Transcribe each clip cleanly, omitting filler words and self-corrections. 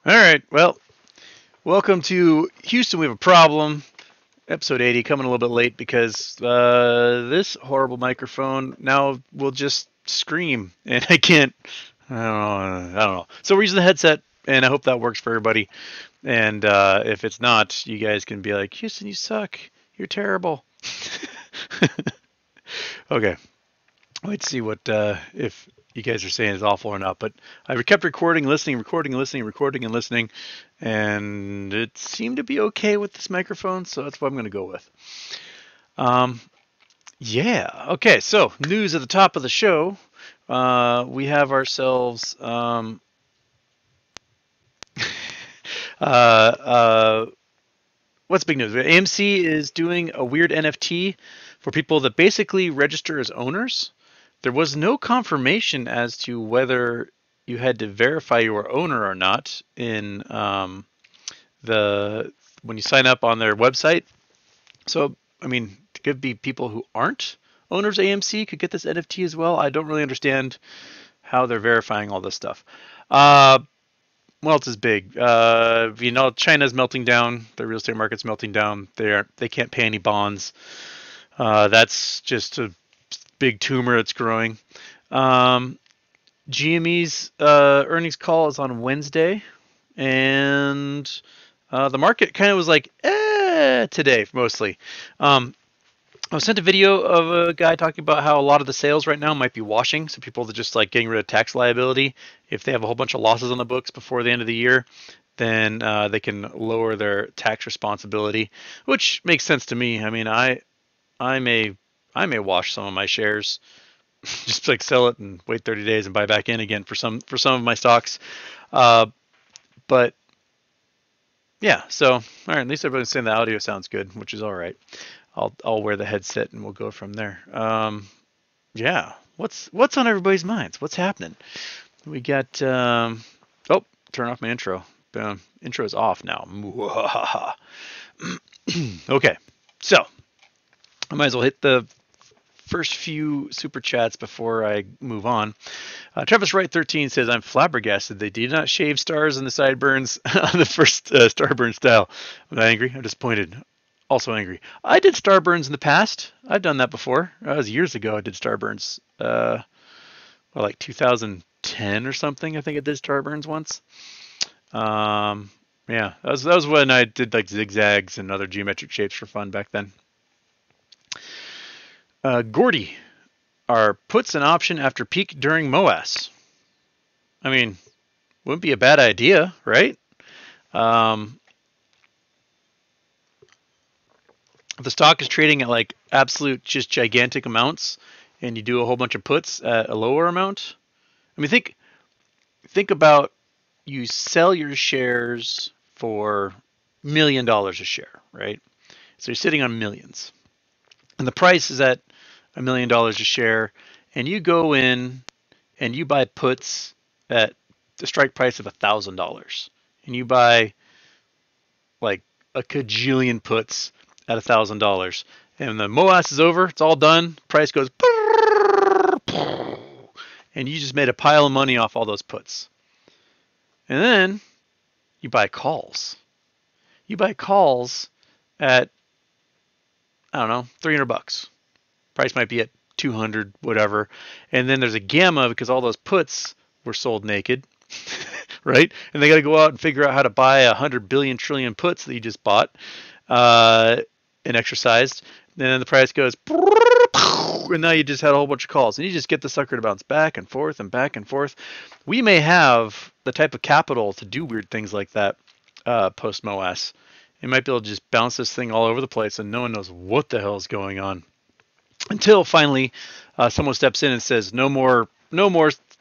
All right. Well, welcome to Houston. We have a problem. Episode 80 coming a little bit late because this horrible microphone now will just scream, and I can't. I don't know. So we're using the headset, and I hope that works for everybody. And if it's not, you guys can be like, Houston, you suck. You're terrible. Okay. Wait to see what if you guys are saying is awful or not. But I kept recording, listening, recording, and listening, and it seemed to be okay with this microphone, so that's what I'm going to go with. Um, yeah. Okay. So news at the top of the show. We have ourselves. Uh, uh, what's big news? AMC is doing a weird NFT for people that basically register as owners. There was no confirmation as to whether you had to verify you were owner or not in the when you sign up on their website. So, I mean, it could be people who aren't owners of AMC could get this NFT as well. I don't really understand how they're verifying all this stuff. What else is big? China's melting down. The real estate market's melting down. They can't pay any bonds. That's just a big tumor that's growing. GME's earnings call is on Wednesday, and the market kind of was like, today mostly. I sent a video of a guy talking about how a lot of the sales right now might be washing. So people that just like getting rid of tax liability. If they have a whole bunch of losses on the books before the end of the year, then they can lower their tax responsibility, which makes sense to me. I mean, I may wash some of my shares, just like sell it and wait 30 days and buy back in again for some of my stocks. But yeah, so all right, at least everybody's saying the audio sounds good, which is all right. I'll wear the headset and we'll go from there. Yeah, what's on everybody's minds? What's happening? We got oh, turn off my intro. Boom, intro is off now. Okay, so I might as well hit the first few super chats before I move on. Travis Wright 13 says, I'm flabbergasted they did not shave stars in the sideburns on the first Starburn style. I'm not angry, I'm disappointed. Also angry. I did Starburns in the past. I've done that before. That was years ago. I did Starburns. Like 2010 or something. I think I did Starburns once. Yeah, that was when I did like zigzags and other geometric shapes for fun back then. Gordy, are puts an option after peak during MOAS? I mean, wouldn't be a bad idea, right? If the stock is trading at like absolute just gigantic amounts and you do a whole bunch of puts at a lower amount, I mean, think about you sell your shares for $1 million a share, right? So you're sitting on millions, and the price is at $1 million a share, and you go in and you buy puts at the strike price of $1,000, and you buy like a cajillion puts at $1,000, and the MOAS is over, it's all done, price goes, and you just made a pile of money off all those puts. And then you buy calls. You buy calls at, I don't know, $300. Price might be at 200, whatever. And then there's a gamma because all those puts were sold naked, right? And they got to go out and figure out how to buy 100 billion trillion puts that you just bought and exercised. And then the price goes, and now you just had a whole bunch of calls, and you just get the sucker to bounce back and forth and back and forth. We may have the type of capital to do weird things like that post MOAS. You might be able to just bounce this thing all over the place, and no one knows what the hell is going on. Until finally, someone steps in and says, no more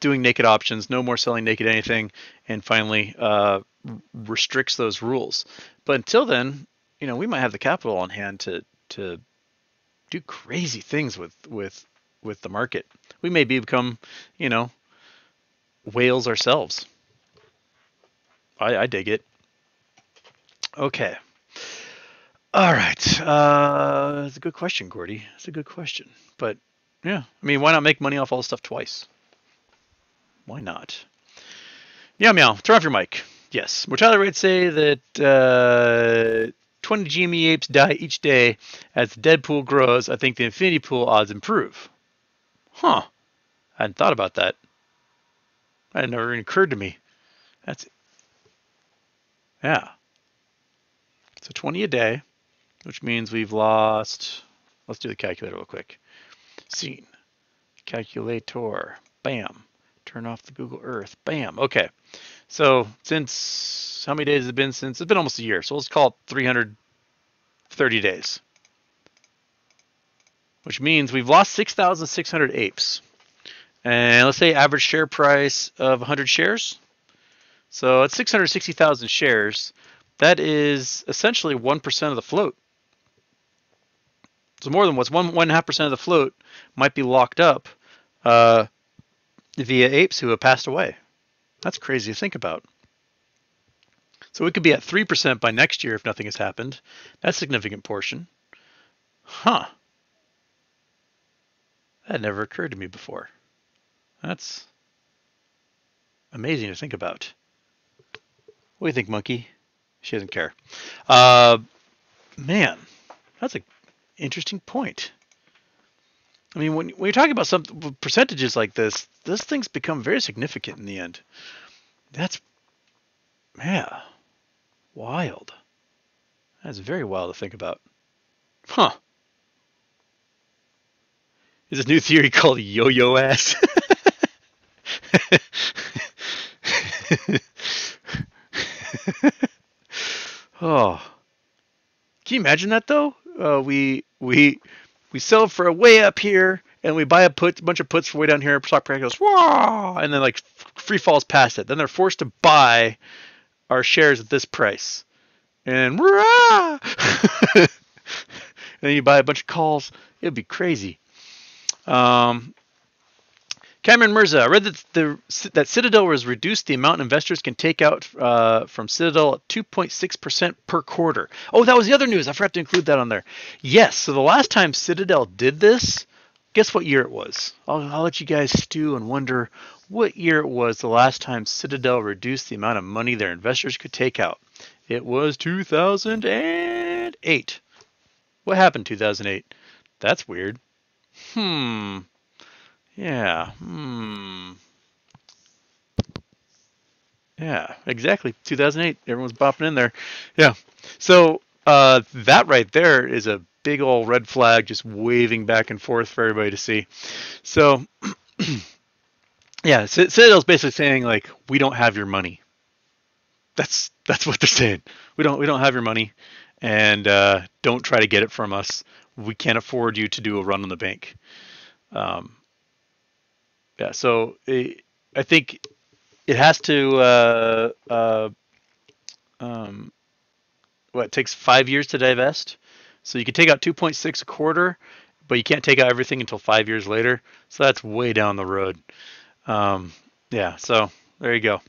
doing naked options, no more selling naked anything, and finally restricts those rules. But until then, we might have the capital on hand to do crazy things with the market. We may become, whales ourselves. I dig it. Okay. All right. That's a good question, Gordy. That's a good question. But yeah, I mean, why not make money off all this stuff twice? Why not? Yeah, meow. Turn off your mic. Yes. Mortality rates say that 20 GME apes die each day. As the dead pool grows, I think the infinity pool odds improve. Huh. I hadn't thought about that. That never even occurred to me. That's, yeah. So 20 a day, which means we've lost, let's do the calculator real quick. Scene. Calculator. Bam. Turn off the Google Earth. Bam. Okay. So since, how many days has it been since? It's been almost a year. So let's call it 330 days. Which means we've lost 6,600 apes. And let's say average share price of 100 shares. So it's 660,000 shares. That is essentially 1% of the float. So more than what's 1.5% of the float might be locked up via apes who have passed away. That's crazy to think about. So we could be at 3% by next year if nothing has happened. That's a significant portion. Huh. That never occurred to me before. That's amazing to think about. What do you think, Monkey? She doesn't care. Man, that's an interesting point. I mean, when you're talking about some percentages like this, those things become very significant in the end. That's, yeah, wild. That's very wild to think about. Huh. There's a new theory called yo-yo ass. Oh, can you imagine that though? We sell for a way up here, and we buy a bunch of puts for way down here. Stock price goes wah, and then like free falls past it. Then they're forced to buy our shares at this price, and rah! And then you buy a bunch of calls. It'd be crazy. Cameron Mirza, I read that Citadel has reduced the amount investors can take out from Citadel at 2.6% per quarter. Oh, that was the other news. I forgot to include that on there. Yes, so the last time Citadel did this, guess what year it was? I'll let you guys stew and wonder what year it was the last time Citadel reduced the amount of money their investors could take out. It was 2008. What happened in 2008? That's weird. Yeah. Yeah, exactly. 2008. Everyone's bopping in there. Yeah. So that right there is a big old red flag just waving back and forth for everybody to see. So yeah, Citadel's basically saying like, we don't have your money. That's what they're saying. We don't have your money, and don't try to get it from us. We can't afford you to do a run on the bank. Yeah, so I think it has to, it takes 5 years to divest. So you can take out 2.6 a quarter, but you can't take out everything until 5 years later. So that's way down the road. Yeah, so there you go.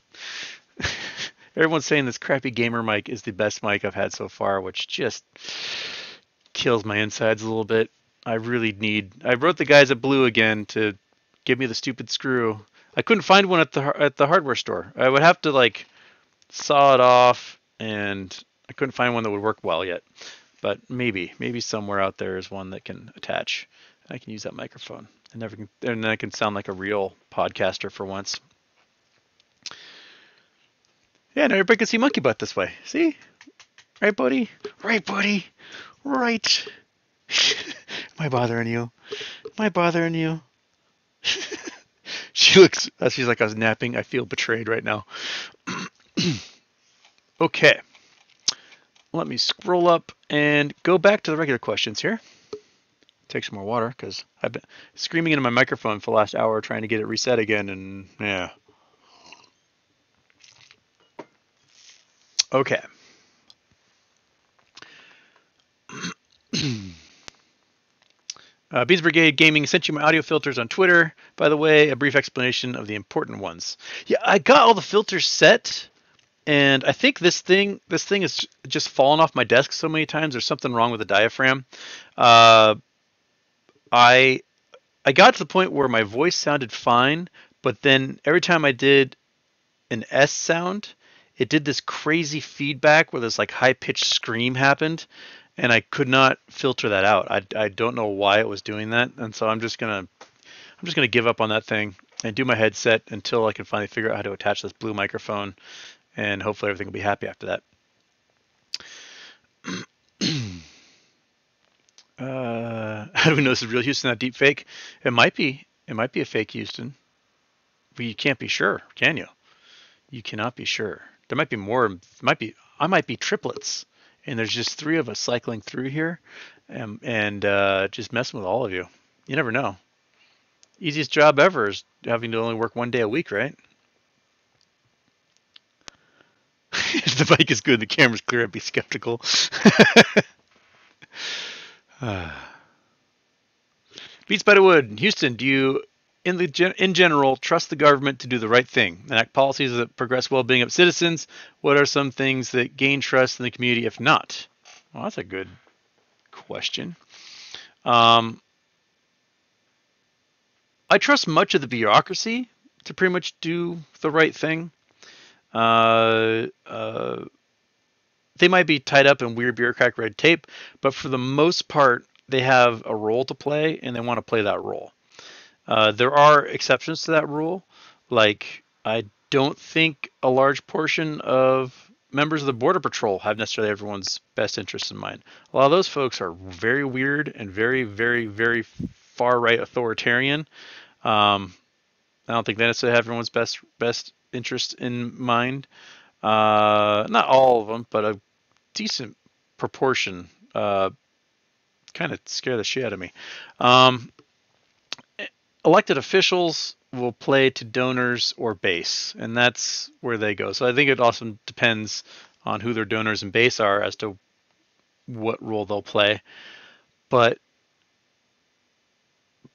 Everyone's saying this crappy gamer mic is the best mic I've had so far, which just kills my insides a little bit. I wrote the guys at Blue again to give me the stupid screw. I couldn't find one at the hardware store. I would have to like saw it off, and I couldn't find one that would work well yet. But maybe somewhere out there is one that can attach. I can use that microphone, and then I can sound like a real podcaster for once. Yeah, now everybody can see Monkey Butt this way. See? Right, buddy? Right, buddy? Right. Am I bothering you? Am I bothering you? She's like, I was napping. I feel betrayed right now. Okay. Let me scroll up and go back to the regular questions here. Take some more water because I've been screaming into my microphone for the last hour trying to get it reset again, and yeah. Okay. Beans Brigade Gaming sent you my audio filters on Twitter. By the way, a brief explanation of the important ones. Yeah, I got all the filters set, and I think this thing is just fallen off my desk so many times. There's something wrong with the diaphragm. I got to the point where my voice sounded fine, but then every time I did an S sound, it did this crazy feedback where this like high-pitched scream happened, and I could not filter that out. I don't know why it was doing that, and so I'm just gonna give up on that thing and do my headset until I can finally figure out how to attach this blue microphone, and hopefully everything will be happy after that. How do we know this is real Houston, not deep fake? It might be. It might be a fake Houston, but you can't be sure, can you? You cannot be sure. There might be more. I might be triplets, and there's just three of us cycling through here, and just messing with all of you. You never know. Easiest job ever is having to only work 1 day a week, right? If the mic is good, the camera's clear, I'd be skeptical. Beats by the Wood. Houston, do you, in general, trust the government to do the right thing, enact policies that progress well-being of citizens? What are some things that gain trust in the community if not? Well, that's a good question. I trust much of the bureaucracy to pretty much do the right thing. They might be tied up in weird bureaucratic red tape, but for the most part, they have a role to play and they want to play that role. There are exceptions to that rule. Like, I don't think a large portion of members of the Border Patrol have necessarily everyone's best interests in mind. A lot of those folks are very weird and very, very, very far right authoritarian. I don't think they necessarily have everyone's best interest in mind. Not all of them, but a decent proportion. Kind of scare the shit out of me. Elected officials will play to donors or base, and that's where they go. So I think it also depends on who their donors and base are as to what role they'll play. But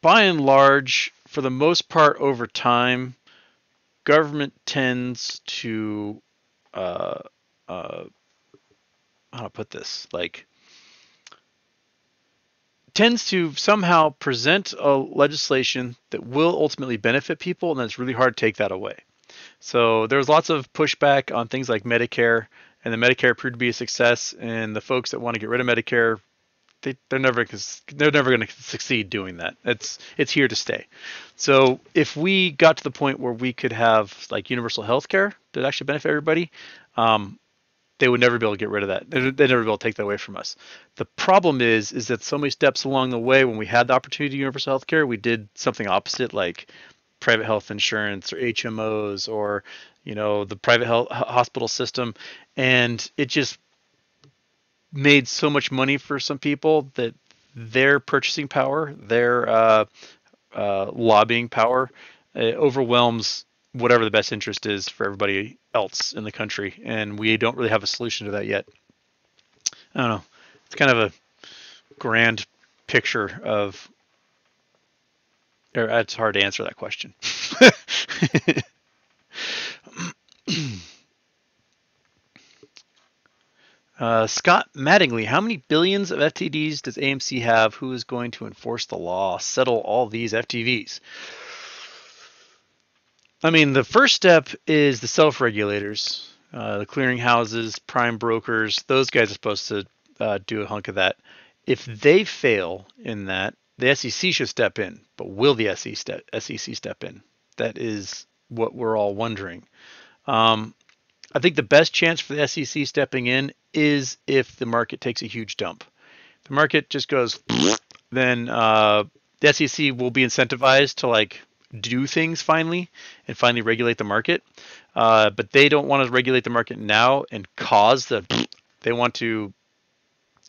by and large, for the most part over time, government tends to, how to put this, like, tends to somehow present a legislation that will ultimately benefit people, and then it's really hard to take that away. So there's lots of pushback on things like Medicare, and the Medicare proved to be a success, and the folks that want to get rid of Medicare, they're never going to succeed doing that. It's here to stay. So if we got to the point where we could have like universal health care that actually benefit everybody, they would never be able to get rid of that. They'd never be able to take that away from us. The problem is that so many steps along the way, when we had the opportunity to universal health care, we did something opposite, like private health insurance or HMOs or, the private health hospital system. And it just made so much money for some people that their purchasing power, their lobbying power, overwhelms whatever the best interest is for everybody else in the country, and we don't really have a solution to that yet. I don't know. It's kind of a grand picture of, or it's hard to answer that question. Scott Mattingly, how many billions of FTDs does AMC have? Who is going to enforce the law, settle all these FTVs? I mean, the first step is the self-regulators, the clearinghouses, prime brokers. Those guys are supposed to do a hunk of that. If they fail in that, the SEC should step in. But will the SEC step in? That is what we're all wondering. I think the best chance for the SEC stepping in is if the market takes a huge dump. If the market just goes, then the SEC will be incentivized to do things finally and finally regulate the market. But they don't want to regulate the market now and cause they want to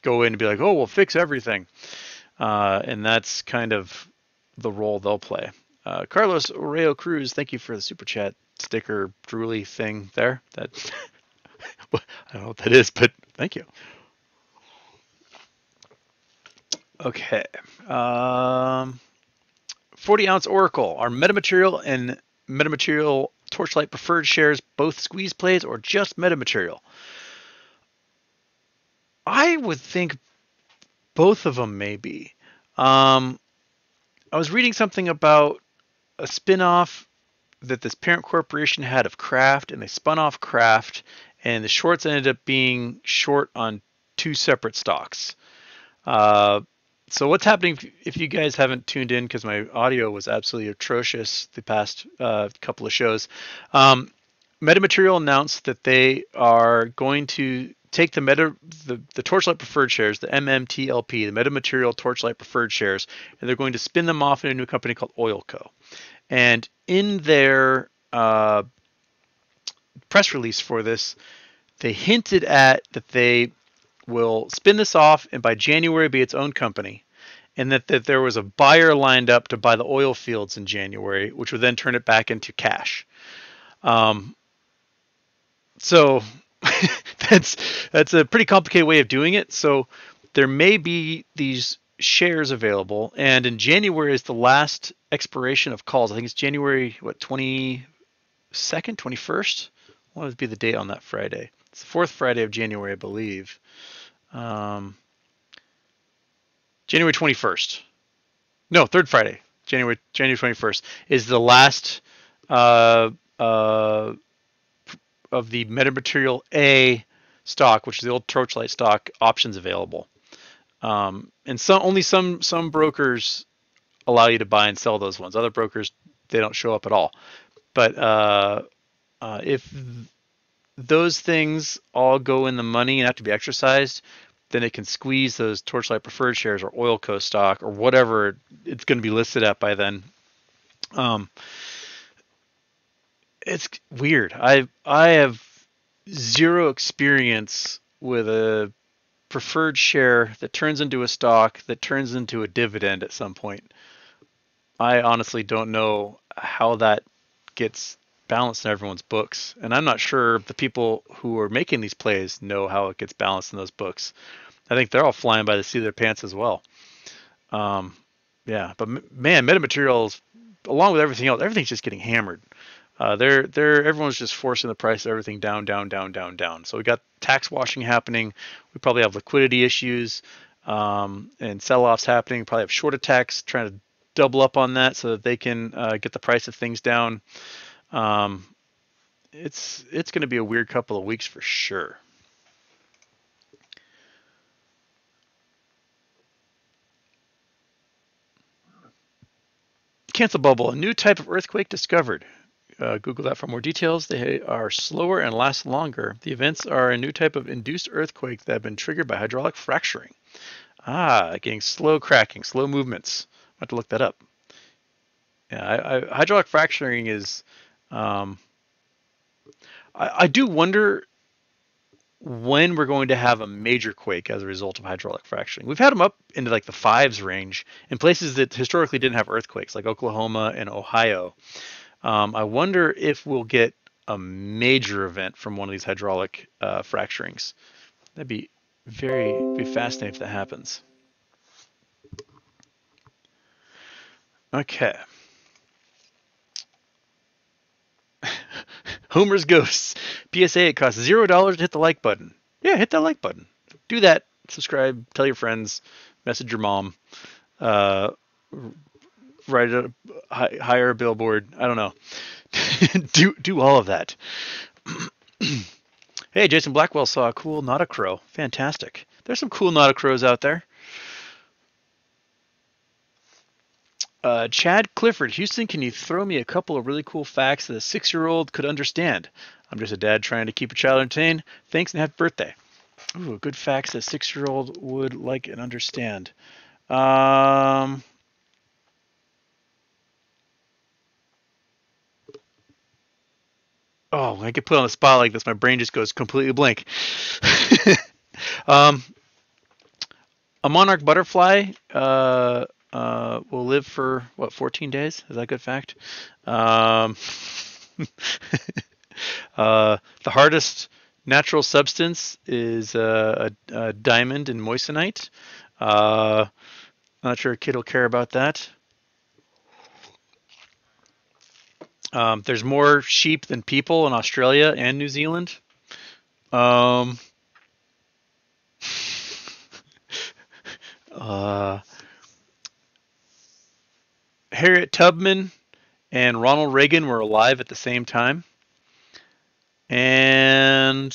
go in and be like, oh, we'll fix everything. And that's kind of the role they'll play. Carlos Oreo Cruz, thank you for the super chat sticker drooly thing there. That I don't know what that is, but thank you. Okay. 40-ounce Oracle. Are metamaterial and metamaterial Torchlight preferred shares both squeeze plays or just metamaterial? I would think both of them maybe. I was reading something about a spin-off that this parent corporation had of Kraft, and they spun off Kraft, and the shorts ended up being short on two separate stocks. So what's happening if you guys haven't tuned in, because my audio was absolutely atrocious the past couple of shows. Metamaterial announced that they are going to take the Torchlight preferred shares, the MMTLP, the Metamaterial Torchlight preferred shares, and they're going to spin them off in a new company called OilCo. And in their press release for this, they hinted at that they will spin this off and by January be its own company, and that there was a buyer lined up to buy the oil fields in January, which would then turn it back into cash. So that's a pretty complicated way of doing it. So there may be these shares available, and in January is the last expiration of calls. I think it's January 22nd, 21st. What would be the date on that Friday? It's the fourth Friday of January, I believe. January 21st. No, third Friday. January 21st is the last of the Metamaterial A stock, which is the old Torchlight stock, options available. And only some brokers allow you to buy and sell those ones. Other brokers, they don't show up at all. But if those things all go in the money and have to be exercised, then it can squeeze those Torchlight preferred shares or OilCo stock or whatever it's going to be listed at by then. It's weird. I have zero experience with a preferred share that turns into a stock that turns into a dividend at some point. I honestly don't know how that gets balanced in everyone's books, and I'm not sure the people who are making these plays know how it gets balanced in those books. I think they're all flying by the seat of their pants as well. Yeah, but man, metamaterials, along with everything else, everything's just getting hammered. Everyone's just forcing the price of everything down, down, down, down, down. So we got tax washing happening. We probably have liquidity issues and sell-offs happening. We probably have short attacks trying to double up on that so that they can get the price of things down. It's going to be a weird couple of weeks for sure. Cancel bubble, a new type of earthquake discovered. Google that for more details. They are slower and last longer. The events are a new type of induced earthquake that have been triggered by hydraulic fracturing. Getting slow cracking, slow movements. I have to look that up. Yeah, hydraulic fracturing is. I do wonder when we're going to have a major quake as a result of hydraulic fracturing. We've had them up into like the 5s range in places that historically didn't have earthquakes, like Oklahoma and Ohio. I wonder if we'll get a major event from one of these hydraulic fracturings. That'd be very fascinating if that happens. Okay. Homer's Ghosts. PSA, it costs $0 to hit the like button. Yeah, hit that like button. Do that. Subscribe. Tell your friends. Message your mom. Hire a billboard. I don't know. do all of that. Hey, Jason Blackwell saw a cool Nauticrow. Fantastic. There's some cool Nauticrows out there. Chad Clifford, Houston, can you throw me a couple of really cool facts that a 6-year-old could understand? I'm just a dad trying to keep a child entertained. Thanks and happy birthday. Ooh, good facts that a 6-year-old would like and understand. Oh, when I get put on the spot like this, my brain just goes completely blank. A monarch butterfly will live for, 14 days? Is that a good fact? The hardest natural substance is a diamond and moissanite. I'm not sure a kid will care about that. There's more sheep than people in Australia and New Zealand. Harriet Tubman and Ronald Reagan were alive at the same time. And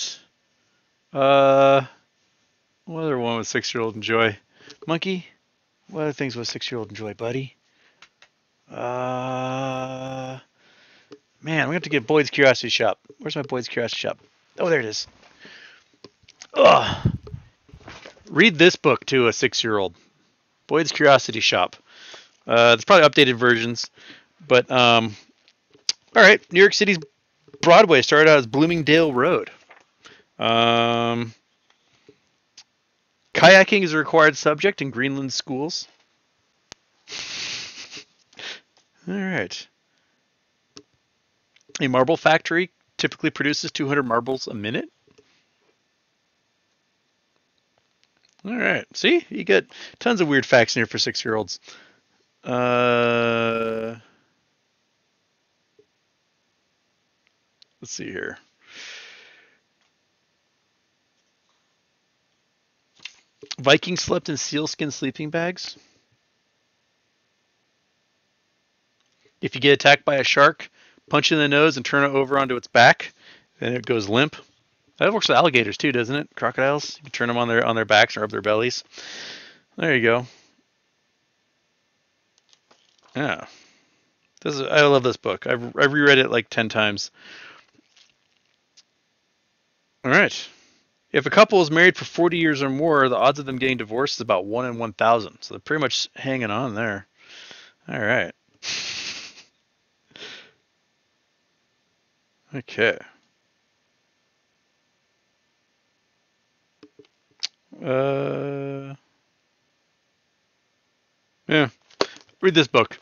what other one was 6-year-old enjoy? Monkey? What other things was 6-year-old enjoy, buddy? Man, I'm gonna have to get Boyd's Curiosity Shop. Where's my Boyd's Curiosity Shop? Oh, there it is. Ugh. Read this book to a 6-year-old. Boyd's Curiosity Shop. There's probably updated versions, but all right. New York City's Broadway started out as Bloomingdale Road. Kayaking is a required subject in Greenland schools. All right. A marble factory typically produces 200 marbles a minute. All right. See, you get tons of weird facts in here for 6-year-olds. Let's see here. Vikings slept in sealskin sleeping bags. If you get attacked by a shark, punch it in the nose and turn it over onto its back, then it goes limp. That works with alligators too, doesn't it? Crocodiles. You can turn them on their backs or up their bellies. There you go. Yeah. I love this book. I've reread it like 10 times. All right. If a couple is married for 40 years or more, the odds of them getting divorced is about 1 in 1,000. So they're pretty much hanging on there. All right. Okay. Yeah. Read this book.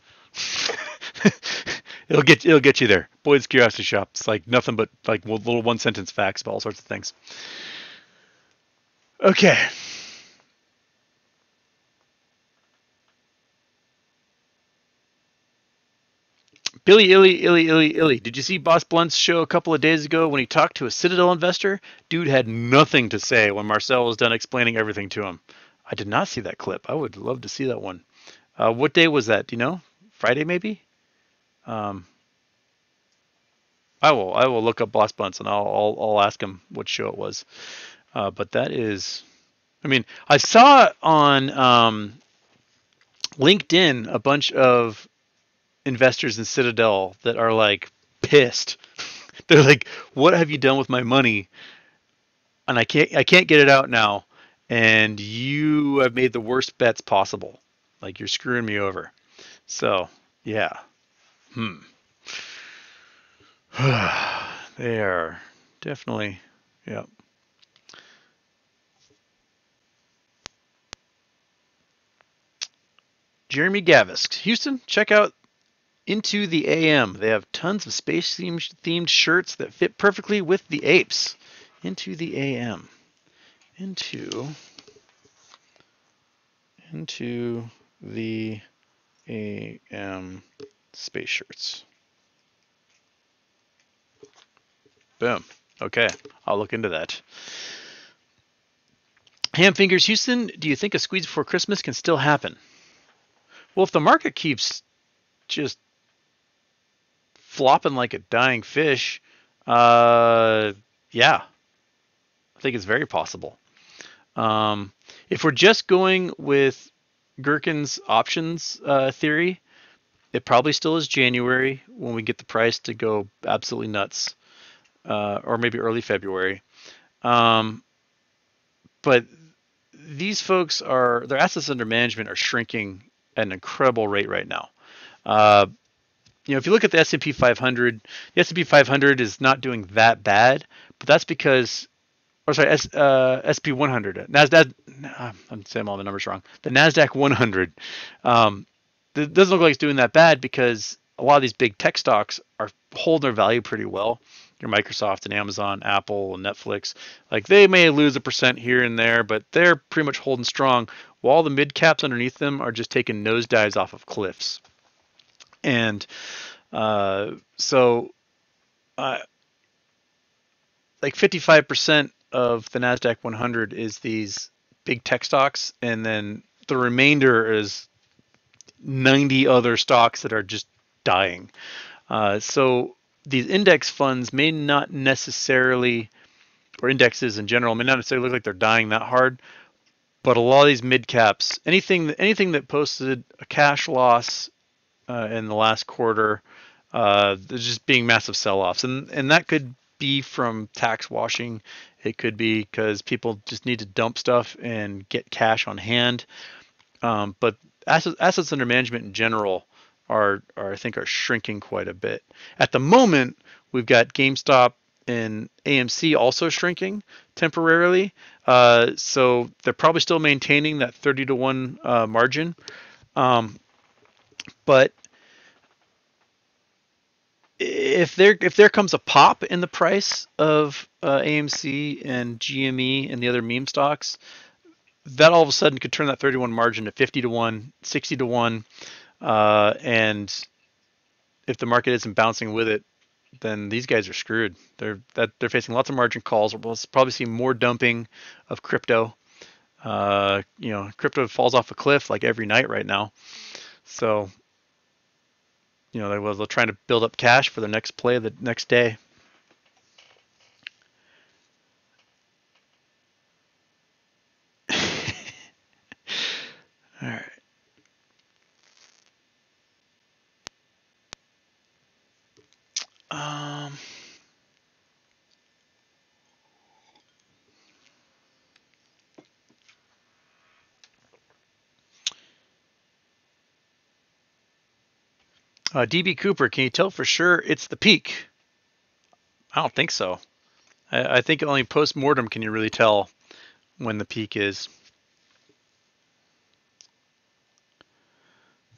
It'll get you there. Boyd's Curiosity Shop. It's like nothing but like little 1-sentence facts about all sorts of things. Okay. Billy Illy. Did you see Boss Blunt's show a couple of days ago when he talked to a Citadel investor? Dude had nothing to say when Marcel was done explaining everything to him. I did not see that clip. I would love to see that one. What day was that? Do you know? Friday maybe? I will look up Boss Blunts and I'll ask him what show it was. But that is, I mean, I saw on LinkedIn a bunch of investors in Citadel that are like pissed. They're like, "What have you done with my money? And I can't get it out now. And you have made the worst bets possible. Like you're screwing me over." So yeah, they are definitely, yeah. Jeremy Gavisk, Houston, check out Into the AM. They have tons of space themed shirts that fit perfectly with the apes. Into the AM. Into the AM space shirts. Boom. Okay, I'll look into that. Hamfingers Houston, do you think a squeeze before Christmas can still happen? Well, if the market keeps just flopping like a dying fish, yeah, I think it's very possible. If we're just going with Gherkin's options theory, it probably still is January when we get the price to go absolutely nuts, or maybe early February. But these folks their assets under management are shrinking at an incredible rate right now. If you look at the S&P 500, the S&P 500 is not doing that bad, but that's because, SP 100, NASDAQ, I'm saying all the numbers wrong. The NASDAQ 100 it doesn't look like it's doing that bad because a lot of these big tech stocks are holding their value pretty well. Your Microsoft and Amazon, Apple and Netflix, like they may lose 1% here and there, but they're pretty much holding strong, while the mid caps underneath them are just taking nosedives off of cliffs. And like 55% of the NASDAQ 100 is these big tech stocks, and then the remainder is 90 other stocks that are just dying. So these index funds may not necessarily, or indexes in general, may not necessarily look like they're dying that hard. But a lot of these mid caps, anything that posted a cash loss in the last quarter, there's just being massive sell-offs, and that could be from tax washing. It could be because people just need to dump stuff and get cash on hand. But assets under management in general are I think are shrinking quite a bit. At the moment, we've got GameStop and AMC also shrinking temporarily. So they're probably still maintaining that 30 to 1 margin. But if there comes a pop in the price of AMC and GME and the other meme stocks, that all of a sudden could turn that 31 margin to 50 to 1, 60 to 1. And if the market isn't bouncing with it, then these guys are screwed. They're facing lots of margin calls. We'll probably see more dumping of crypto. Crypto falls off a cliff like every night right now. So, they're trying to build up cash for the next play the next day. All right. DB Cooper, can you tell for sure it's the peak? I don't think so. I think only post-mortem can you really tell when the peak is.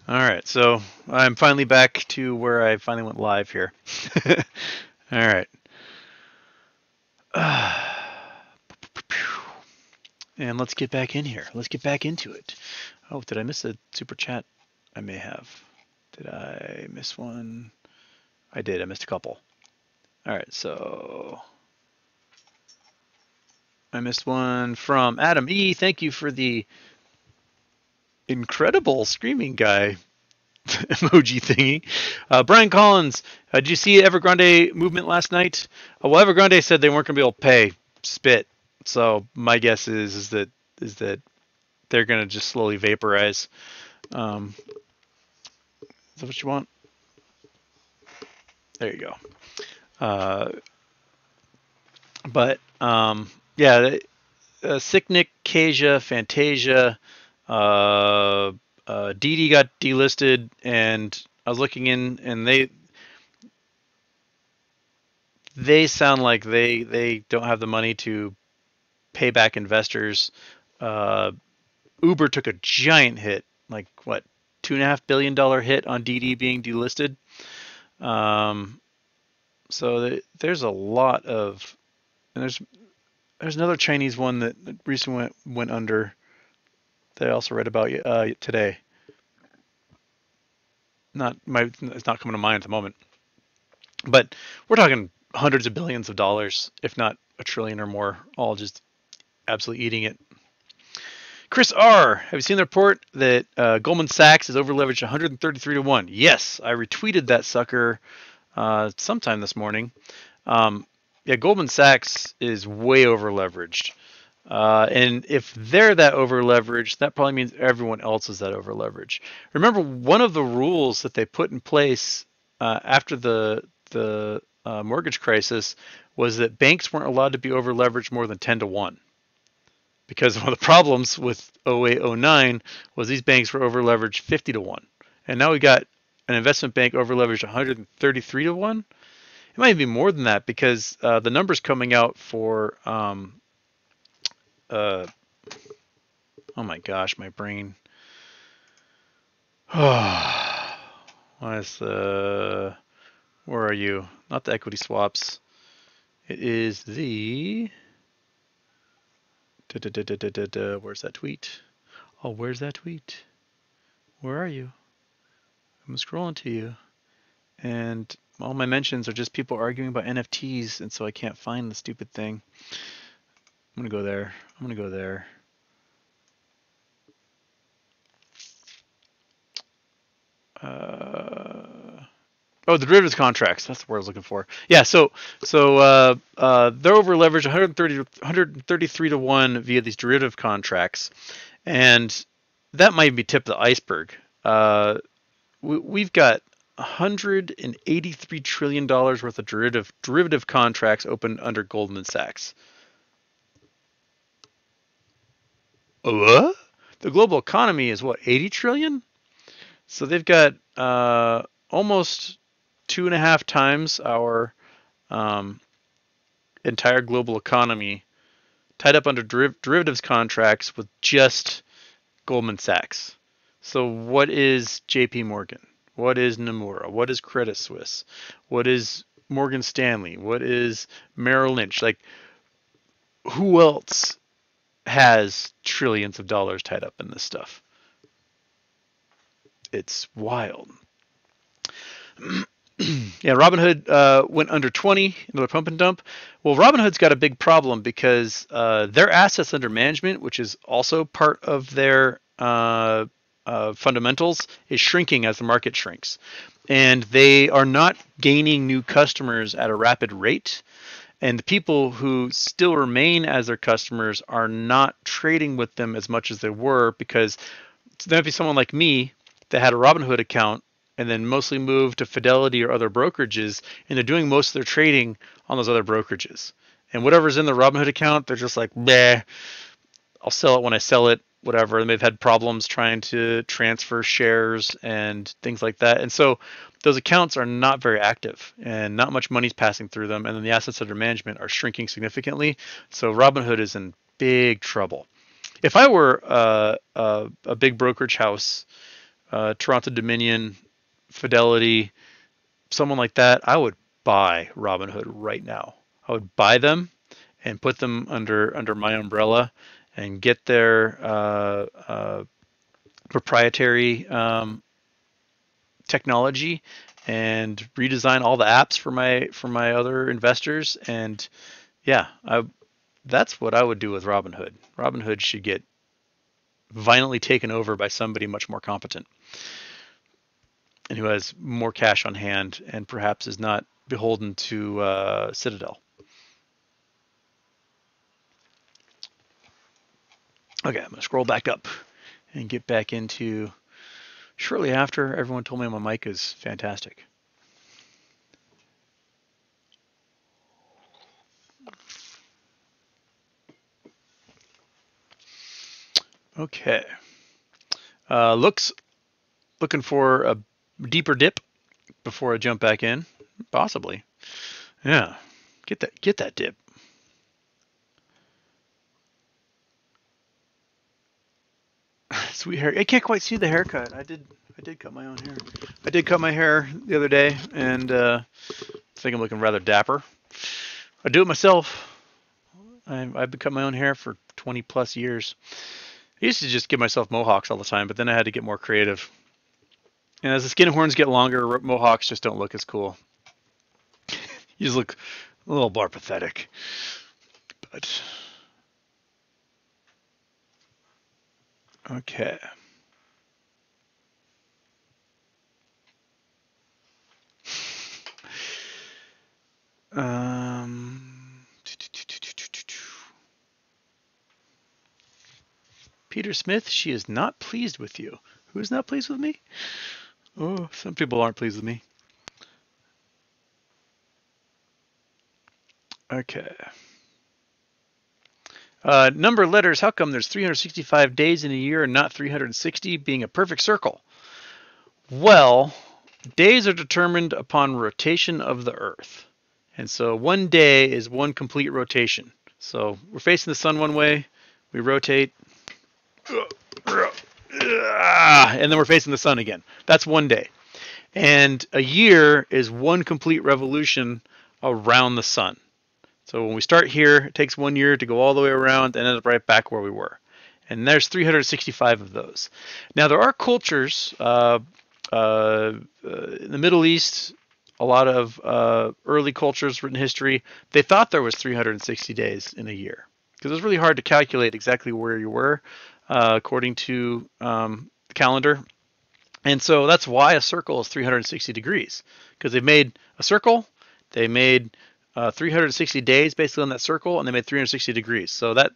All right, so I'm finally back to where I finally went live here. All right. And let's get back in here. Let's get back into it. Oh, did I miss a super chat? I may have. Did I miss one? I did. I missed a couple. All right, so I missed one from Adam E. Thank you for the incredible screaming guy emoji thingy. Brian Collins, did you see Evergrande movement last night? Well, Evergrande said they weren't going to be able to pay spit. So my guess is that they're going to just slowly vaporize. Is that what you want? There you go. Yeah, Sicknick, Kasia, Fantasia, DD got delisted, and I was looking in, and they sound like they don't have the money to pay back investors. Uber took a giant hit, like what, $2.5 billion hit on DD being delisted. So there's a lot of, and there's another Chinese one that recently went under that I also read about today. It's not coming to mind at the moment, but we're talking hundreds of billions of dollars, if not a trillion or more, all just absolutely eating it. Chris R, have you seen the report that Goldman Sachs is overleveraged 133 to 1? Yes, I retweeted that sucker sometime this morning. Yeah, Goldman Sachs is way overleveraged. And if they're that overleveraged, that probably means everyone else is that overleveraged. Remember, one of the rules that they put in place after the mortgage crisis was that banks weren't allowed to be overleveraged more than 10 to 1. Because one of the problems with 08, 09 was these banks were overleveraged 50 to 1. And now we got an investment bank overleveraged 133 to 1. It might be more than that because the numbers coming out for oh my gosh, my brain. What is the, where are you? Not the equity swaps. It is the, where's that tweet? Oh, where's that tweet? Where are you? I'm scrolling to you. And all my mentions are just people arguing about NFTs, and so I can't find the stupid thing. I'm gonna go there. I'm gonna go there. Oh, the derivatives contracts. That's the word I was looking for. Yeah. They're over leveraged 133 to 1 via these derivative contracts, and that might be tip of the iceberg. We've got $183 trillion worth of derivative contracts open under Goldman Sachs. What? The global economy is what, 80 trillion? So they've got almost 2.5 times our um, entire global economy tied up under derivatives contracts with just Goldman Sachs. So what is JP Morgan? What is Nomura? What is Credit Suisse? What is Morgan Stanley? What is Merrill Lynch? Like, who else has trillions of dollars tied up in this stuff? It's wild. Yeah, Robinhood went under 20, another pump and dump. Well, Robinhood's got a big problem because their assets under management, which is also part of their fundamentals, is shrinking as the market shrinks. And they are not gaining new customers at a rapid rate. And the people who still remain as their customers are not trading with them as much as they were, because there might be someone like me that had a Robinhood account and then mostly moved to Fidelity or other brokerages, and they're doing most of their trading on those other brokerages. And whatever's in the Robinhood account, they're just like, bleh, I'll sell it when I sell it, whatever. And they've had problems trying to transfer shares and things like that. And so those accounts are not very active and not much money's passing through them. And then the assets under management are shrinking significantly. So Robinhood is in big trouble. If I were a big brokerage house, Toronto Dominion, Fidelity, someone like that, I would buy Robinhood right now. I would buy them and put them under my umbrella and get their proprietary technology and redesign all the apps for my other investors. And yeah, that's what I would do with Robinhood. Robinhood should get violently taken over by somebody much more competent and who has more cash on hand and perhaps is not beholden to Citadel. Okay, I'm going to scroll back up and get back into shortly after everyone told me my mic is fantastic. Okay. Looking for a deeper dip before I jump back in, possibly. Yeah, get that dip. Sweet hair. I can't quite see the haircut. I did cut my own hair. I did cut my hair the other day, and I think I'm looking rather dapper. I do it myself. I've been cutting my own hair for 20 plus years. I used to just give myself mohawks all the time, but then I had to get more creative. And as the skin horns get longer, mohawks just don't look as cool. You just look a little more pathetic. But okay. Peter Smith, she is not pleased with you. Who is not pleased with me? Oh, some people aren't pleased with me. Okay. Number of letters. How come there's 365 days in a year and not 360, being a perfect circle? Well, days are determined upon rotation of the Earth. And so one day is one complete rotation. So we're facing the sun one way, we rotate, and then we're facing the sun again. That's one day. And a year is one complete revolution around the sun. So when we start here, it takes 1 year to go all the way around and end up right back where we were. And there's 365 of those. Now there are cultures in the Middle East, a lot of early cultures written history, they thought there was 360 days in a year because it was really hard to calculate exactly where you were according to the calendar. And so that's why a circle is 360 degrees, because they've made a circle, they made 360 days basically on that circle, and they made 360 degrees. So that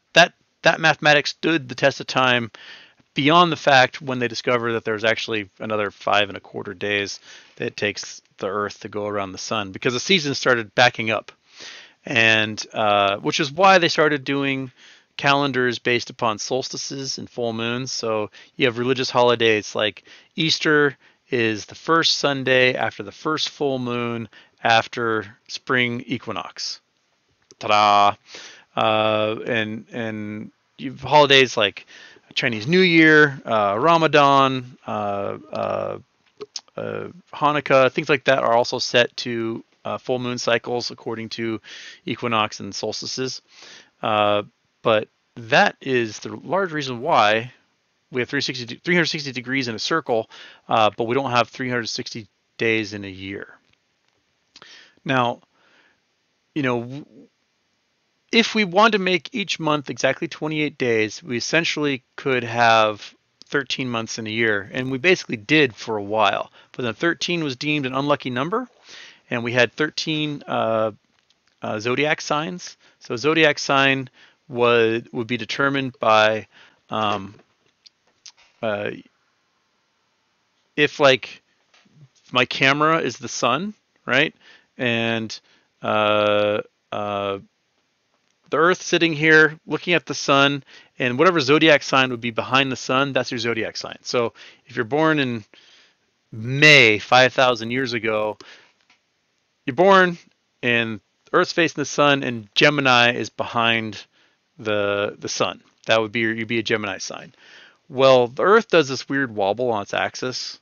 mathematics stood the test of time beyond the fact when they discovered that there's actually another 5.25 days that it takes the Earth to go around the sun, because the season started backing up, and which is why they started doing calendars based upon solstices and full moons. So you have religious holidays like Easter is the first Sunday after the first full moon after spring equinox. Ta-da! And you have holidays like Chinese New Year, Ramadan, Hanukkah, things like that are also set to full moon cycles according to equinox and solstices. But that is the large reason why we have 360 degrees in a circle, but we don't have 360 days in a year. Now, if we wanted to make each month exactly 28 days, we essentially could have 13 months in a year, and we basically did for a while. But then 13 was deemed an unlucky number, and we had 13 zodiac signs. So zodiac sign would be determined by if like my camera is the sun, right, and the Earth sitting here looking at the sun, and whatever zodiac sign would be behind the sun, that's your zodiac sign. So if you're born in May 5,000 years ago, you're born and Earth's facing the sun, and Gemini is behind the sun. That would be you'd be a Gemini sign. Well, the Earth does this weird wobble on its axis,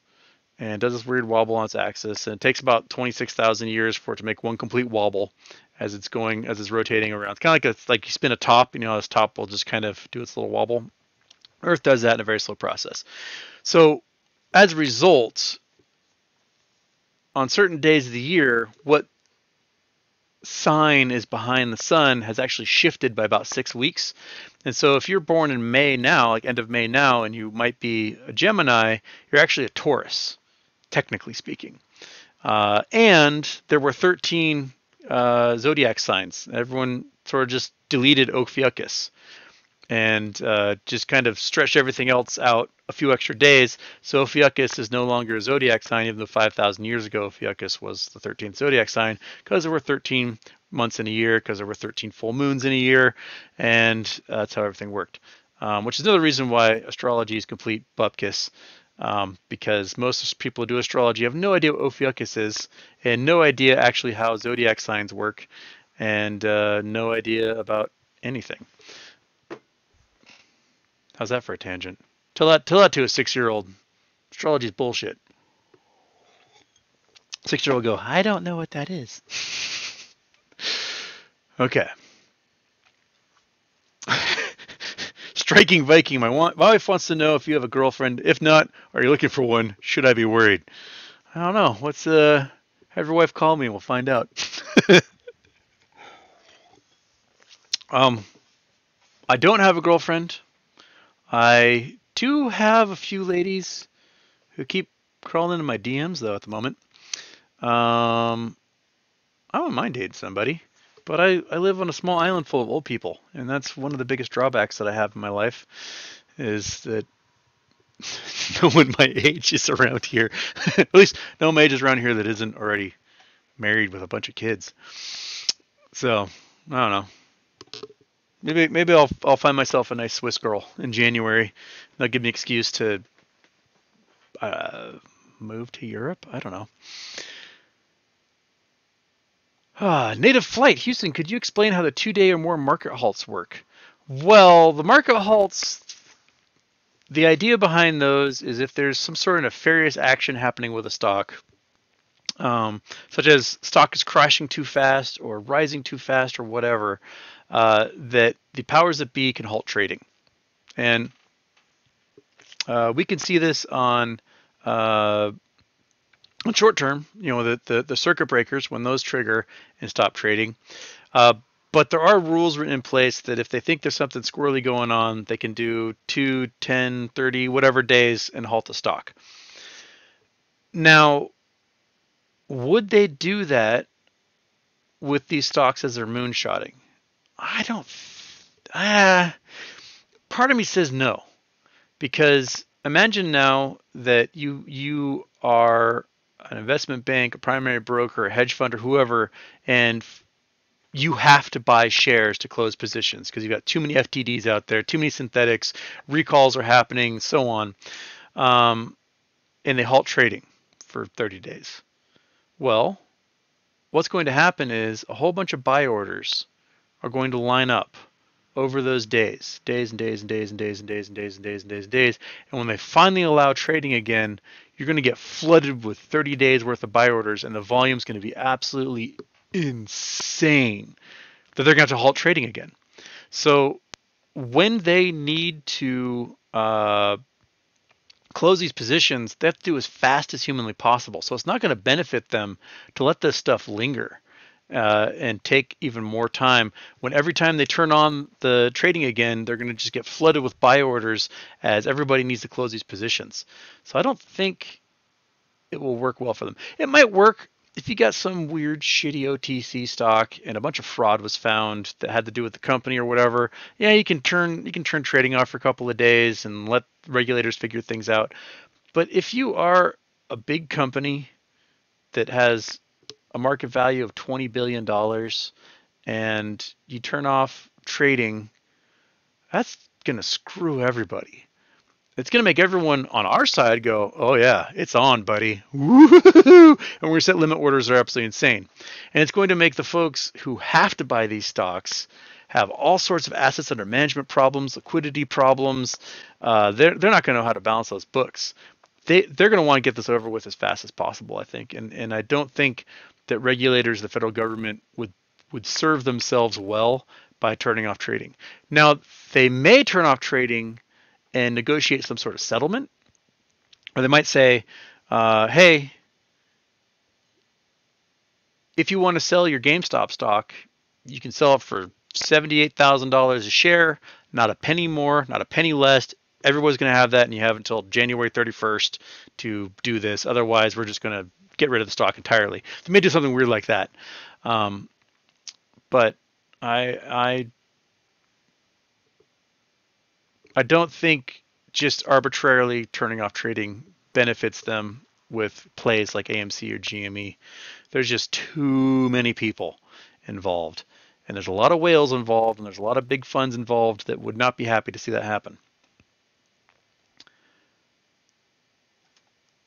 and it takes about 26,000 years for it to make one complete wobble as it's rotating around. It's kind of like you spin a top, this top will just kind of do its little wobble. Earth does that in a very slow process. So as a result, on certain days of the year, what sign is behind the sun has actually shifted by about 6 weeks. And so if you're born in May now, like end of May now, and you might be a Gemini, you're actually a Taurus, technically speaking. And there were 13 zodiac signs. Everyone sort of just deleted Ophiuchus and just kind of stretched everything else out a few extra days. So Ophiuchus is no longer a zodiac sign, even though 5,000 years ago Ophiuchus was the 13th zodiac sign, because there were 13 months in a year, because there were 13 full moons in a year, and that's how everything worked. Which is another reason why astrology is complete bupkis, because most people who do astrology have no idea what Ophiuchus is, and no idea actually how zodiac signs work, and no idea about anything. How's that for a tangent? Tell that to a 6-year-old. Astrology is bullshit. 6-year-old go, I don't know what that is. Okay. Striking Viking, my wife wants to know if you have a girlfriend. If not, are you looking for one? Should I be worried? I don't know. Have your wife call me and we'll find out. I don't have a girlfriend. I do have a few ladies who keep crawling into my DMs though at the moment. I don't mind dating somebody, but I live on a small island full of old people, and that's one of the biggest drawbacks that I have in my life, is that no one my age is around here. At least no one my age is around here that isn't already married with a bunch of kids. So I don't know. Maybe I'll find myself a nice Swiss girl in January. That'll give me an excuse to move to Europe. I don't know. Native Flight, Houston, could you explain how the 2-day or more market halts work? Well, the market halts, the idea behind those is if there's some sort of nefarious action happening with a stock, such as stock is crashing too fast or rising too fast or whatever, that the powers that be can halt trading. And we can see this on short term, the circuit breakers, when those trigger and stop trading. But there are rules written in place that if they think there's something squirrely going on, they can do 2, 10, 30, whatever days and halt the stock. Now, would they do that with these stocks as they're moonshotting? I don't. Uh, Part of me says no, because imagine now that you are an investment bank, a primary broker, a hedge fund, or whoever, and you have to buy shares to close positions because you've got too many FTDs out there, too many synthetics, recalls are happening, so on, um, and they halt trading for 30 days. Well, what's going to happen is a whole bunch of buy orders are going to line up over those days and days and days and days and days and days and days and days and days. And when they finally allow trading again, you're going to get flooded with 30 days worth of buy orders, and the volume's going to be absolutely insane that they're going to have to halt trading again. So when they need to close these positions, they have to do as fast as humanly possible. So it's not going to benefit them to let this stuff linger and take even more time. When every time they turn on the trading again, they're going to just get flooded with buy orders as everybody needs to close these positions. So I don't think it will work well for them. It might work if you got some weird shitty OTC stock and a bunch of fraud was found that had to do with the company or whatever. Yeah, you can turn trading off for a couple of days and let regulators figure things out. But if you are a big company that has a market value of $20 billion and you turn off trading, that's going to screw everybody. It's going to make everyone on our side go, oh yeah, it's on, buddy. Woo-hoo-hoo! And we're going to set limit orders that are absolutely insane. And it's going to make the folks who have to buy these stocks have all sorts of assets under management problems, liquidity problems. They're not going to know how to balance those books. They're going to want to get this over with as fast as possible, I think. And I don't think that regulators, the federal government, would serve themselves well by turning off trading. Now, they may turn off trading and negotiate some sort of settlement, or they might say, hey, if you want to sell your GameStop stock, you can sell it for $78,000 a share, not a penny more, not a penny less. Everybody's going to have that, and you have until January 31st to do this. Otherwise, we're just going to get rid of the stock entirely. They may do something weird like that. But I don't think just arbitrarily turning off trading benefits them with plays like AMC or GME. There's just too many people involved. And there's a lot of whales involved, and there's a lot of big funds involved that would not be happy to see that happen.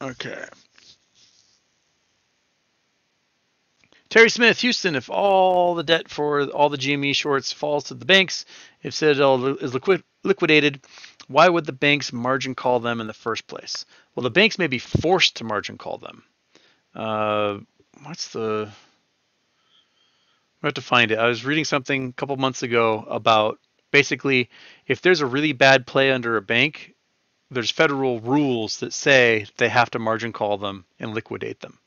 Okay. Terry Smith, Houston, if all the debt for all the GME shorts falls to the banks, if Citadel is liquidated, why would the banks margin call them in the first place? Well, the banks may be forced to margin call them. I have to find it. I was reading something a couple months ago about basically if there's a really bad play under a bank, there's federal rules that say they have to margin call them and liquidate them.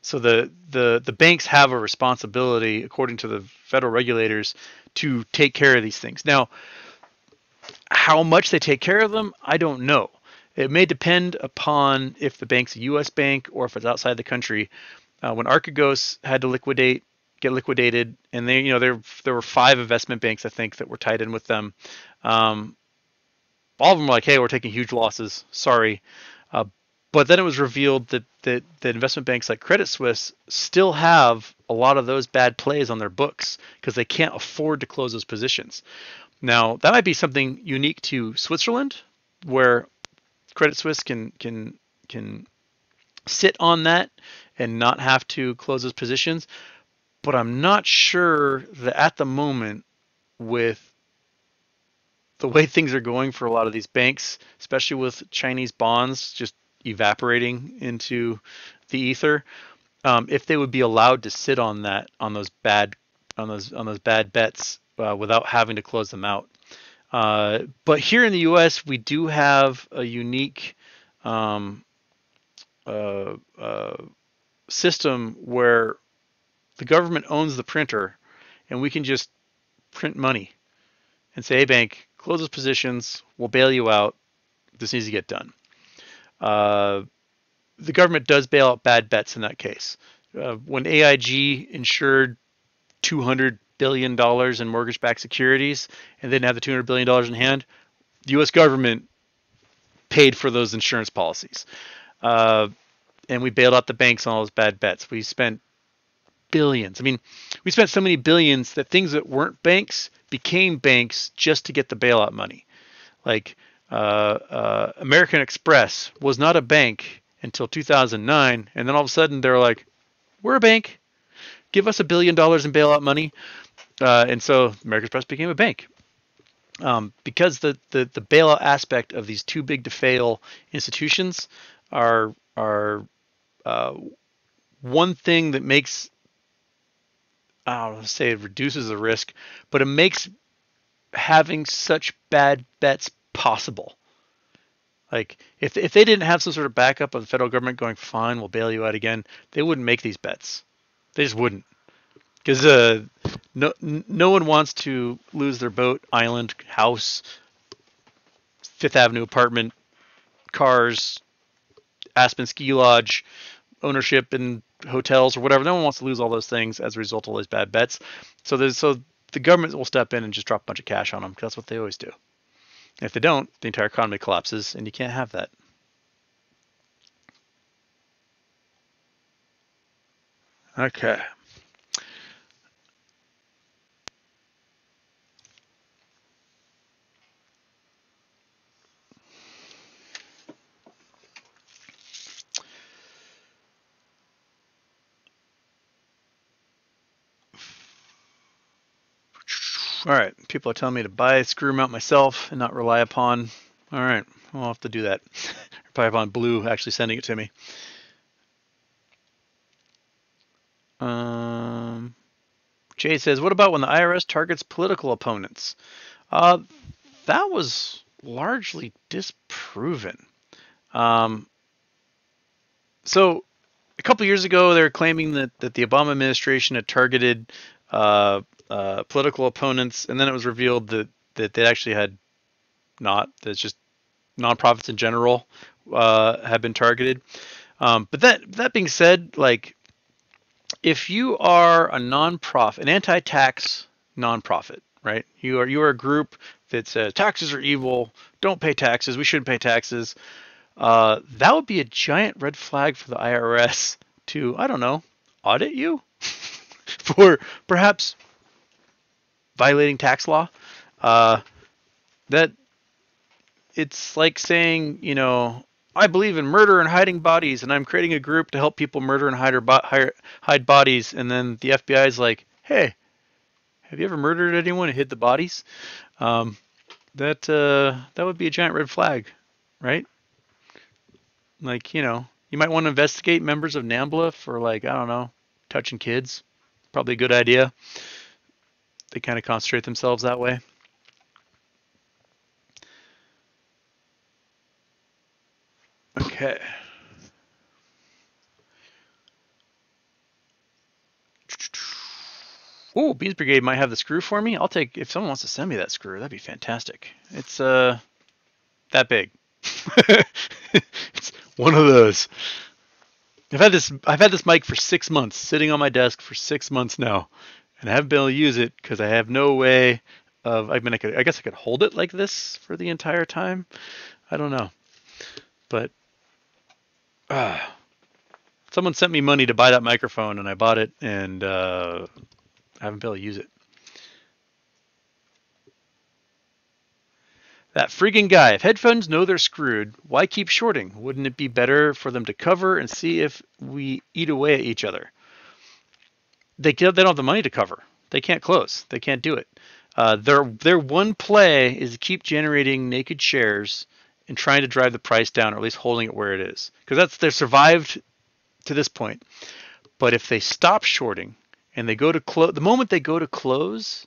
So the banks have a responsibility, according to the federal regulators, to take care of these things. Now, how much they take care of them, I don't know. It may depend upon if the bank's a U.S. bank or if it's outside the country. When Archegos had to get liquidated, and there were 5 investment banks I think that were tied in with them. All of them were like, "Hey, we're taking huge losses. Sorry." But then it was revealed that investment banks like Credit Suisse still have a lot of those bad plays on their books because they can't afford to close those positions. Now, that might be something unique to Switzerland, where Credit Suisse can sit on that and not have to close those positions. But I'm not sure that at the moment, with the way things are going for a lot of these banks, especially with Chinese bonds just evaporating into the ether, if they would be allowed to sit on those bad bets without having to close them out. But here in the U.S., we do have a unique system where the government owns the printer, and we can just print money and say, "Hey, bank, close those positions. We'll bail you out. This needs to get done." the government does bail out bad bets in that case. When AIG insured $200 billion in mortgage-backed securities and they didn't have the $200 billion in hand, the U.S. government paid for those insurance policies. And we bailed out the banks on all those bad bets. We spent billions. I mean, we spent so many billions that things that weren't banks became banks just to get the bailout money. Like American Express was not a bank until 2009, and then all of a sudden they're like, we're a bank. Give us $1 billion in bailout money. And so American Express became a bank. Because the bailout aspect of these too big to fail institutions are one thing that makes, I don't want to say it reduces the risk, but it makes having such bad bets possible. Like if they didn't have some sort of backup of the federal government going, fine, we'll bail you out again, they wouldn't make these bets. They just wouldn't. Because no one wants to lose their boat, island, house, Fifth Avenue apartment, cars, Aspen Ski Lodge, ownership in hotels or whatever. No one wants to lose all those things as a result of all those bad bets. So the government will step in and just drop a bunch of cash on them because that's what they always do. And if they don't, the entire economy collapses, and you can't have that. Okay. All right. People are telling me to buy a screw mount myself and not rely upon. All right. I'll have to do that. Rely upon Blue actually sending it to me. Jay says, what about when the IRS targets political opponents? That was largely disproven. So a couple years ago, they were claiming that the Obama administration had targeted political opponents, and then it was revealed that they actually had not. That's just nonprofits in general have been targeted. But that being said, like if you are a nonprofit, an anti-tax nonprofit, right? You are a group that says taxes are evil, don't pay taxes, we shouldn't pay taxes. That would be a giant red flag for the IRS to, I don't know, audit you for perhaps violating tax law. That it's like saying, you know, I believe in murder and hiding bodies, and I'm creating a group to help people murder and hide bodies. And then the FBI is like, hey, have you ever murdered anyone and hid the bodies? That would be a giant red flag, right? Like, you know, you might want to investigate members of NAMBLA for, like, I don't know, touching kids. Probably a good idea. They kind of concentrate themselves that way. Okay. Oh, Beans Brigade might have the screw for me. I'll take, if someone wants to send me that screw, that'd be fantastic. It's that big. It's one of those. I've had this mic for 6 months, sitting on my desk for 6 months now, and I haven't been able to use it because I have no way of. I mean, I guess I could hold it like this for the entire time. I don't know, but someone sent me money to buy that microphone, and I bought it, and I haven't been able to use it. That freaking guy. If headphones know they're screwed, why keep shorting? Wouldn't it be better for them to cover and see if we eat away at each other? They don't have the money to cover. They can't close. They can't do it. Their one play is to keep generating naked shares and trying to drive the price down, or at least holding it where it is. Because they've survived to this point. But if they stop shorting and they go to close, the moment they go to close,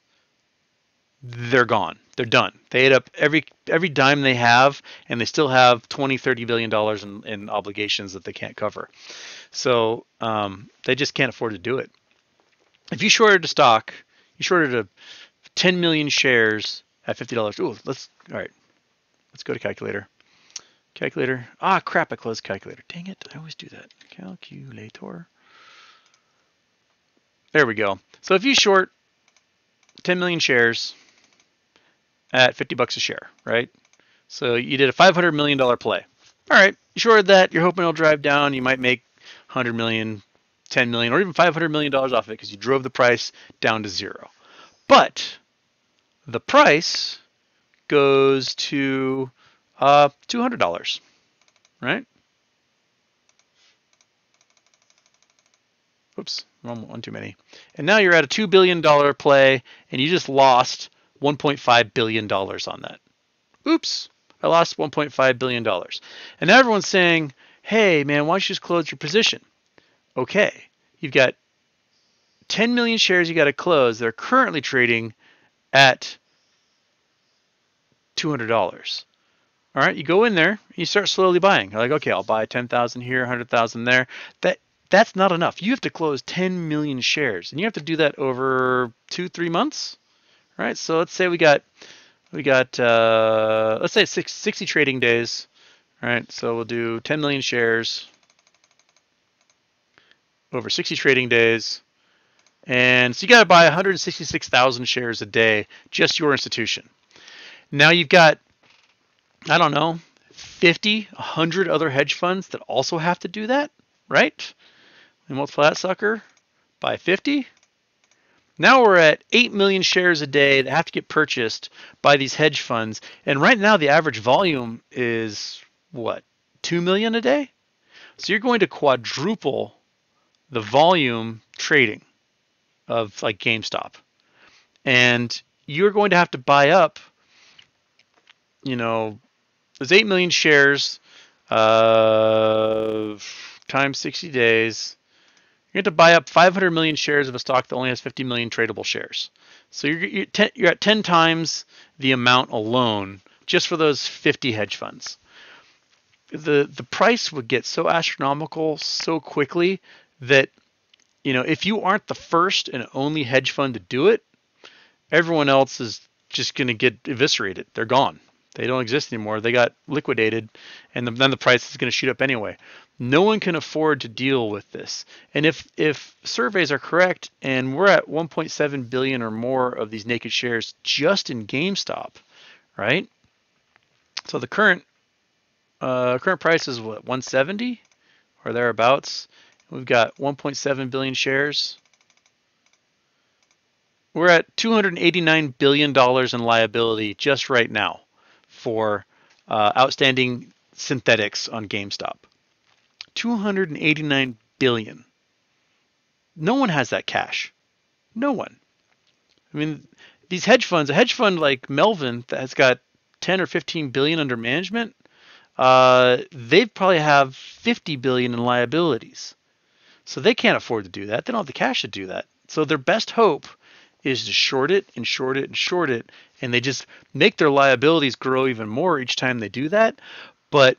they're gone. They're done. They ate up every dime they have, and they still have $20-30 billion in obligations that they can't cover. So they just can't afford to do it. If you shorted a stock, you shorted a 10 million shares at $50. Ooh, all right. Let's go to calculator. Calculator. Ah, crap, I closed calculator. Dang it, I always do that. Calculator. There we go. So if you short 10 million shares at 50 bucks a share, right? So you did a $500 million play. All right, you shorted that. You're hoping it'll drive down. You might make 100 million, 10 million, or even $500 million off of it because you drove the price down to zero. But the price goes to $200, right? Whoops, one too many. And now you're at a $2 billion play, and you just lost $1.5 billion on that. Oops, I lost $1.5 billion. And now everyone's saying, hey, man, why don't you just close your position? Okay, you've got 10 million shares you got to close. They're currently trading at $200. All right, you go in there, you start slowly buying. You're like, okay, I'll buy 10,000 here, 100,000 there. That's not enough. You have to close 10 million shares, and you have to do that over 2-3 months. All right, so let's say we got let's say 60 trading days. All right, so we'll do 10 million shares over 60 trading days. And so you got to buy 166,000 shares a day, just your institution. Now you've got, I don't know, 50, 100 other hedge funds that also have to do that, right? And multiply that sucker by 50. Now we're at 8 million shares a day that have to get purchased by these hedge funds. And right now the average volume is what, 2 million a day? So you're going to quadruple the volume trading of like GameStop. And you're going to have to buy up, you know, there's 8 million shares times 60 days. You're going to buy up 500 million shares of a stock that only has 50 million tradable shares. So you're at 10 times the amount alone just for those 50 hedge funds. The price would get so astronomical so quickly that, you know, if you aren't the first and only hedge fund to do it, everyone else is just going to get eviscerated. They're gone. They don't exist anymore. They got liquidated, and then the price is going to shoot up anyway. No one can afford to deal with this. And if surveys are correct, and we're at 1.7 billion or more of these naked shares just in GameStop, right? So the current price is what, 170 or thereabouts. We've got 1.7 billion shares. We're at $289 billion in liability just right now for outstanding synthetics on GameStop. 289 billion. No one has that cash. No one. I mean, these hedge funds, a hedge fund like Melvin that has got 10 or 15 billion under management, they probably have 50 billion in liabilities. So they can't afford to do that. They don't have the cash to do that. So their best hope is to short it and short it and short it, and they just make their liabilities grow even more each time they do that. But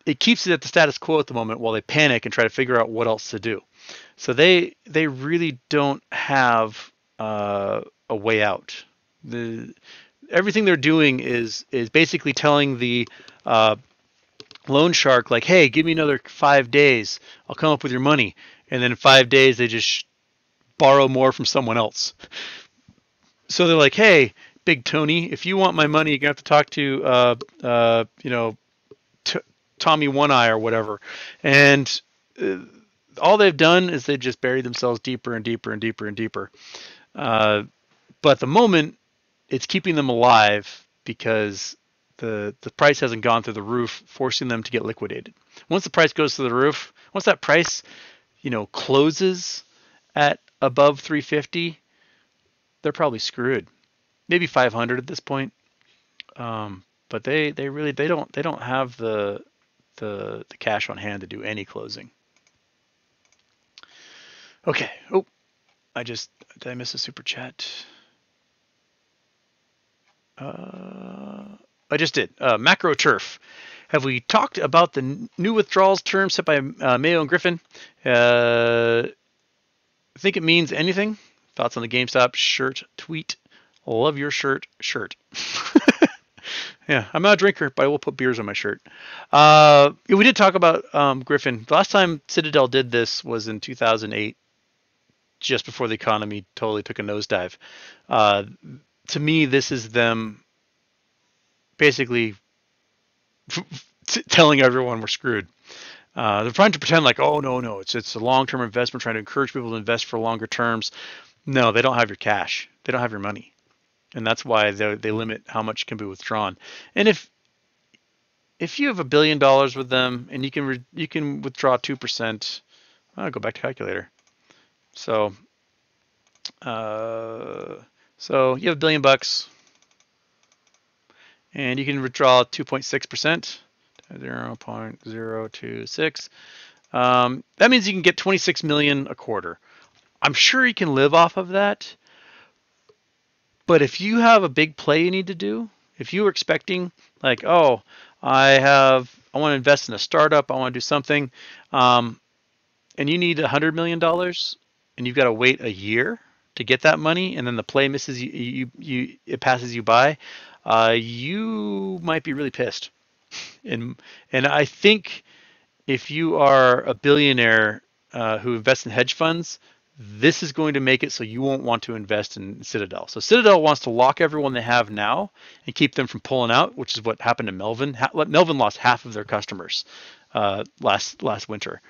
it keeps it at the status quo at the moment while they panic and try to figure out what else to do. So they really don't have a way out. Everything they're doing is basically telling the loan shark, like, hey, give me another 5 days, I'll come up with your money. And then in 5 days they just borrow more from someone else. So they're like, hey, Big Tony, if you want my money, you're gonna have to talk to Tommy One Eye or whatever. And all they've done is they just buried themselves deeper and deeper and deeper and deeper. But at the moment, it's keeping them alive because the price hasn't gone through the roof, forcing them to get liquidated. Once the price goes through the roof, once that price, closes at above 350, they're probably screwed. Maybe 500 at this point. But they don't have the cash on hand to do any closing. Okay. Oh, did I miss a super chat? I just did. Macro turf. Have we talked about the new withdrawals term set by Mayo and Griffin? Think it means anything? Thoughts on the GameStop shirt tweet? Love your shirt. Yeah, I'm not a drinker, but I will put beers on my shirt. We did talk about Griffin. The last time Citadel did this was in 2008, just before the economy totally took a nosedive. Uh, to me, this is them basically telling everyone we're screwed. They're trying to pretend like, oh no, it's a long-term investment, trying to encourage people to invest for longer terms. No, they don't have your cash. They don't have your money, and that's why they limit how much can be withdrawn. And if you have $1 billion with them and you can withdraw 2%, I'll go back to calculator. So so you have $1 billion and you can withdraw 2.6%, 0.026. That means you can get 26 million a quarter. I'm sure you can live off of that. But if you have a big play you need to do, if you were expecting like, oh, I want to invest in a startup, I want to do something, and you need $100 million, and you've got to wait a year to get that money, and then the play misses it passes you by, you might be really pissed. And I think if you are a billionaire who invests in hedge funds, this is going to make it so you won't want to invest in Citadel. So Citadel wants to lock everyone they have now and keep them from pulling out, which is what happened to Melvin. Melvin lost half of their customers last winter.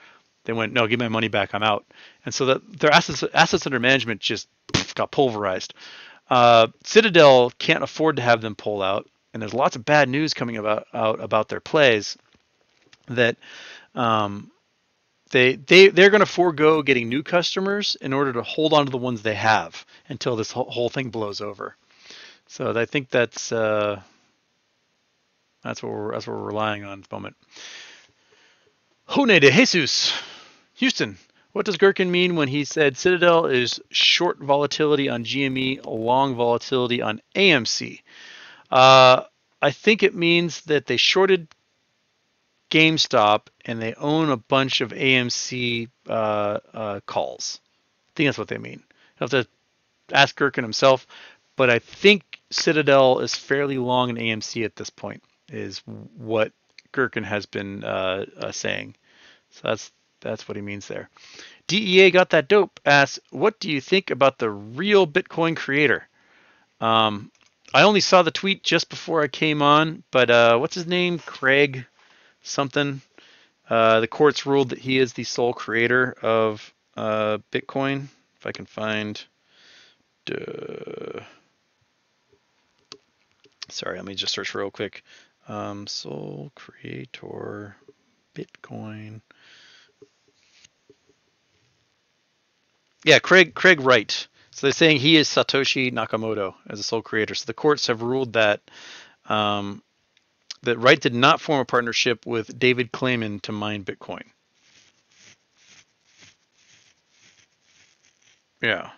They went, no, give my money back, I'm out. And so that their assets under management just got pulverized. Citadel can't afford to have them pull out, and there's lots of bad news coming about their plays that they're going to forego getting new customers in order to hold on to the ones they have until this whole thing blows over. So I think that's what we're relying on at the moment. Jone de Jesus, Houston. What does Gherkin mean when he said Citadel is short volatility on GME, long volatility on AMC? I think it means that they shorted GameStop and they own a bunch of AMC calls. I think that's what they mean. You'll have to ask Gherkin himself, but I think Citadel is fairly long in AMC at this point, is what Gherkin has been saying. So that's what he means there. DEA got that dope asks, what do you think about the real Bitcoin creator? I only saw the tweet just before I came on, but what's his name? Craig something. The courts ruled that he is the sole creator of Bitcoin. If I can find. Sorry, let me just search real quick. Sole creator Bitcoin. Yeah, Craig Wright. So they're saying he is Satoshi Nakamoto as a sole creator. So the courts have ruled that that Wright did not form a partnership with David Klayman to mine Bitcoin. Yeah.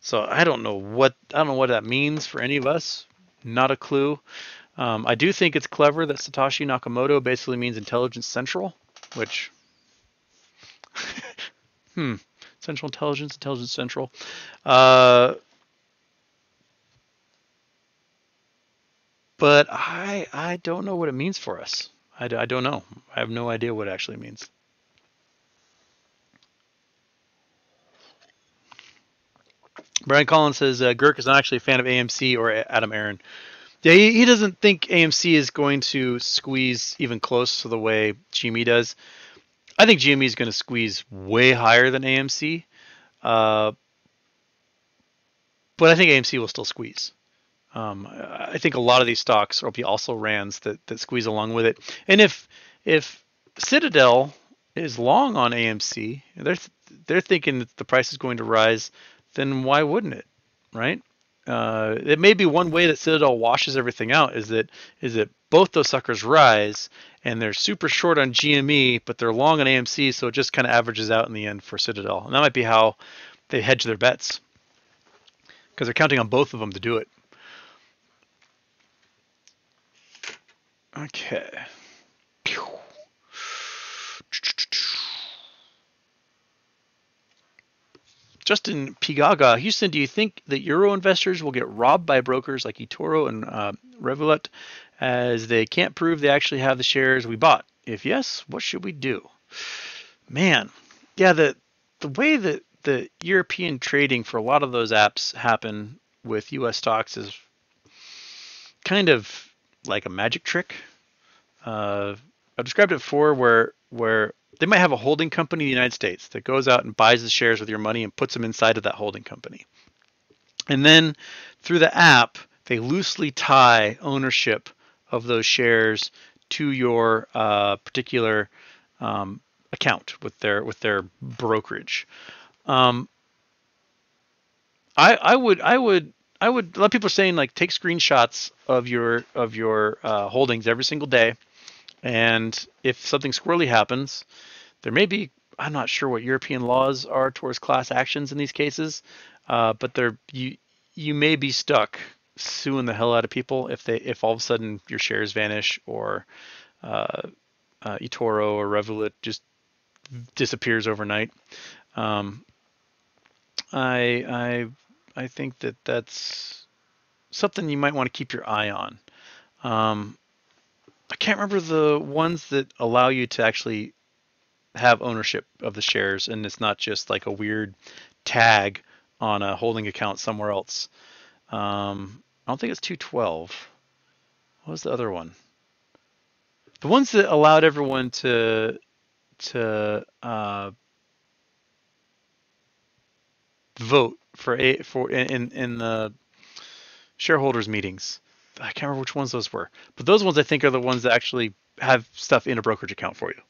So I don't know what that means for any of us. Not a clue. I do think it's clever that Satoshi Nakamoto basically means intelligence central, which Central Intelligence Central. But I don't know what it means for us. I don't know. I have no idea what it actually means. Brian Collins says Girk is not actually a fan of AMC or Adam Aaron. Yeah, he doesn't think AMC is going to squeeze even close to the way GME does. I think GME is going to squeeze way higher than AMC. But I think AMC will still squeeze. I think a lot of these stocks will be also RANs that squeeze along with it. And if Citadel is long on AMC, they're thinking that the price is going to rise, then why wouldn't it, right? It may be one way that Citadel washes everything out is that both those suckers rise and they're super short on GME, but they're long on AMC, so it just kind of averages out in the end for Citadel. And that might be how they hedge their bets because they're counting on both of them to do it. Okay. Justin Pigaga, Houston, do you think that Euro investors will get robbed by brokers like eToro and Revolut as they can't prove they actually have the shares we bought? If yes, what should we do? Man, yeah, the way that the European trading for a lot of those apps happen with US stocks is kind of like a magic trick. I've described it before where they might have a holding company in the United States that goes out and buys the shares with your money and puts them inside of that holding company. And then through the app, they loosely tie ownership of those shares to your particular account with their brokerage. I would a lot of people are saying like take screenshots of your holdings every single day, and if something squirrely happens, there may be, I'm not sure what European laws are towards class actions in these cases, but you may be stuck suing the hell out of people if all of a sudden your shares vanish or eToro or Revolut just disappears overnight. Um, I think that's something you might want to keep your eye on. I can't remember the ones that allow you to actually have ownership of the shares, and it's not just like a weird tag on a holding account somewhere else. I don't think it's 212. What was the other one? The ones that allowed everyone to vote for in the shareholders meetings. I can't remember which ones those were, but those ones I think are the ones that actually have stuff in a brokerage account for you.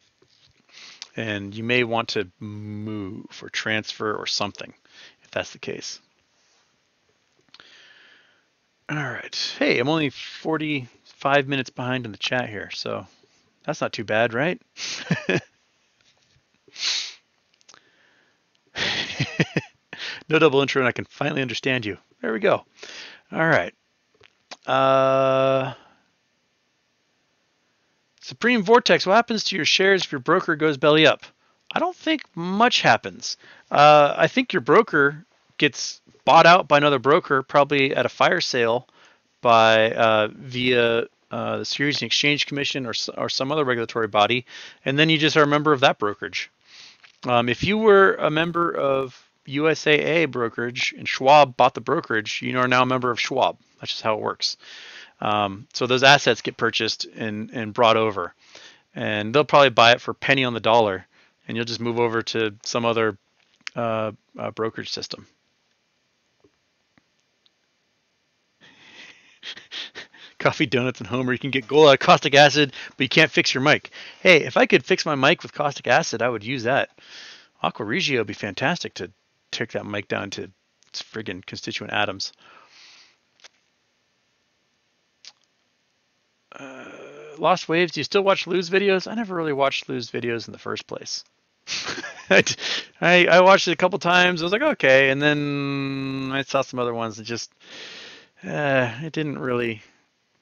And you may want to move or transfer or something if that's the case. All right. Hey, I'm only 45 minutes behind in the chat here, so that's not too bad, right? No double intro, and I can finally understand you. There we go. All right. Supreme Vortex, what happens to your shares if your broker goes belly up? I don't think much happens. I think your broker gets bought out by another broker, probably at a fire sale by via the Securities and Exchange Commission or some other regulatory body, and then you just are a member of that brokerage. If you were a member of USAA brokerage and Schwab bought the brokerage, you are now a member of Schwab. That's just how it works. So those assets get purchased and brought over, and they'll probably buy it for a penny on the dollar, and you'll just move over to some other brokerage system. Coffee, donuts, and Homer. You can get gold out of caustic acid, but you can't fix your mic. Hey, if I could fix my mic with caustic acid, I would use that. Aqua Regia would be fantastic to take that mic down to its friggin' constituent atoms. Lost Waves, do you still watch Lou's videos? I never really watched Lou's videos in the first place. I watched it a couple times. I was like, okay, and then I saw some other ones that just it didn't really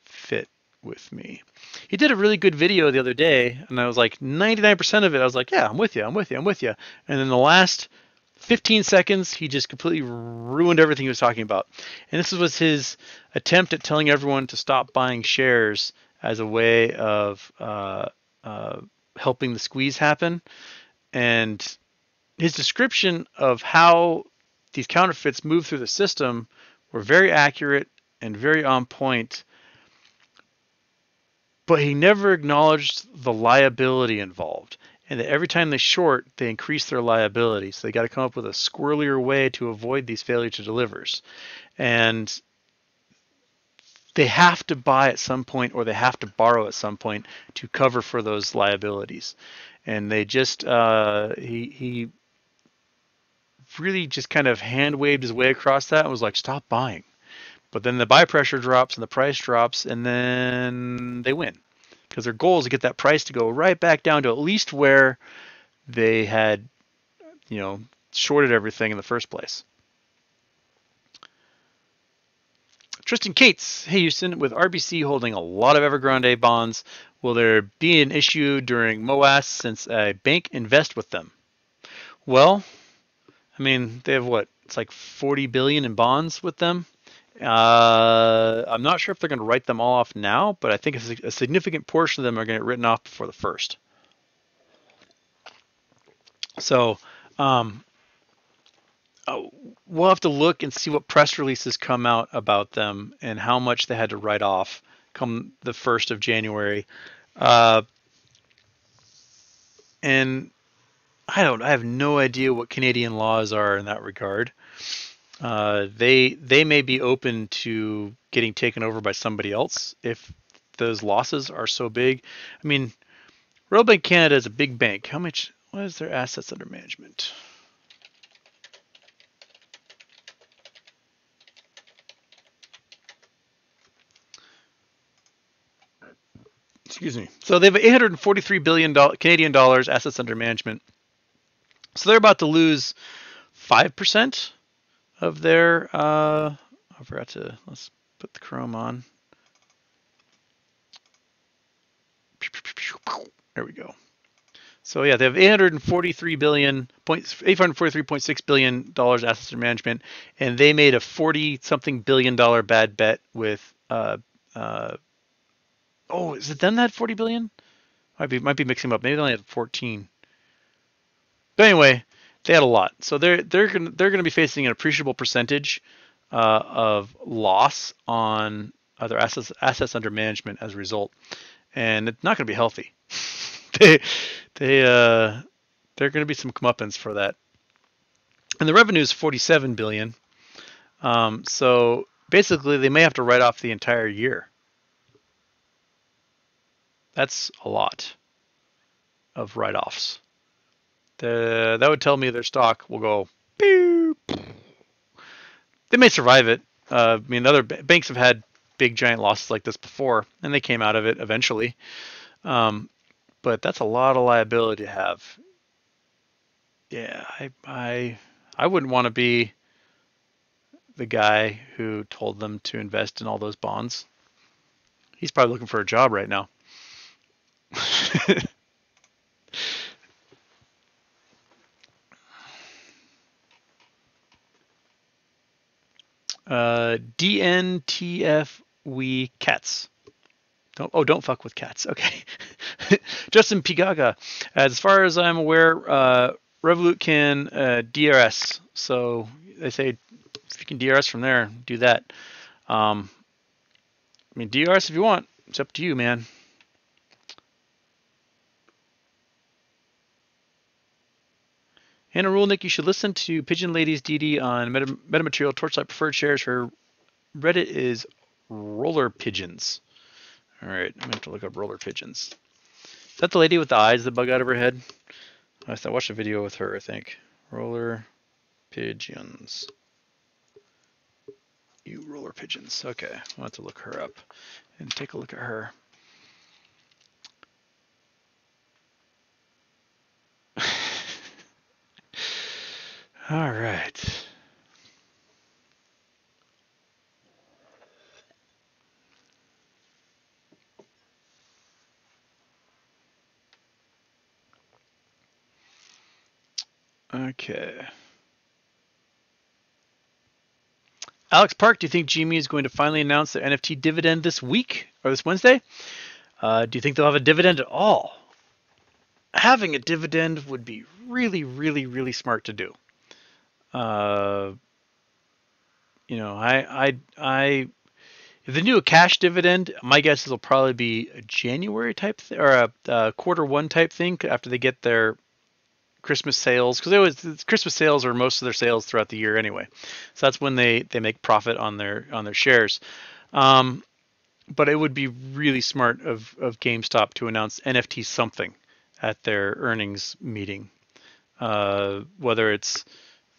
fit with me. He did a really good video the other day, and I was like 99% of it. I was like, yeah, I'm with you. And then the last 15 seconds, he just completely ruined everything he was talking about. And this was his attempt at telling everyone to stop buying shares as a way of helping the squeeze happen. And his description of how these counterfeits move through the system were very accurate and very on point. But he never acknowledged the liability involved, and that every time they short, they increase their liability. So they got to come up with a squirrelier way to avoid these failure to delivers. And they have to buy at some point, or they have to borrow at some point to cover for those liabilities. And they just, he really just kind of hand waved his way across that and was like, stop buying. But then the buy pressure drops and the price drops, and then they win. Because their goal is to get that price to go right back down to at least where they had, shorted everything in the first place. Tristan Cates, hey Houston, with RBC holding a lot of Evergrande bonds, will there be an issue during MOAS since a bank invests with them? Well, I mean, they have what? It's like 40 billion in bonds with them. I'm not sure if they're going to write them all off now, but I think a significant portion of them are going to get written off before the first. So um, we'll have to look and see what press releases come out about them and how much they had to write off come the 1st of January. And I have no idea what Canadian laws are in that regard. They may be open to getting taken over by somebody else if those losses are so big. I mean, Royal Bank Canada is a big bank. What is their assets under management? Excuse me. So they have 843 billion Canadian dollars assets under management. So they're about to lose 5% of their. I forgot to. Let's put the Chrome on. There we go. So yeah, they have 843.6 billion dollars assets under management, and they made a 40-something billion dollar bad bet with. Oh, is it then that 40 billion? Might be mixing them up. Maybe they only had 14. But anyway, they had a lot. So they're gonna be facing an appreciable percentage of loss on other assets under management as a result, and it's not gonna be healthy. they they're gonna be some comeuppance for that. And the revenue is 47 billion. So basically, they may have to write off the entire year. That's a lot of write-offs. That would tell me their stock will go. Beep. They may survive it. I mean, other banks have had big giant losses like this before, and they came out of it eventually. But that's a lot of liability to have. Yeah, I wouldn't want to be the guy who told them to invest in all those bonds. He's probably looking for a job right now. DNTF we cats. Don't fuck with cats. Okay. Justin Pigaga. As far as I'm aware, Revolut can DRS. So they say if you can DRS from there, do that. I mean, DRS if you want. It's up to you, man. Hannah Rulnick, you should listen to Pigeon Lady's DD on metamaterial Torchlight preferred shares. Her Reddit is roller pigeons. All right, I'm gonna have to look up roller pigeons. Is that the lady with the eyes that bug out of her head? I watched a video with her, I think. Roller pigeons. You roller pigeons. Okay, I'll have to look her up and take a look at her. All right. Okay. Alex Park, do you think GME is going to finally announce their NFT dividend this week or this Wednesday? Do you think they'll have a dividend at all? Having a dividend would be really, really, really smart to do. You know, if they do a cash dividend, my guess is it'll probably be a January type or a quarter one type thing after they get their Christmas sales, because Christmas sales are most of their sales throughout the year anyway. So that's when they make profit on their shares. But it would be really smart of GameStop to announce NFT something at their earnings meeting. Whether it's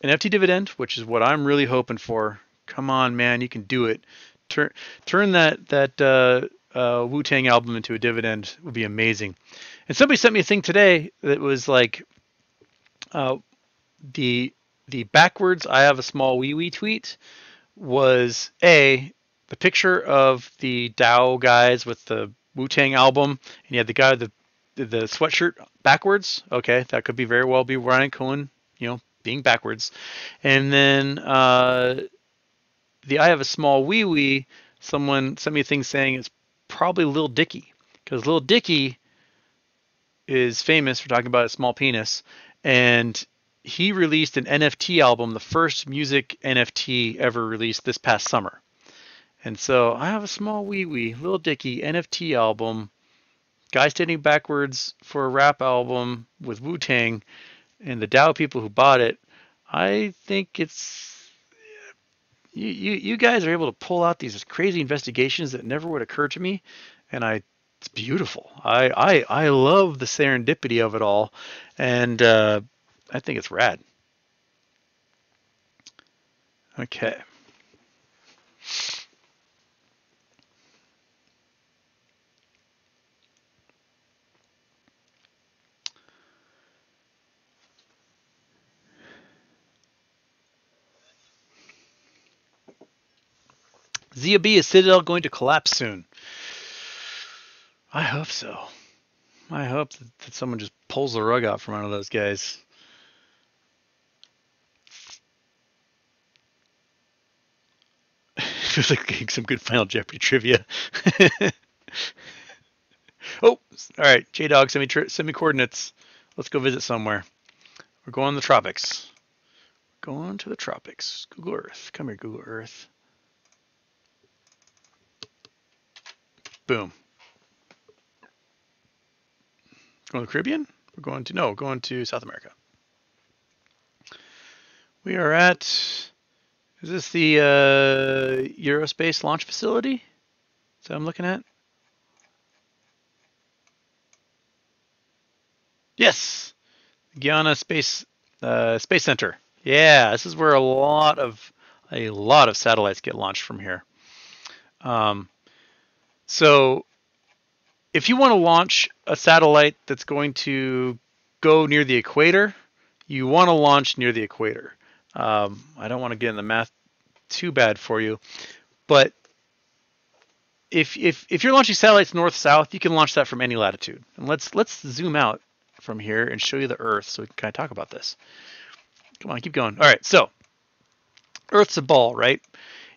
an NFT dividend, which is what I'm really hoping for. Come on, man, you can do it. Turn that Wu-Tang album into a dividend would be amazing. And somebody sent me a thing today that was like the backwards I have a small wee tweet was the picture of the DAO guys with the Wu-Tang album, and you had the guy with the sweatshirt backwards. Okay, that could be very well be Ryan Cohen, being backwards. And then the I have a small wee wee, someone sent me a thing saying it's probably Lil Dicky, because Lil Dicky is famous for talking about a small penis, and he released an NFT album, the first music NFT ever released this past summer. And so I have a small wee wee, Lil Dicky NFT album, guy standing backwards for a rap album with Wu-Tang, and the Dow people who bought it. I think it's you guys are able to pull out these crazy investigations that never would occur to me, and it's beautiful. I love the serendipity of it all, and I think it's rad. Okay. Zia B, is Citadel going to collapse soon? I hope so. I hope that someone just pulls the rug out from under those guys. Feels like getting some good Final Jeopardy trivia. Oh, all right. J-Dog, send me coordinates. Let's go visit somewhere. We're going to the tropics. Going to the tropics. Google Earth. Come here, Google Earth. Boom. Going to the Caribbean? We're going to South America. We are at, is this the Eurospace launch facility? Is that what I'm looking at? Yes, Guyana Space Center. Yeah, this is where a lot of satellites get launched from here. So if you want to launch a satellite that's going to go near the equator, you want to launch near the equator. I don't want to get in the math too bad for you, but if you're launching satellites north-south, you can launch that from any latitude. And let's zoom out from here and show you the Earth so we can kind of talk about this. Come on, keep going. All right, so Earth's a ball, right?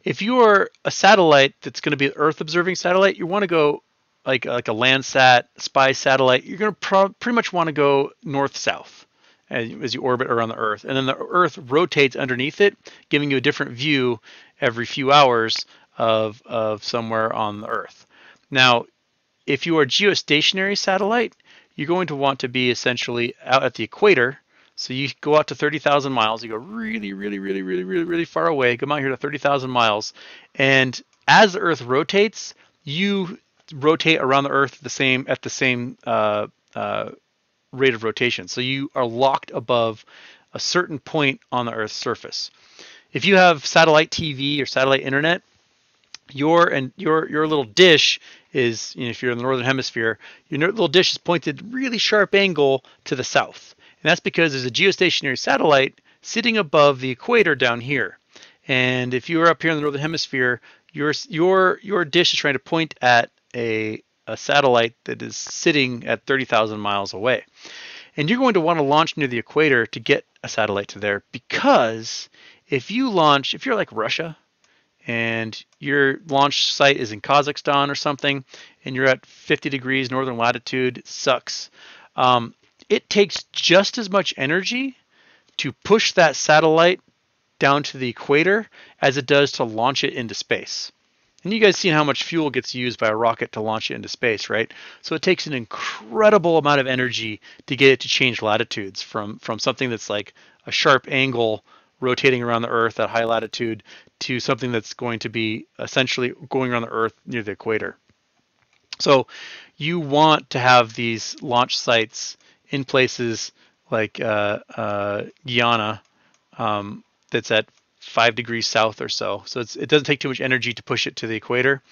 If you are a satellite that's going to be an Earth-observing satellite, you want to go like a Landsat spy satellite. You're going to pretty much want to go north-south as you orbit around the Earth, and then the Earth rotates underneath it, giving you a different view every few hours of somewhere on the Earth. Now, if you are a geostationary satellite, you're going to want to be essentially out at the equator. So you go out to 30,000 miles. You go really far away. Come out here to 30,000 miles, and as the Earth rotates, you rotate around the Earth at the same rate of rotation. So you are locked above a certain point on the Earth's surface. If you have satellite TV or satellite internet, your little dish is, if you're in the northern hemisphere, your little dish is pointed really sharp angle to the south. And that's because there's a geostationary satellite sitting above the equator down here. And if you're up here in the northern hemisphere, your dish is trying to point at a satellite that is sitting at 30,000 miles away. And you're going to want to launch near the equator to get a satellite to there, because if you're like Russia, and your launch site is in Kazakhstan or something, and you're at 50 degrees northern latitude, it sucks. It takes just as much energy to push that satellite down to the equator as it does to launch it into space. And you guys seen how much fuel gets used by a rocket to launch it into space, right? So it takes an incredible amount of energy to get it to change latitudes from something that's like a sharp angle rotating around the Earth at high latitude to something that's going to be essentially going around the Earth near the equator. So you want to have these launch sites in places like Guyana, that's at 5 degrees south or so. So it doesn't take too much energy to push it to the equator.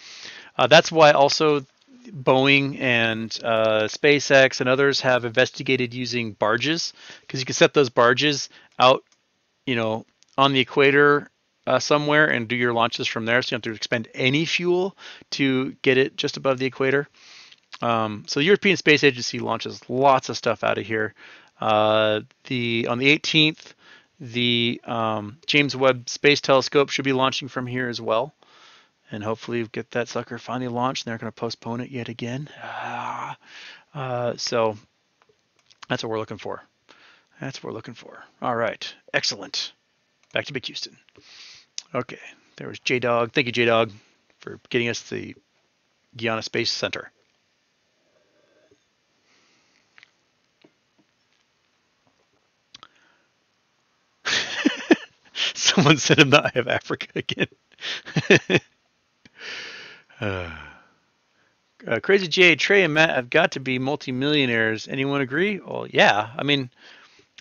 That's why also Boeing and SpaceX and others have investigated using barges, because you can set those barges out, on the equator somewhere and do your launches from there. So you don't have to expend any fuel to get it just above the equator. So the European Space Agency launches lots of stuff out of here. On the 18th, The James Webb Space Telescope should be launching from here as well. And hopefully get that sucker finally launched. They're going to postpone it yet again. So that's what we're looking for. That's what we're looking for. All right. Excellent. Back to Big Houston. Okay. There was J-Dog. Thank you, J-Dog, for getting us to the Guyana Space Center. Someone said I'm not have Africa again. Crazy J, Trey, and Matt have got to be multimillionaires. Anyone agree? Well, yeah. I mean,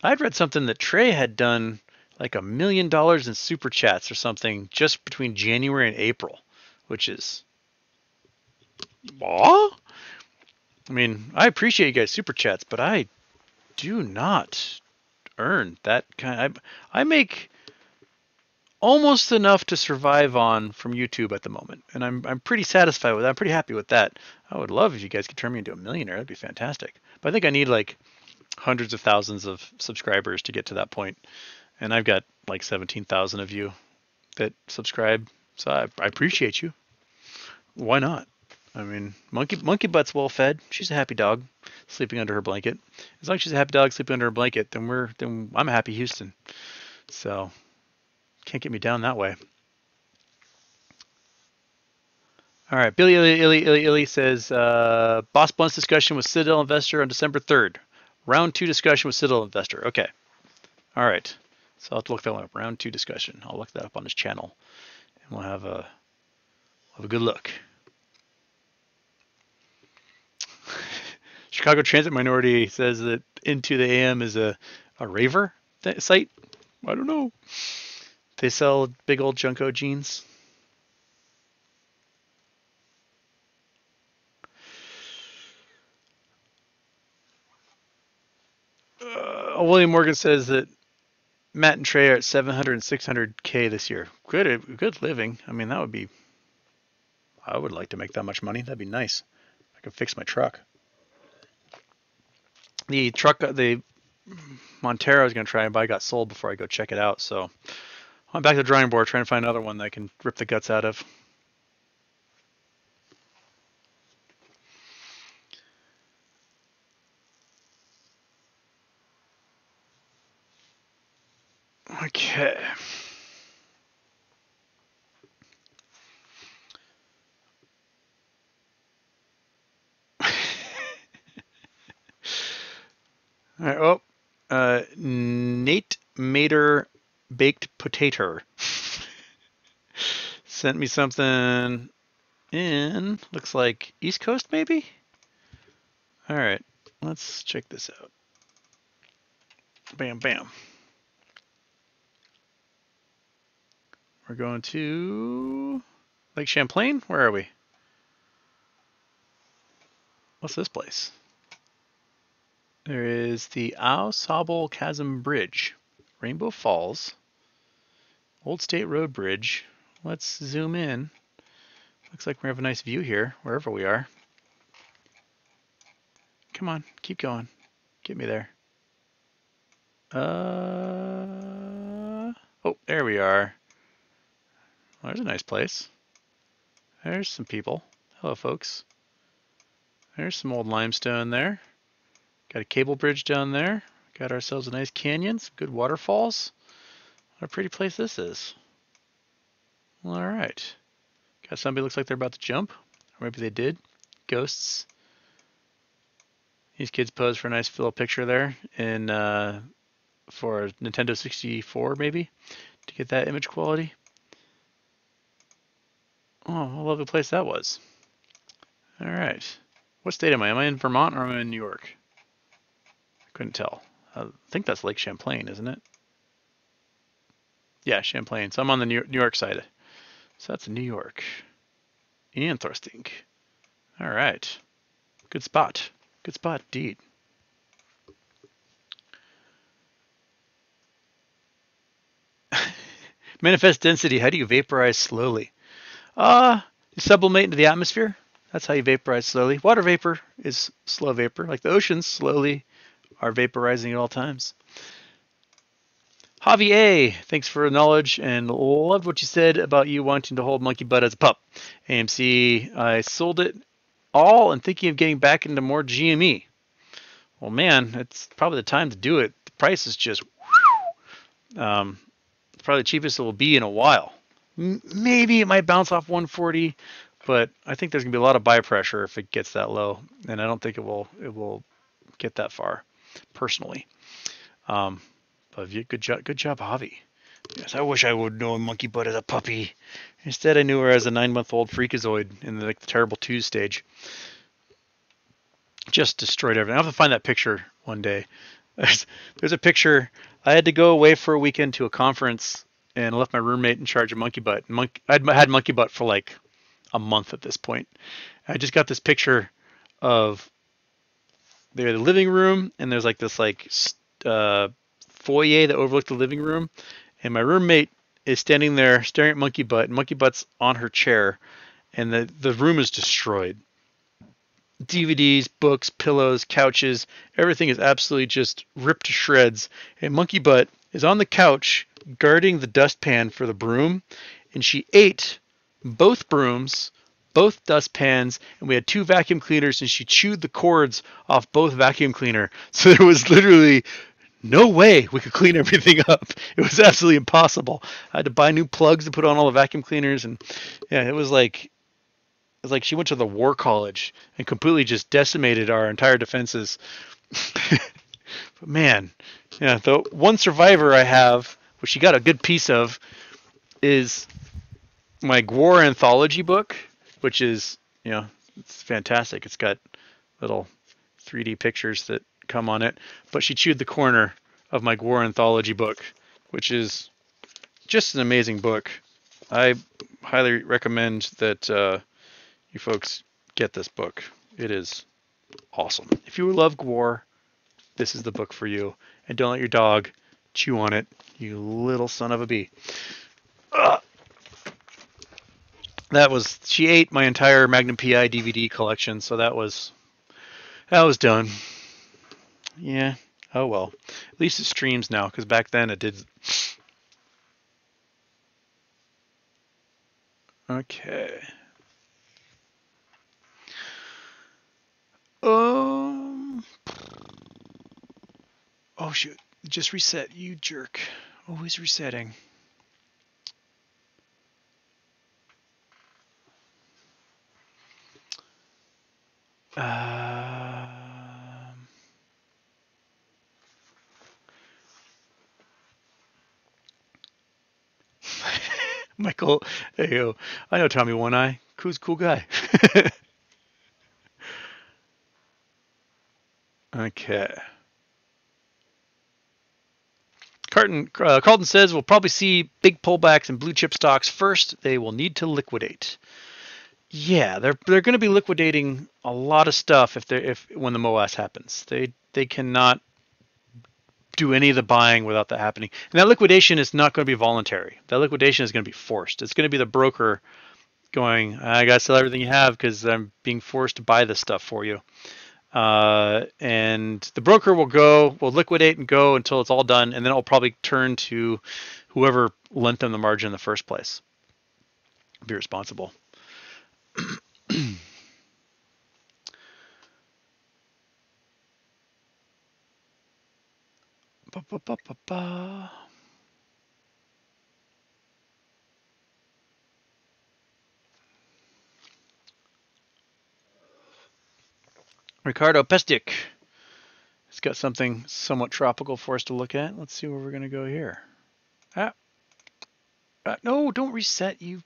I'd read something that Trey had done like $1 million in super chats or something just between January and April, which is, aw? I mean, I appreciate you guys super chats, but I do not earn that kind. I make almost enough to survive on from YouTube at the moment, and I'm pretty satisfied with that. I'm pretty happy with that. I would love if you guys could turn me into a millionaire. That'd be fantastic. But I think I need like hundreds of thousands of subscribers to get to that point, and I've got like 17,000 of you that subscribe, so I appreciate you. Why not? I mean, monkey butt's well fed. She's a happy dog, sleeping under her blanket. As long as she's a happy dog sleeping under her blanket, then I'm a happy Houston. So can't get me down that way. All right, Billy Illy says, Boss Blunt's discussion with Citadel Investor on December 3rd. Round 2 discussion with Citadel Investor. Okay. All right. So I'll have to look that one up. Round 2 discussion. I'll look that up on his channel, and we'll have a good look. Chicago Transit Minority says that Into the AM is a raver site. I don't know. They sell big old Junko jeans. William Morgan says that Matt and Trey are at 700 and 600K this year. Good living. I mean, I would like to make that much money. That'd be nice. I could fix my truck. The Montero I was going to try and buy got sold before I go check it out. So I'm back to the drawing board trying to find another one that I can rip the guts out of. Okay. All right. Oh, Nate Mater Baked Potato sent me something in, looks like East Coast maybe? All right, let's check this out. Bam, bam. We're going to Lake Champlain. Where are we? What's this place? There is the Au Sable Chasm Bridge, Rainbow Falls, Old State Road Bridge. Let's zoom in. Looks like we have a nice view here, wherever we are. Come on, keep going. Get me there. Oh, there we are. Well, there's a nice place. There's some people. Hello, folks. There's some old limestone there. Got a cable bridge down there. Got ourselves a nice canyon, some good waterfalls. What a pretty place this is. Well, all right. Got somebody looks like they're about to jump. Or maybe they did. Ghosts. These kids posed for a nice little picture there in for Nintendo 64 maybe to get that image quality. Oh, what a lovely place that was. All right. What state am I? Am I in Vermont or am I in New York? I couldn't tell. I think that's Lake Champlain, isn't it? Yeah, Champlain. So I'm on the New York side. So that's New York. Interesting. All right. Good spot. Good spot, indeed. Manifest density. How do you vaporize slowly? You sublimate into the atmosphere. That's how you vaporize slowly. Water vapor is slow vapor. Like the oceans slowly are vaporizing at all times. Javi A, thanks for the knowledge and loved what you said about you wanting to hold Monkey Butt as a pup. AMC, I sold it all and thinking of getting back into more GME. Well, man, it's probably the time to do it. The price is just probably the cheapest it will be in a while. Maybe it might bounce off 140, but I think there's gonna be a lot of buy pressure if it gets that low, and I don't think it will get that far, personally. But good job, Javi. Yes, I wish I would know Monkey Butt as a puppy. Instead, I knew her as a 9-month-old freakazoid in the terrible 2 stage. Just destroyed everything. I'll have to find that picture one day. There's a picture. I had to go away for a weekend to a conference and left my roommate in charge of Monkey Butt. I'd had Monkey Butt for like a month at this point. I just got this picture of the living room, and there's like this foyer that overlooked the living room, and my roommate is standing there staring at Monkey Butt, and Monkey Butt's on her chair, and the room is destroyed. DVDs, books, pillows, couches, everything is absolutely just ripped to shreds. And Monkey Butt is on the couch guarding the dustpan for the broom, and she ate both brooms, both dustpans, and we had 2 vacuum cleaners, and she chewed the cords off both vacuum cleaner. So there was literally no way we could clean everything up. It was absolutely impossible. I had to buy new plugs to put on all the vacuum cleaners, and yeah, it was like she went to the war college and completely just decimated our entire defenses. But man, yeah, the one survivor I have, which she got a good piece of, is my Gwar anthology book, which is, it's fantastic. It's got little 3D pictures that come on it. But she chewed the corner of my Gwar anthology book, which is just an amazing book. I highly recommend that you folks get this book. It is awesome. If you love Gwar, this is the book for you. And don't let your dog chew on it, you little son of a bee. She ate my entire Magnum PI DVD collection, so that was done. Yeah. Oh well. At least it streams now, because back then it did. Okay. Oh shoot! Just reset, you jerk. Always resetting. Michael, hey yo, I know Tommy One Eye. Cool guy. Okay. Carlton says we'll probably see big pullbacks in blue chip stocks first. They will need to liquidate. Yeah, they're going to be liquidating a lot of stuff when the MOAS happens. They cannot do any of the buying without that happening. And that liquidation is not going to be voluntary. That liquidation is going to be forced. It's going to be the broker going, I got to sell everything you have because I'm being forced to buy this stuff for you. And the broker will liquidate and go until it's all done, and then it'll probably turn to whoever lent them the margin in the first place. Be responsible. Ricardo Pestic. It's got something somewhat tropical for us to look at. Let's see where we're going to go here. No, don't reset, you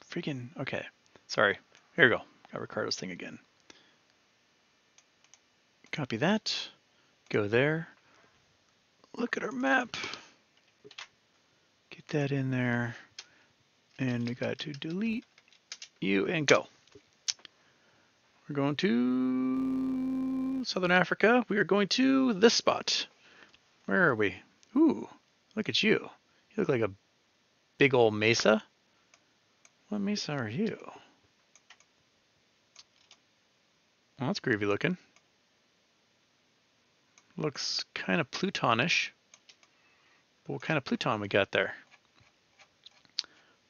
freaking... Okay, sorry. Here we go. Got Ricardo's thing again. Copy that. Go there. Look at our map. Get that in there. And we got to delete you and go. We're going to Southern Africa. We are going to this spot. Where are we? Ooh, look at you. You look like a big old mesa. What mesa are you? Well, that's groovy looking. Looks kind of Plutonish. But what kind of Pluton we got there?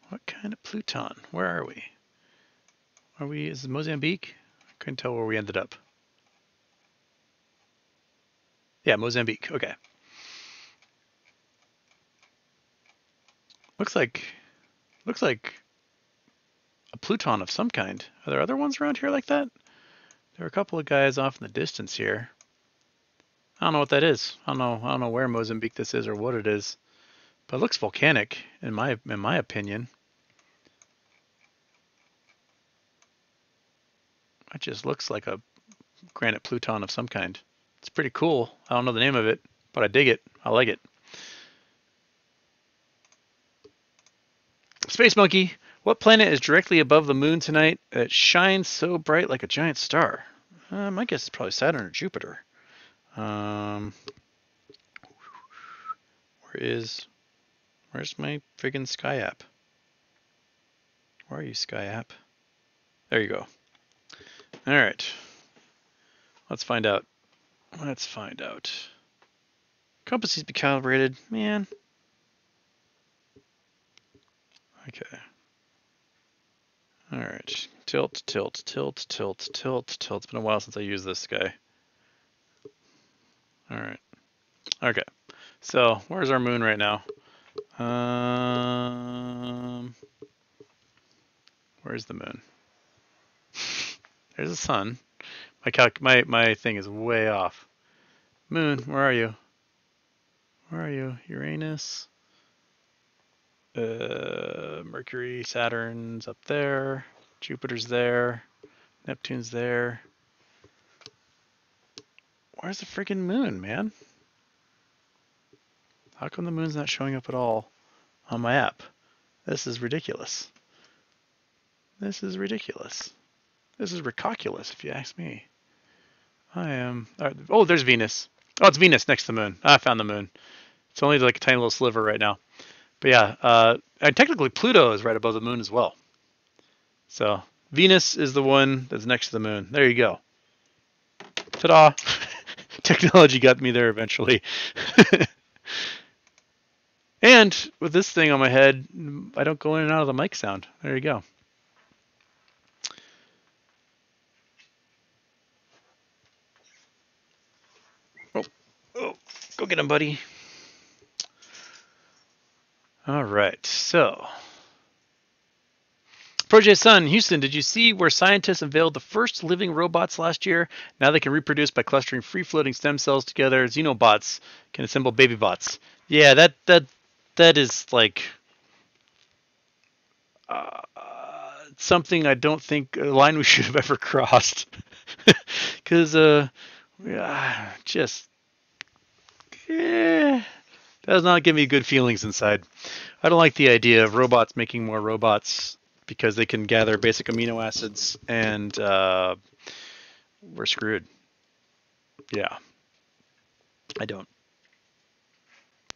What kind of Pluton? Where are we? Is it Mozambique? I couldn't tell where we ended up. Yeah, Mozambique. Okay. Looks like a Pluton of some kind. Are there other ones around here like that? There are a couple of guys off in the distance here. I don't know what that is. I don't know where Mozambique this is or what it is. But it looks volcanic in my opinion. It just looks like a granite Pluton of some kind. It's pretty cool. I don't know the name of it, but I dig it. I like it. Space Monkey, what planet is directly above the moon tonight that shines so bright like a giant star? My guess is probably Saturn or Jupiter. Where's my friggin' Sky app? Where are you, Sky app? There you go. All right. Let's find out. Let's find out. Compass needs to be calibrated. Man. Okay. All right. Tilt, tilt, tilt, tilt, tilt, tilt. It's been a while since I used this guy. All right. Okay. So, where's our moon right now? Where's the moon? There's the sun. My thing is way off. Moon, where are you? Where are you? Uranus. Mercury, Saturn's up there. Jupiter's there. Neptune's there. Where's the freaking moon, man? How come the moon's not showing up at all on my app? This is ridiculous. This is ridiculous. This is ridiculous, if you ask me. I am... Oh, there's Venus. Oh, it's Venus next to the moon. I found the moon. It's only like a tiny little sliver right now. But yeah, and technically Pluto is right above the moon as well. So Venus is the one that's next to the moon. There you go. Ta-da! Technology got me there eventually. And with this thing on my head, I don't go in and out of the mic sound. There you go. Oh, go get him, buddy. All right, so. Project Sun, Houston, did you see where scientists unveiled the first living robots last year? Now they can reproduce by clustering free-floating stem cells together. Xenobots can assemble baby bots. Yeah, that is like something I don't think a line we should have ever crossed. Because just does not give me good feelings inside. I don't like the idea of robots making more robots because they can gather basic amino acids, and we're screwed. Yeah. I don't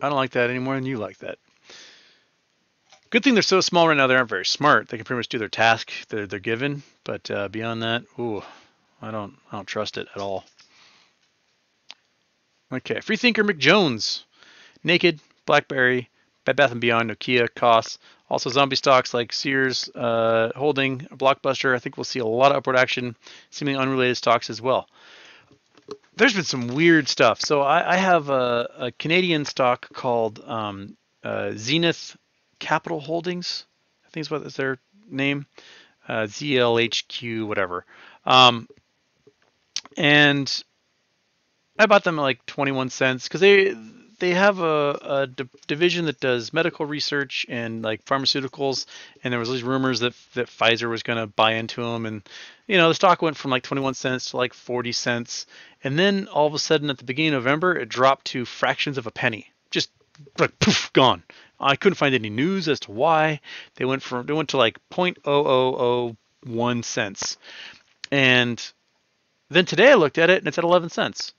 like that any more than you like that. Good thing they're so small right now, they aren't very smart. They can pretty much do their task they're given, but beyond that, ooh, I don't trust it at all. Okay, Freethinker McJones. Naked, BlackBerry, Bed Bath & Beyond, Nokia, Koss. Also zombie stocks like Sears, Holding, Blockbuster. I think we'll see a lot of upward action, seemingly unrelated stocks as well. There's been some weird stuff. So I have a Canadian stock called Zenith Capital Holdings. I think is their name. ZLHQ, whatever. And I bought them at like 21 cents because they have a division that does medical research and like pharmaceuticals, and there was these rumors that Pfizer was going to buy into them, and the stock went from like 21 cents to like 40 cents, and then all of a sudden at the beginning of November it dropped to fractions of a penny, just like poof, gone. I couldn't find any news as to why. They went to like 0.0001 cents, and then today I looked at it and it's at 11 cents.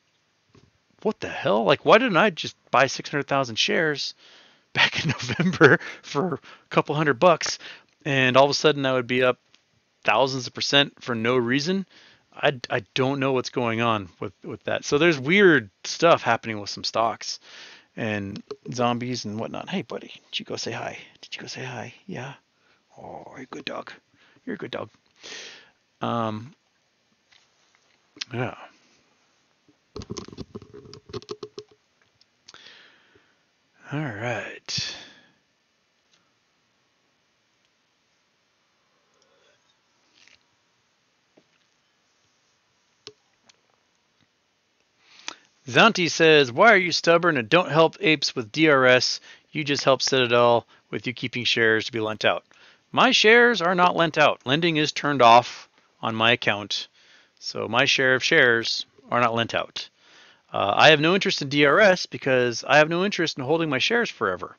What the hell? Like, why didn't I just buy 600,000 shares back in November for a couple $100, and all of a sudden I would be up thousands of % for no reason? I don't know what's going on with that. So there's weird stuff happening with some stocks, and zombies and whatnot. Hey, buddy, did you go say hi? Did you go say hi? Yeah. Oh, you're a good dog. You're a good dog. Yeah. All right. Zanti says, why are you stubborn and don't help apes with DRS? You just help Citadel with you keeping shares to be lent out. My shares are not lent out. Lending is turned off on my account. So my share of shares are not lent out. I have no interest in DRS because I have no interest in holding my shares forever.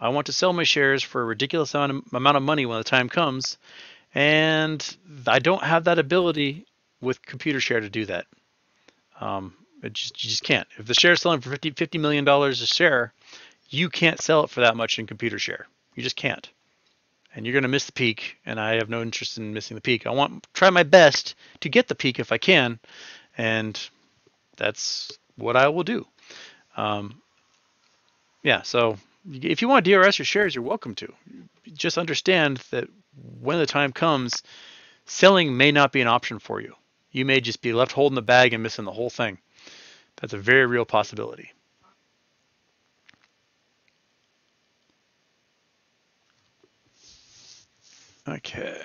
I want to sell my shares for a ridiculous amount of money when the time comes, and I don't have that ability with computer share to do that. You just can't. If the share is selling for $50 million a share, you can't sell it for that much in computer share. You just can't. And you're going to miss the peak, and I have no interest in missing the peak. I want to try my best to get the peak if I can, and that's what I will do. Yeah, so if you want to DRS your shares, you're welcome to. Just understand that when the time comes, selling may not be an option for you. You may just be left holding the bag and missing the whole thing. That's a very real possibility. Okay.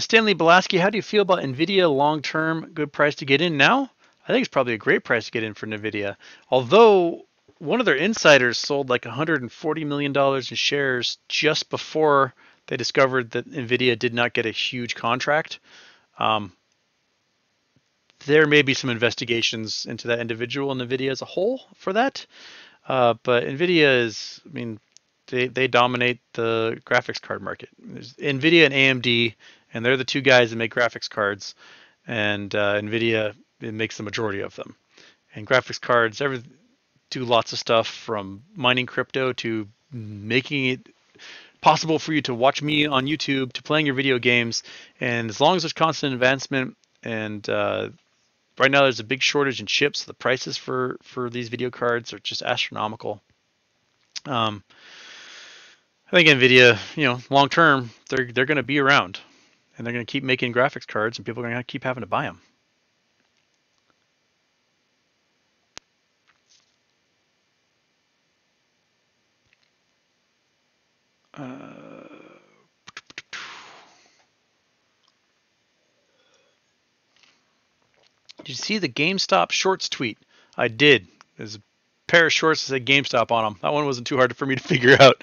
Stanley Belaski, how do you feel about NVIDIA long-term? Good price to get in now? I think it's probably a great price to get in for NVIDIA. Although one of their insiders sold like $140 million in shares just before they discovered that NVIDIA did not get a huge contract. There may be some investigations into that individual and NVIDIA as a whole for that. But NVIDIA is, I mean, they dominate the graphics card market. There's NVIDIA and AMD, and they're the two guys that make graphics cards, and NVIDIA makes the majority of them. And graphics cards do lots of stuff from mining crypto to making it possible for you to watch me on YouTube to playing your video games. And as long as there's constant advancement and right now there's a big shortage in chips, the prices for these video cards are just astronomical. I think NVIDIA, long term, they're going to be around, and they're going to keep making graphics cards, and people are going to keep having to buy them. Did you see the GameStop shorts tweet? I did. There's a pair of shorts that said GameStop on them. That one wasn't too hard for me to figure out.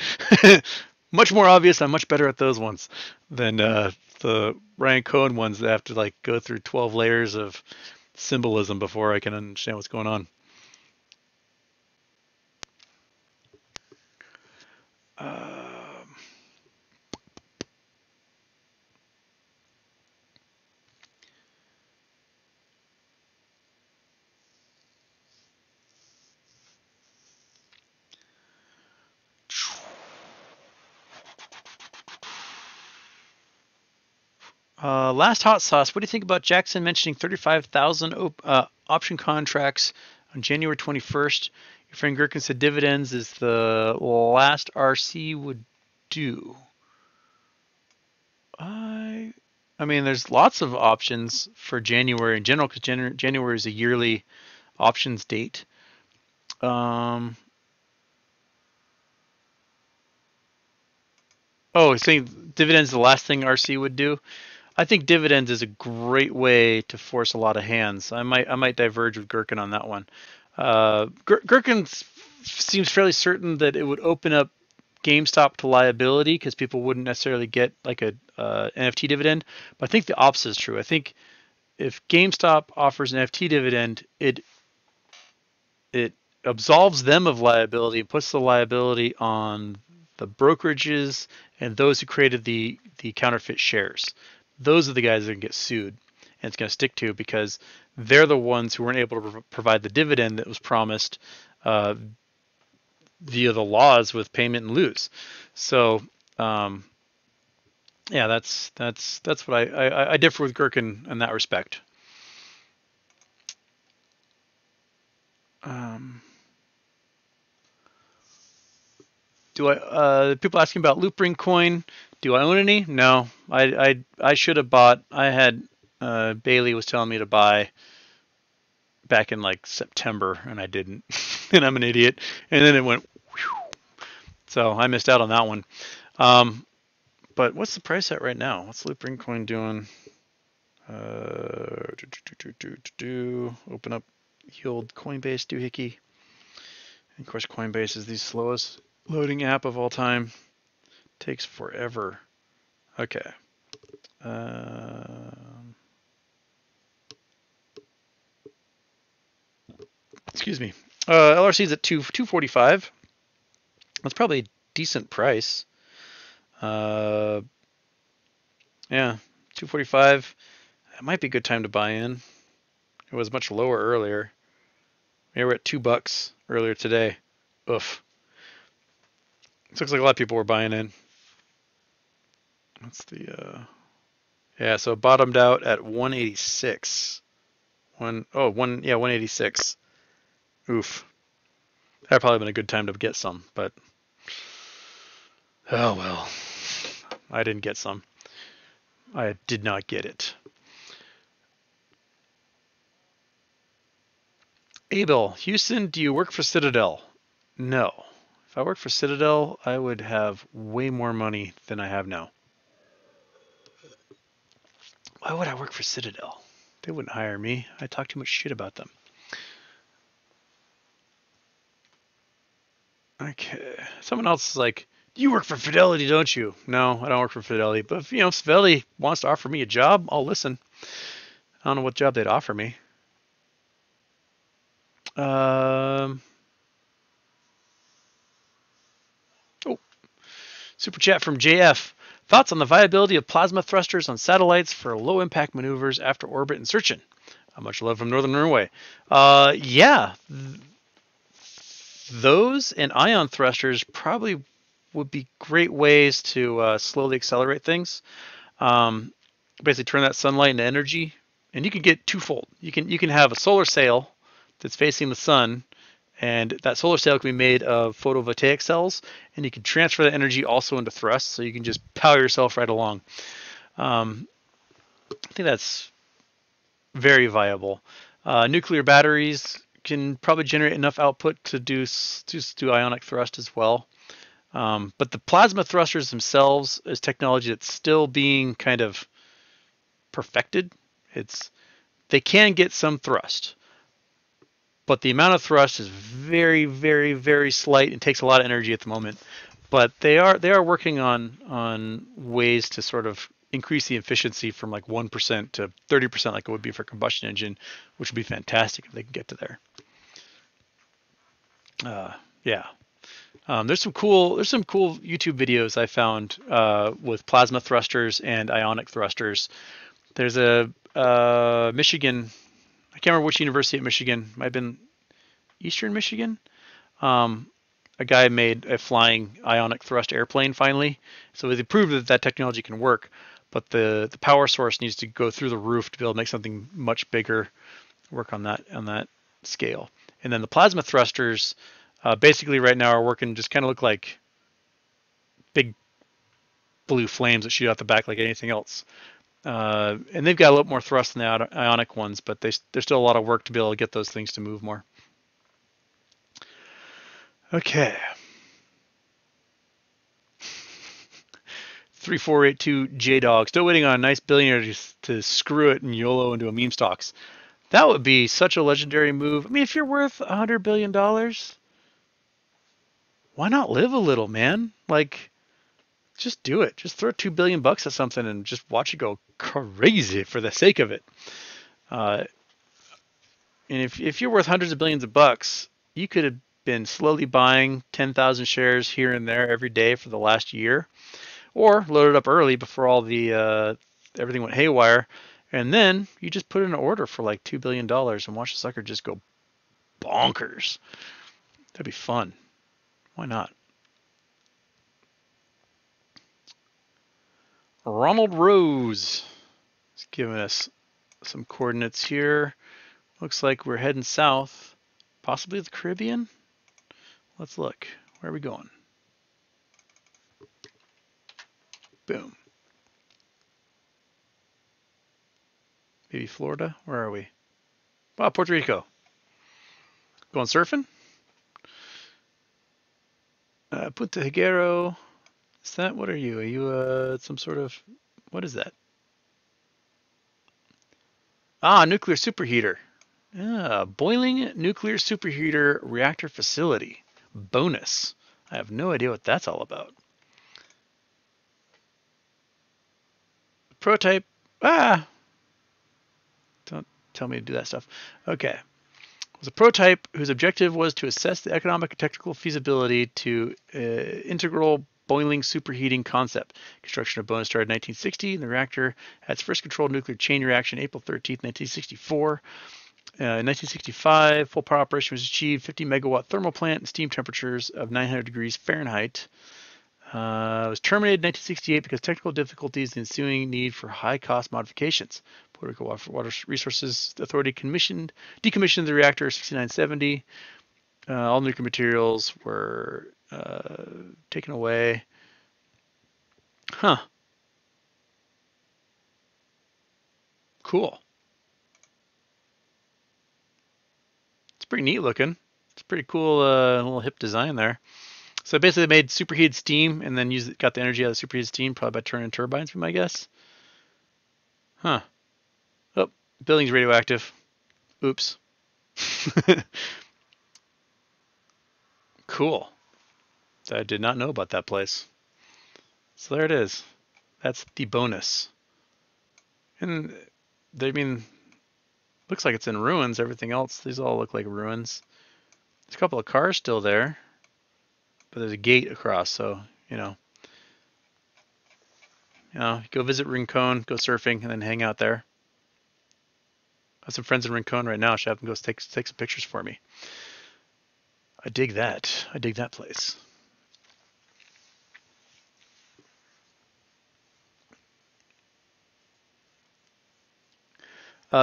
Much more obvious. I'm much better at those ones than the Ryan Cohen ones that have to go through 12 layers of symbolism before I can understand what's going on. Last hot sauce. What do you think about Jackson mentioning 35,000 option contracts on January 21st? Your friend Gherkin said dividends is the last RC would do. I mean, there's lots of options for January in general because January is a yearly options date. Saying dividends is the last thing RC would do. I think dividends is a great way to force a lot of hands. I might diverge with Gherkin on that one. Gherkin seems fairly certain that it would open up GameStop to liability because people wouldn't necessarily get like a NFT dividend. But I think the opposite is true. I think if GameStop offers an NFT dividend, it absolves them of liability and puts the liability on the brokerages and those who created the counterfeit shares. Those are the guys that can get sued, and it's going to stick to because they're the ones who weren't able to provide the dividend that was promised via the laws with payment and lose. So Yeah, that's what I differ with Gherkin in that respect. Um, do I people asking about Loopring coin? Do I own any? No. I should have bought. I had Bailey was telling me to buy back in like September, and I didn't, and I'm an idiot. And then it went, whew, so I missed out on that one. Um, but what's the price at right now? What's Loopring coin doing? Open up yield Coinbase doohickey. And of course, Coinbase is the slowest loading app of all time. Takes forever. Okay. Excuse me. LRC's at 245. That's probably a decent price. Yeah, 245. It might be a good time to buy in. It was much lower earlier. We were at $2 earlier today. Oof. It looks like a lot of people were buying in. That's the yeah. So it bottomed out at 186. Yeah, 186. Oof. That'd probably been a good time to get some, but oh well. I didn't get some. I did not get it. Abel, Houston, do you work for Citadel? No. If I worked for Citadel, I would have way more money than I have now. Why would I work for Citadel? They wouldn't hire me. I talk too much shit about them. Okay. Someone else is like, you work for Fidelity, don't you? No, I don't work for Fidelity. But if, if Fidelity wants to offer me a job, I'll listen. I don't know what job they'd offer me. Oh, super chat from JF. Thoughts on the viability of plasma thrusters on satellites for low impact maneuvers after orbit insertion? Much love from Northern Norway. Yeah, those and ion thrusters probably would be great ways to slowly accelerate things. Basically, turn that sunlight into energy, and you can get twofold. You can have a solar sail that's facing the sun, and that solar sail can be made of photovoltaic cells, and you can transfer that energy also into thrust, so you can just power yourself right along. I think that's very viable. Nuclear batteries can probably generate enough output to do ionic thrust as well. But the plasma thrusters themselves is technology that's still being kind of perfected. They can get some thrust, but the amount of thrust is very, very, very slight and takes a lot of energy at the moment. But they are working on ways to sort of increase the efficiency from like 1% to 30% like it would be for a combustion engine, which would be fantastic if they can get to there. Yeah. There's some cool YouTube videos I found with plasma thrusters and ionic thrusters. There's a Michigan, I can't remember which university at Michigan, might have been Eastern Michigan. A guy made a flying ionic thrust airplane finally. So they proved that that technology can work, but the power source needs to go through the roof to be able to make something much bigger, work on that scale. And then the plasma thrusters, basically right now are working, just kind of look like big blue flames that shoot out the back like anything else. And they've got a lot more thrust than the ionic ones, but there's still a lot of work to be able to get those things to move more. Okay. 3482 J-Dog. Still waiting on a nice billionaire to screw it and YOLO into a meme stocks. That would be such a legendary move. I mean, if you're worth $100 billion, why not live a little, man? Like, just do it. Just throw $2 billion at something and just watch it go crazy for the sake of it. And if you're worth hundreds of billions of bucks, you could have been slowly buying 10,000 shares here and there every day for the last year, or loaded up early before all the everything went haywire, and then you just put in an order for like $2 billion and watch the sucker just go bonkers. That'd be fun. Why not? Ronald Rose is giving us some coordinates here. Looks like we're heading south, possibly the Caribbean. Let's look. Where are we going? Boom. Maybe Florida? Where are we? Oh, Puerto Rico. Going surfing? Punta Higuero. Is that, what are you? Are you some sort of, what is that? Ah, nuclear superheater. Boiling nuclear superheater reactor facility. Bonus. I have no idea what that's all about. Prototype. Ah! Don't tell me to do that stuff. Okay. It was a prototype whose objective was to assess the economic and technical feasibility to integral boiling superheating concept. Construction of bonus started in 1960, and the reactor had its first controlled nuclear chain reaction April 13th, 1964. In 1965, full power operation was achieved, 50 megawatt thermal plant and steam temperatures of 900 degrees Fahrenheit. It was terminated in 1968 because of technical difficulties and ensuing need for high-cost modifications. Puerto Rico Water Resources Authority decommissioned the reactor in 6970. All nuclear materials were taken away. Huh. Cool. It's pretty neat looking. It's a pretty cool little hip design there. So basically they made superheated steam and then got the energy out of the superheated steam, probably by turning turbines, be my guess. Huh. Oh, building's radioactive. Oops. Cool. I did not know about that place. So there it is. That's the bonus. And I mean, looks like it's in ruins. Everything else, these all look like ruins. There's a couple of cars still there, but there's a gate across. So go visit Rincon, go surfing, and then hang out there. I have some friends in Rincon right now. Should have them go take some pictures for me. I dig that. I dig that place.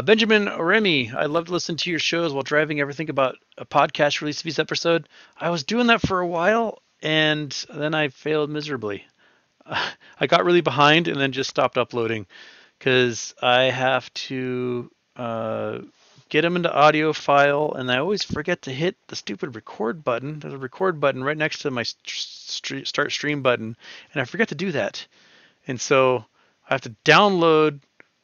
Benjamin Remy, I love to listen to your shows while driving. Ever think about a podcast release of each episode? I was doing that for a while, and then I failed miserably. I got really behind and then just stopped uploading because I have to get them into audio file, and I always forget to hit the stupid record button. There's a record button right next to my start stream button, and I forget to do that. And so I have to download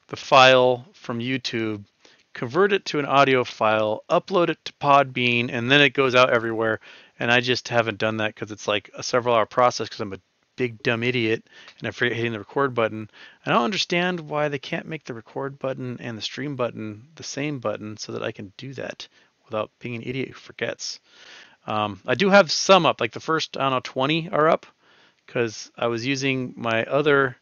the file from YouTube, convert it to an audio file, upload it to Podbean, and then it goes out everywhere. And I just haven't done that because it's like a several-hour process because I'm a big dumb idiot and I forget hitting the record button. I don't understand why they can't make the record button and the stream button the same button so that I can do that without being an idiot who forgets. I do have some up, like the first, 20 are up because I was using my other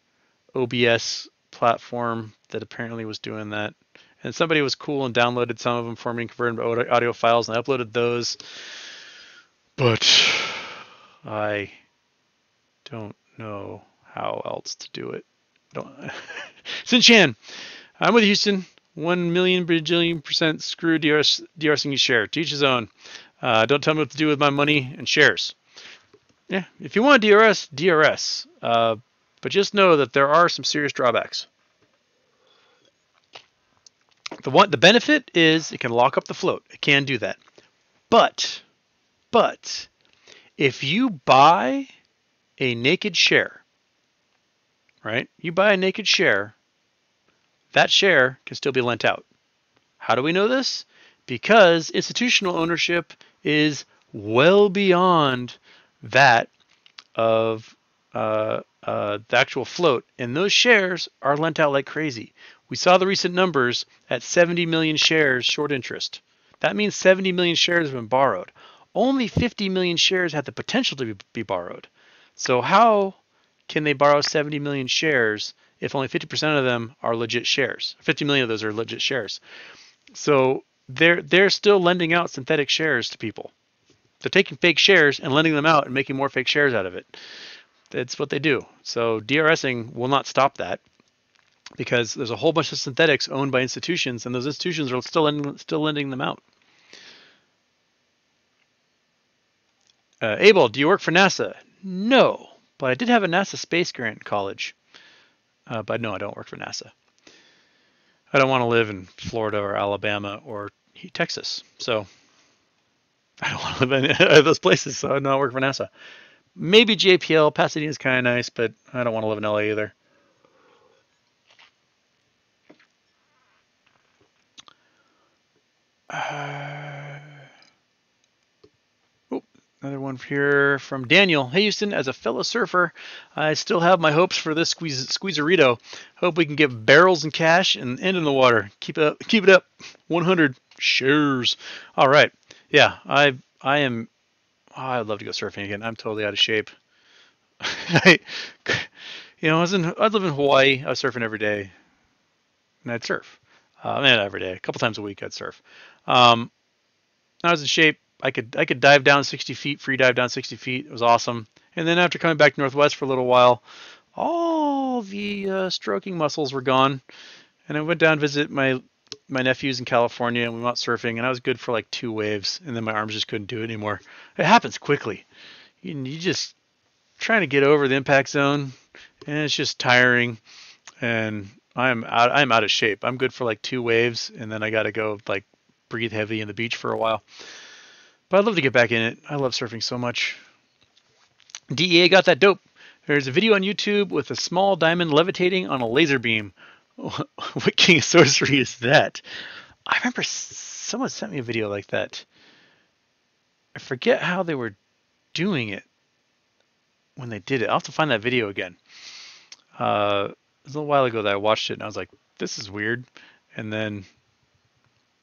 OBS platform that apparently was doing that. And somebody was cool and downloaded some of them for me and converted them to audio files, and I uploaded those. But I don't know how else to do it. Sin Chan, I'm with Houston. 1 million bajillion % screw DRSing your share. To each his own. Don't tell me what to do with my money and shares. Yeah, if you want DRS. But just know that there are some serious drawbacks. The benefit is it can lock up the float. It can do that. But if you buy a naked share, right? You buy a naked share, that share can still be lent out. How do we know this? Because institutional ownership is well beyond that of the actual float, and those shares are lent out like crazy. We saw the recent numbers at 70 million shares short interest. That means 70 million shares have been borrowed. Only 50 million shares have the potential to be borrowed. So how can they borrow 70 million shares if only 50% of them are legit shares? 50 million of those are legit shares. So they're still lending out synthetic shares to people. They're taking fake shares and lending them out and making more fake shares out of it. It's what they do. So DRSing will not stop that because there's a whole bunch of synthetics owned by institutions, and those institutions are still lending them out. Abel, do you work for NASA? No, but I did have a NASA space grant in college. But no, I don't work for NASA. I don't want to live in Florida or Alabama or Texas, so I don't want to live in any of those places. So I don't work for NASA. Maybe JPL, Pasadena is kind of nice, but I don't want to live in LA either. Another one here from Daniel. Hey Houston, as a fellow surfer, I still have my hopes for this squeezerito. Hope we can get barrels in cash and end in the water. Keep it up. 100 shares. All right. Yeah, I am. Oh, I'd love to go surfing again. I'm totally out of shape. I live in Hawaii. I was surfing every day, and I'd surf. Not every day. A couple times a week, I'd surf. I was in shape. I could dive down 60 feet, free dive down 60 feet. It was awesome. And then after coming back to Northwest for a little while, all the stroking muscles were gone. And I went down to visit my nephews in California, and we went surfing, and I was good for like 2 waves, and then my arms just couldn't do it anymore. It happens quickly. You just trying to get over the impact zone, and it's just tiring. And I'm out of shape. I'm good for like 2 waves, and then I got to go like breathe heavy in the beach for a while. But I'd love to get back in it. I love surfing so much. DEA got that dope. There's a video on YouTube with a small diamond levitating on a laser beam. What king of sorcery is that? I remember someone sent me a video like that. I forget how they were doing it when they did it. I'll have to find that video again. It was a little while ago that I watched it, and I was like, this is weird. And then,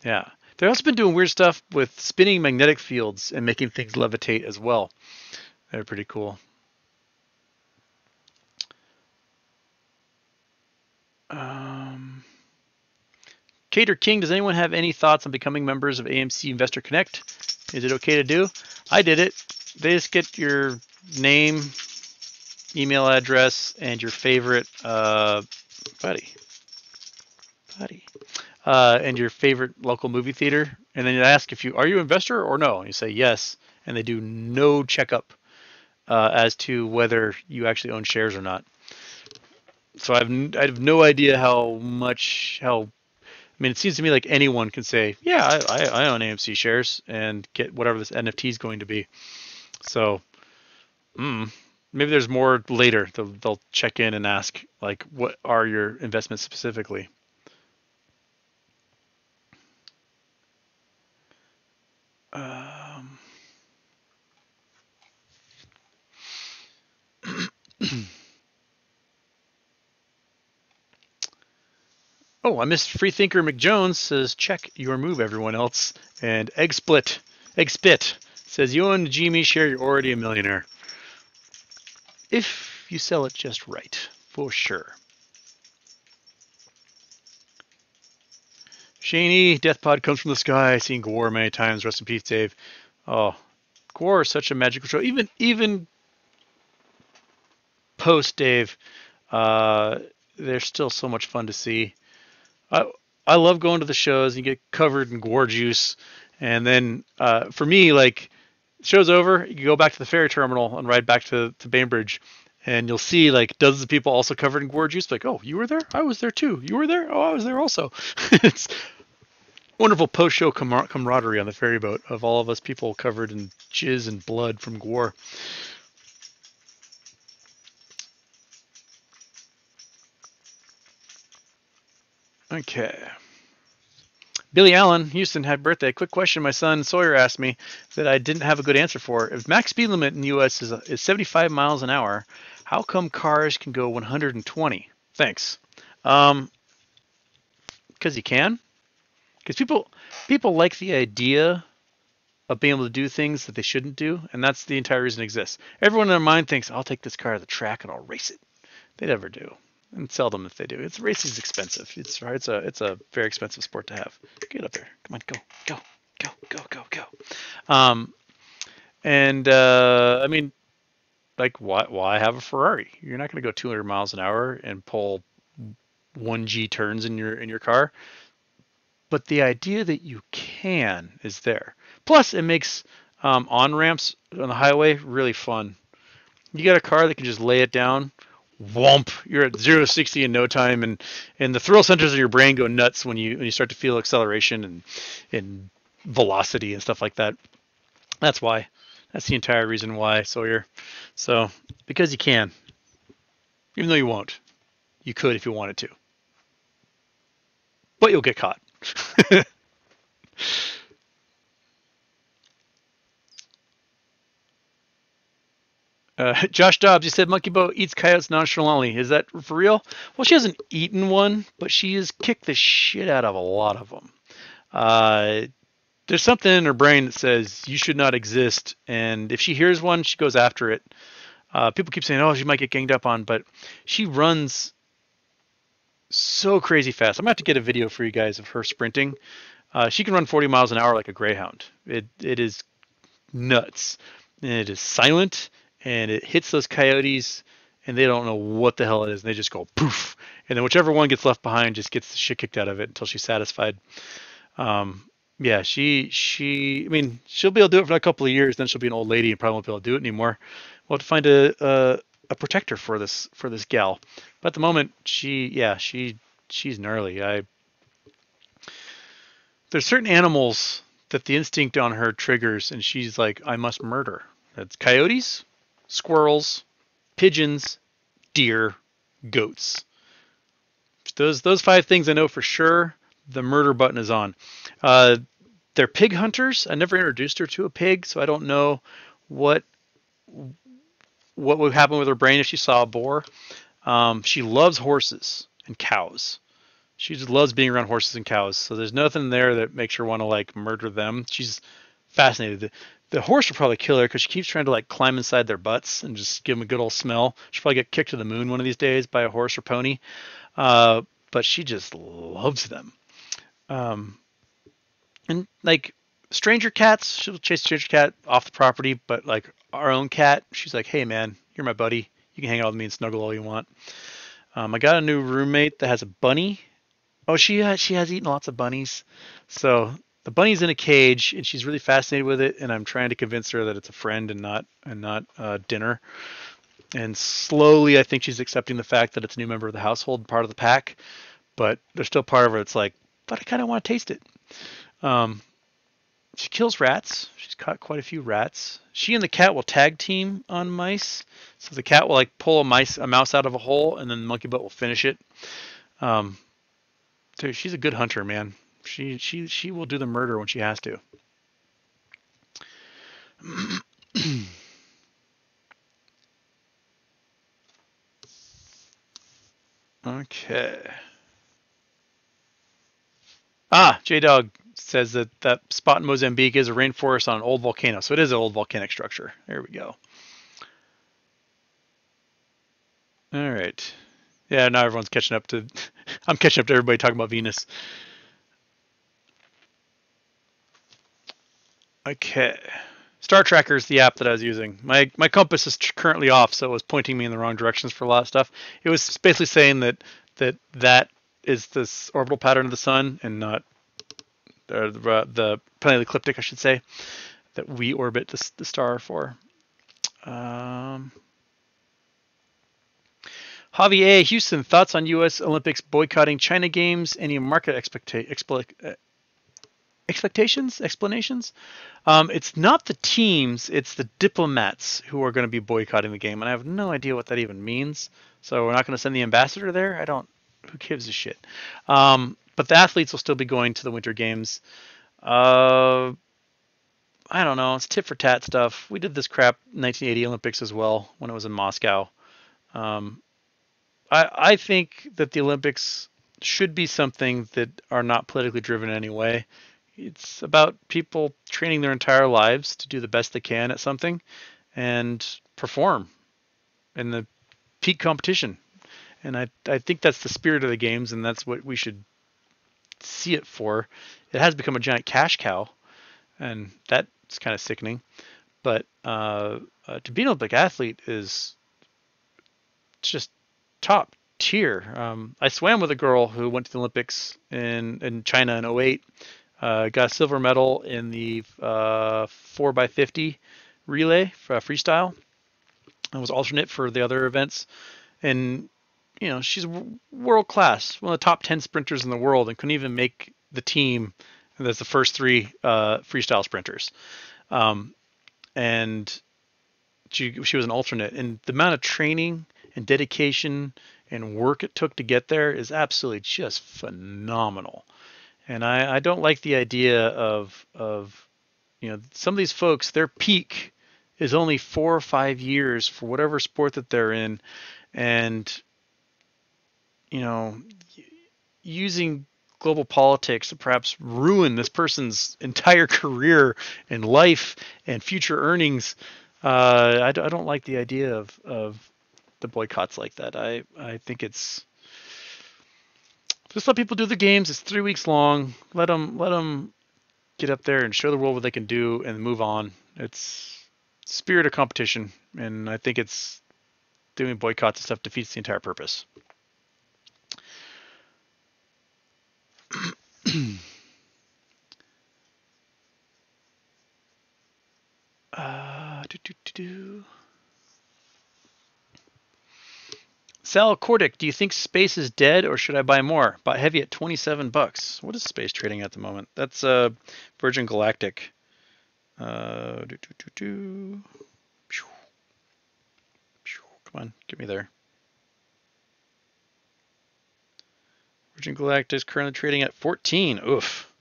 yeah. They've also been doing weird stuff with spinning magnetic fields and making things levitate as well. They're pretty cool. Cater King, does anyone have any thoughts on becoming members of AMC Investor Connect? Is it okay to do? I did it. They just get your name, email address, and your favorite and your favorite local movie theater, and then you ask are you an investor or no, and you say yes, and they do no checkup as to whether you actually own shares or not. So I have no idea how. I mean, it seems to me like anyone can say, yeah, I own AMC shares and get whatever this NFT is going to be. So, maybe there's more later. They'll check in and ask, like, what are your investments specifically? Oh, I missed Freethinker McJones says, check your move, everyone else. And Egg Spit says, you own a GME share, you're already a millionaire. If you sell it just right, for sure. Shaney, Death Pod comes from the sky. I've seen Gore many times. Rest in peace, Dave. Oh, Gore is such a magical show. Even post Dave, they're still so much fun to see. I love going to the shows and you get covered in Gore juice. And then for me, like, show's over, you go back to the ferry terminal and ride back to Bainbridge. And you'll see like dozens of people also covered in Gore juice. Like, oh, you were there? I was there too. You were there? Oh, I was there also. It's wonderful post-show camaraderie on the ferry boat of all of us people covered in jizz and blood from Gore. Okay. Billy Allen, Houston, happy birthday. Quick question my son Sawyer asked me that I didn't have a good answer for. If max speed limit in the U.S. is 75 miles an hour, how come cars can go 120? Thanks. Because you can. Because people like the idea of being able to do things that they shouldn't do, and that's the entire reason it exists. Everyone in their mind thinks, I'll take this car to the track and I'll race it. They never do. And seldom if they do. Racing is expensive. It's a very expensive sport to have. Get up there. Come on, go. I mean, like, why have a Ferrari? You're not going to go 200 miles an hour and pull 1G turns in your car. But the idea that you can is there. Plus, it makes on ramps on the highway really fun. You got a car that can just lay it down, whomp, you're at 0 to 60 in no time, and the thrill centers of your brain go nuts when you start to feel acceleration and velocity and stuff like that. That's why. That's the entire reason why, Sawyer. So, because you can, even though you won't. You could if you wanted to. But you'll get caught. Josh Dobbs, you said Monkey Boat eats coyotes nonchalantly. Is that for real? Well, she hasn't eaten one, but she has kicked the shit out of a lot of them. There's something in her brain that says you should not exist, and if she hears one, she goes after it. People keep saying, "Oh, she might get ganged up on," but she runs so crazy fast. I'm gonna have to get a video for you guys of her sprinting. She can run 40 miles an hour like a greyhound. It is nuts, and it is silent, and it hits those coyotes, and they don't know what the hell it is, and they just go poof, and then whichever one gets left behind just gets the shit kicked out of it until she's satisfied. Yeah, I mean, she'll be able to do it for a couple of years, then she'll be an old lady and probably won't be able to do it anymore. We'll have to find a protector for this gal. But at the moment, she's gnarly. There's certain animals that the instinct on her triggers, and she's like, I must murder. That's coyotes, squirrels, pigeons, deer, goats. Those five things I know for sure. The murder button is on. They're pig hunters. I never introduced her to a pig, so I don't know what would happen with her brain if she saw a boar. She loves horses and cows. She just loves being around horses and cows. So there's nothing there that makes her want to like murder them. She's fascinated. The horse will probably kill her because she keeps trying to like climb inside their butts and just give them a good old smell. She'll probably get kicked to the moon one of these days by a horse or pony. But she just loves them. And like stranger cats, she'll chase a stranger cat off the property. But like our own cat, she's like, hey man, you're my buddy. You can hang out with me and snuggle all you want. I got a new roommate that has a bunny. Oh, she has eaten lots of bunnies. So the bunny's in a cage, and she's really fascinated with it. And I'm trying to convince her that it's a friend and not dinner. And slowly, I think she's accepting the fact that it's a new member of the household, part of the pack. But there's still part of her that's like, but I kind of want to taste it. She kills rats. She's caught quite a few rats. She and the cat will tag team on mice. So the cat will like pull a mouse out of a hole, and then the monkey butt will finish it. So she's a good hunter, man. She will do the murder when she has to. Okay. J-Dog says that spot in Mozambique is a rainforest on an old volcano. So it is an old volcanic structure. There we go. All right. Yeah, now everyone's catching up to... I'm catching up to everybody talking about Venus. Okay. Star Tracker is the app that I was using. My compass is currently off, so it was pointing me in the wrong directions for a lot of stuff. It was basically saying that is this orbital pattern of the sun and not the planet ecliptic, I should say, that we orbit the star for. Javi A. Houston, thoughts on U.S. Olympics boycotting China Games? Any market explanations? It's not the teams, it's the diplomats who are going to be boycotting the game, and I have no idea what that even means. So we're not going to send the ambassador there? Who gives a shit? But the athletes will still be going to the Winter Games. I don't know. It's tit for tat stuff. We did this crap 1980 Olympics as well when it was in Moscow. I think that the Olympics should be something that are not politically driven in any way. It's about people training their entire lives to do the best they can at something and perform in the peak competition. And I think that's the spirit of the games, and that's what we should see it for. It has become a giant cash cow, and that's kind of sickening. But to be an Olympic athlete is just top tier. I swam with a girl who went to the Olympics in China in '08. Got a silver medal in the 4x50 relay for freestyle. I was alternate for the other events, and she's world class, one of the top 10 sprinters in the world, and couldn't even make the team. That's the first three freestyle sprinters, and she was an alternate. And the amount of training and dedication and work it took to get there is absolutely just phenomenal. And I don't like the idea of some of these folks, their peak is only 4 or 5 years for whatever sport that they're in, and using global politics to perhaps ruin this person's entire career and life and future earnings. I don't like the idea of the boycotts like that. I think it's just let people do the games. It's 3 weeks long. Let them get up there and show the world what they can do and move on. It's spirit of competition, and I think it's doing boycotts and stuff defeats the entire purpose. Sal Cordic, do you think space is dead or should I buy more? Bought heavy at $27. What is space trading at the moment? That's Virgin Galactic. Come on, get me there. Virgin Galactic is currently trading at 14. Oof.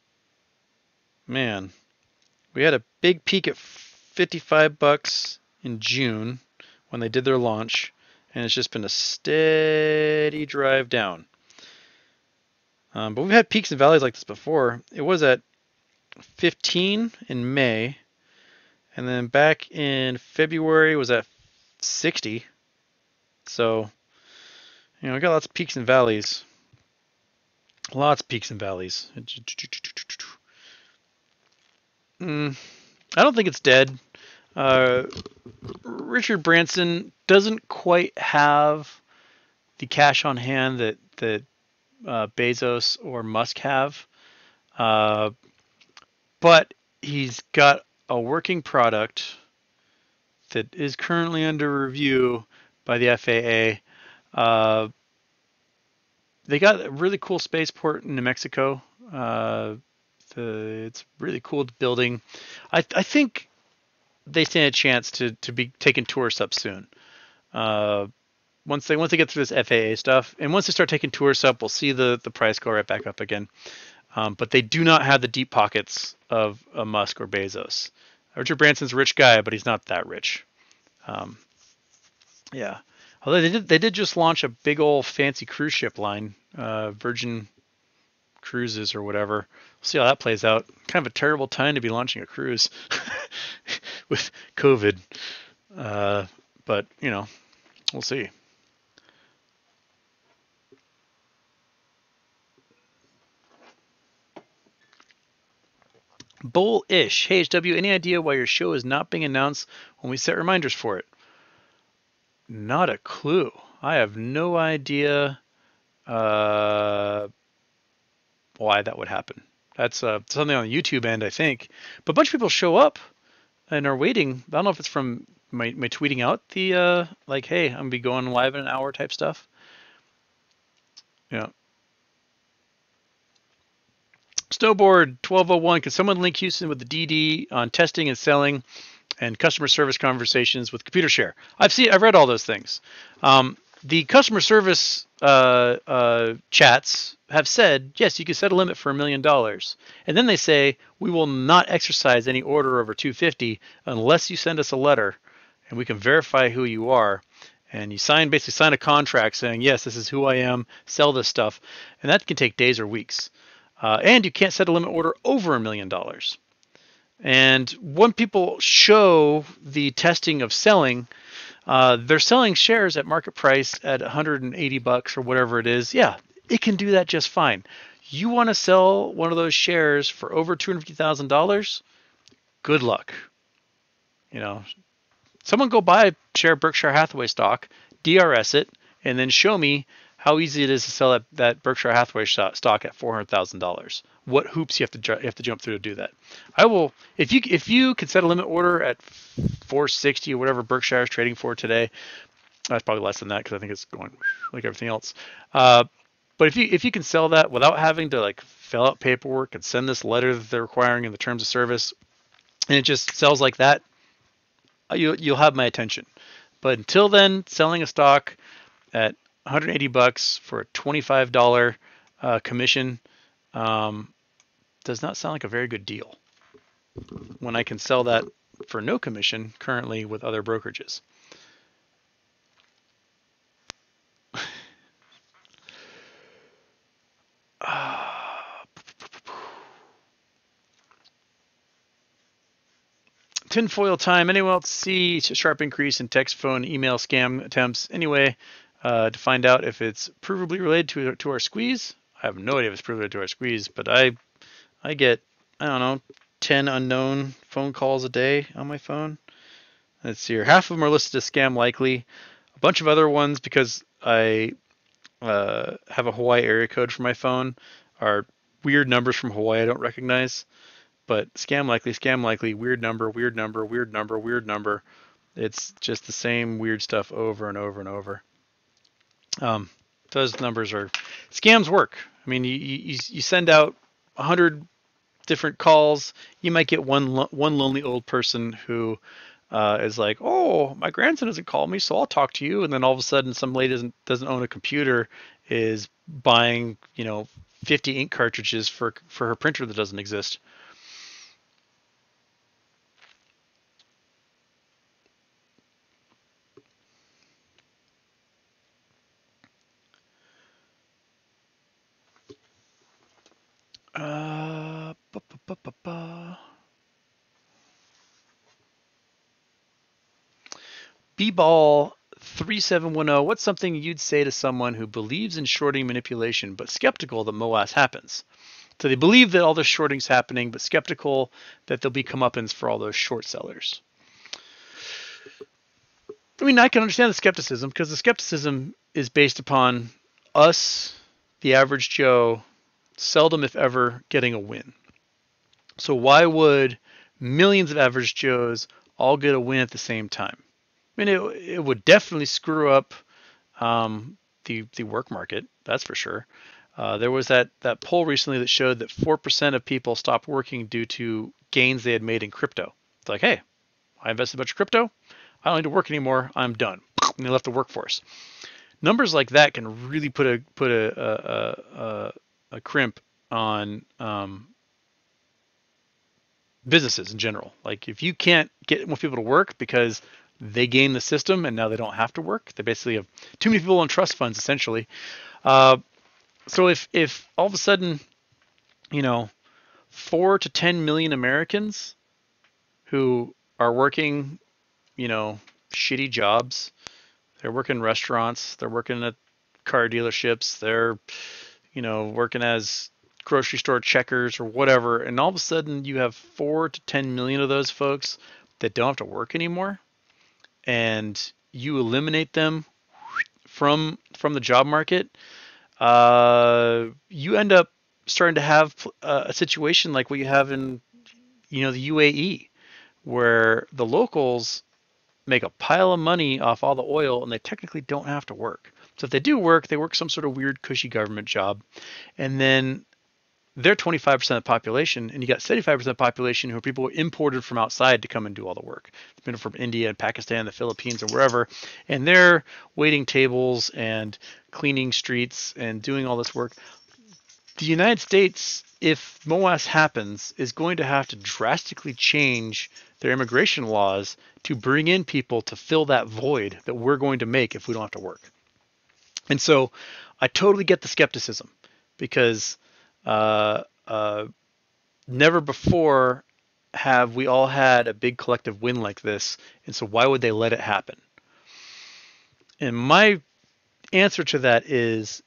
Man. We had a big peak at $55 in June when they did their launch, and it's just been a steady drive down. But we've had peaks and valleys like this before. It was at 15 in May, and then back in February it was at 60. So, we got lots of peaks and valleys. Lots of peaks and valleys. I don't think it's dead. Richard Branson doesn't quite have the cash on hand that Bezos or Musk have, but he's got a working product that is currently under review by the FAA. They got a really cool spaceport in New Mexico. It's really cool building. I think they stand a chance to be taking tourists up soon. Once they get through this FAA stuff, and once they start taking tourists up, we'll see the price go right back up again. But they do not have the deep pockets of Musk or Bezos. Richard Branson's a rich guy, but he's not that rich. Yeah. Although they did just launch a big old fancy cruise ship line, Virgin Cruises or whatever. We'll see how that plays out. Kind of a terrible time to be launching a cruise with COVID. But, we'll see. Bullish. Hey, HW, any idea why your show is not being announced when we set reminders for it? Not a clue. I have no idea why that would happen. That's something on the YouTube end, I think. But a bunch of people show up and are waiting. I don't know if it's from my tweeting out the like, hey, I'm gonna be going live in an hour type stuff. Yeah. Snowboard 1201. Can someone link Houston with the DD on testing and selling and customer service conversations with Computer Share? I've read all those things. The customer service chats have said, yes, you can set a limit for $1 million. And then they say, we will not exercise any order over 250 unless you send us a letter and we can verify who you are. And you basically sign a contract saying, yes, this is who I am, sell this stuff. And that can take days or weeks. And you can't set a limit order over $1 million. And when people show the testing of selling, they're selling shares at market price at $180 or whatever it is. Yeah, it can do that just fine. You want to sell one of those shares for over $250,000? Good luck. You know, someone go buy a share of Berkshire Hathaway stock, DRS it, and then show me how easy it is to sell that Berkshire Hathaway stock at $400,000. What hoops you have to jump through to do that. I will, if you could set a limit order at 460 or whatever Berkshire is trading for today. That's probably less than that because I think it's going like everything else. But if you can sell that without having to like fill out paperwork and send this letter that they're requiring in the terms of service, and it just sells like that, you'll have my attention. But until then, selling a stock at $180 for a $25 commission does not sound like a very good deal when I can sell that for no commission currently with other brokerages. Tinfoil time. Anyone else see a sharp increase in text, phone, email scam attempts? Anyway, to find out if it's provably related to our squeeze. I have no idea if it's provably related to our squeeze, but I get, I don't know, 10 unknown phone calls a day on my phone. Let's see here. Half of them are listed as scam likely. A bunch of other ones, because I have a Hawaii area code for my phone, are weird numbers from Hawaii I don't recognize. But scam likely, weird number, weird number, weird number, weird number. It's just the same weird stuff over and over and over. Those numbers are, scams work. I mean, you send out 100 different calls. You might get one lonely old person who is like, oh, my grandson doesn't call me, so I'll talk to you. And then all of a sudden, some lady doesn't own a computer, is buying 50 ink cartridges for her printer that doesn't exist. B-Ball 3710, what's something you'd say to someone who believes in shorting manipulation but skeptical that MOAS happens? So they believe that all this shorting's happening, but skeptical that there'll be comeuppance for all those short sellers. I mean, I can understand the skepticism, because the skepticism is based upon us, the average Joe, seldom if ever getting a win. So why would millions of average Joes all get a win at the same time? I mean, it would definitely screw up the work market, that's for sure. There was that poll recently that showed that 4% of people stopped working due to gains they had made in crypto. It's like, hey, I invested a bunch of crypto, I don't need to work anymore, I'm done. And they left the workforce. Numbers like that can really put a crimp on businesses in general. Like, if you can't get more people to work because they game the system and now they don't have to work, they basically have too many people on trust funds, essentially. So if all of a sudden, 4 to 10 million Americans who are working, shitty jobs, they're working restaurants, they're working at car dealerships, they're, working as grocery store checkers or whatever, and all of a sudden you have 4 to 10 million of those folks that don't have to work anymore, and you eliminate them from the job market, you end up starting to have a situation like what you have in the UAE, where the locals make a pile of money off all the oil and they technically don't have to work. So if they do work, they work some sort of weird cushy government job, and then they're 25% of the population, and you got 75% of the population who are people imported from outside to come and do all the work. It's been from India and Pakistan, the Philippines, or wherever, and they're waiting tables and cleaning streets and doing all this work. The United States, if MOAS happens, is going to have to drastically change their immigration laws to bring in people to fill that void that we're going to make if we don't have to work. And so I totally get the skepticism, because never before have we all had a big collective win like this, and so why would they let it happen? And my answer to that is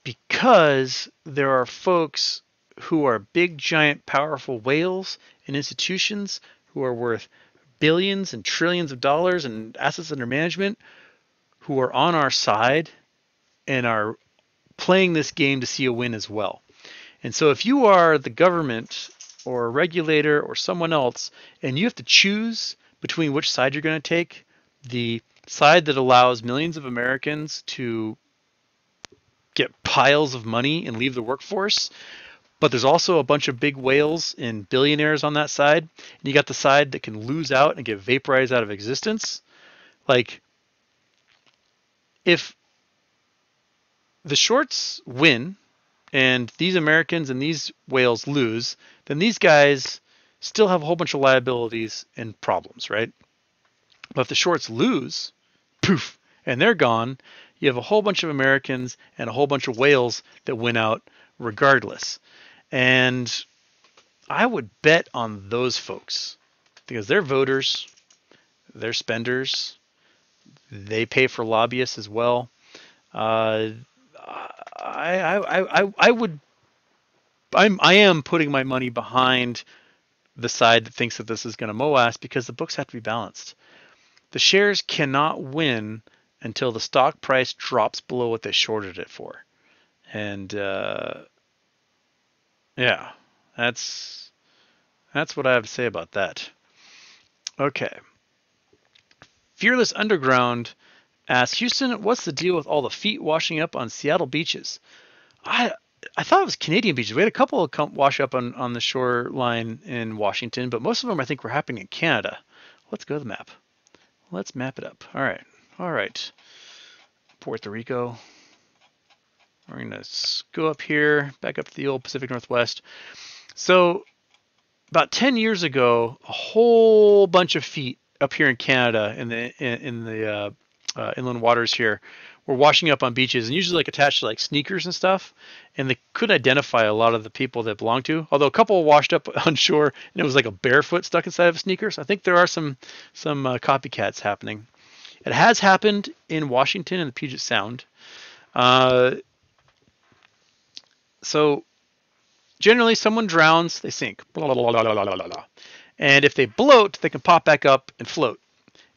because there are folks who are big, giant, powerful whales and institutions who are worth billions and trillions of dollars and assets under management who are on our side and are playing this game to see a win as well. And so if you are the government or a regulator or someone else and you have to choose between which side you're going to take, the side that allows millions of Americans to get piles of money and leave the workforce, but there's also a bunch of big whales and billionaires on that side, and you got the side that can lose out and get vaporized out of existence. Like, if the shorts win and these Americans and these whales lose, then these guys still have a whole bunch of liabilities and problems, right? But if the shorts lose, poof, and they're gone, you have a whole bunch of Americans and a whole bunch of whales that win out regardless. And I would bet on those folks because they're voters, they're spenders, they pay for lobbyists as well. I am putting my money behind the side that thinks that this is going to moas because the books have to be balanced. The shares cannot win until the stock price drops below what they shorted it for. And yeah, that's what I have to say about that. Okay. Fearless Underground asks, Houston, what's the deal with all the feet washing up on Seattle beaches? I thought it was Canadian beaches. We had a couple of wash up on the shoreline in Washington, but most of them I think were happening in Canada. Let's go to the map. Let's map it up. All right. Puerto Rico. We're going to go up here, back up to the old Pacific Northwest. So about 10 years ago, a whole bunch of feet up here in Canada in the inland waters here were washing up on beaches and usually like attached to like sneakers and stuff. And they couldn't identify a lot of the people that belonged to, although a couple washed up on shore and it was like a barefoot stuck inside of a sneaker. So I think there are some copycats happening. It has happened in Washington and the Puget Sound. So generally someone drowns, they sink. Blah, blah, blah, blah, blah, blah, blah. And if they bloat, they can pop back up and float.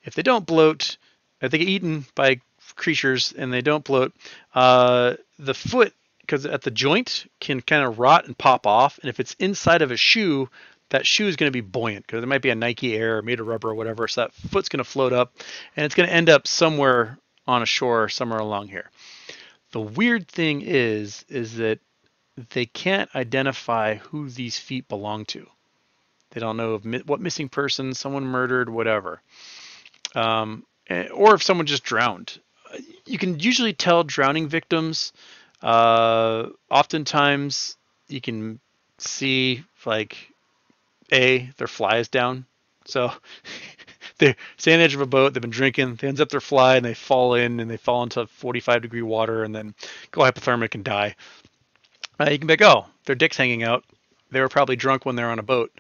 If they don't bloat, they get eaten by creatures and they don't bloat, the foot, because at the joint, can kind of rot and pop off. And if it's inside of a shoe, that shoe is going to be buoyant because there might be a Nike Air made of rubber or whatever. So that foot's going to float up and it's going to end up somewhere on a shore, somewhere along here. The weird thing is that they can't identify who these feet belong to. They don't know what missing person, someone murdered, whatever. Or if someone just drowned. You can usually tell drowning victims. Oftentimes you can see like their fly is down. So they're standing on the edge of a boat, they've been drinking, they unzip their fly and they fall into 45-degree water and then go hypothermic and die. You can be like, oh, their dick's hanging out. They were probably drunk when they're on a boat.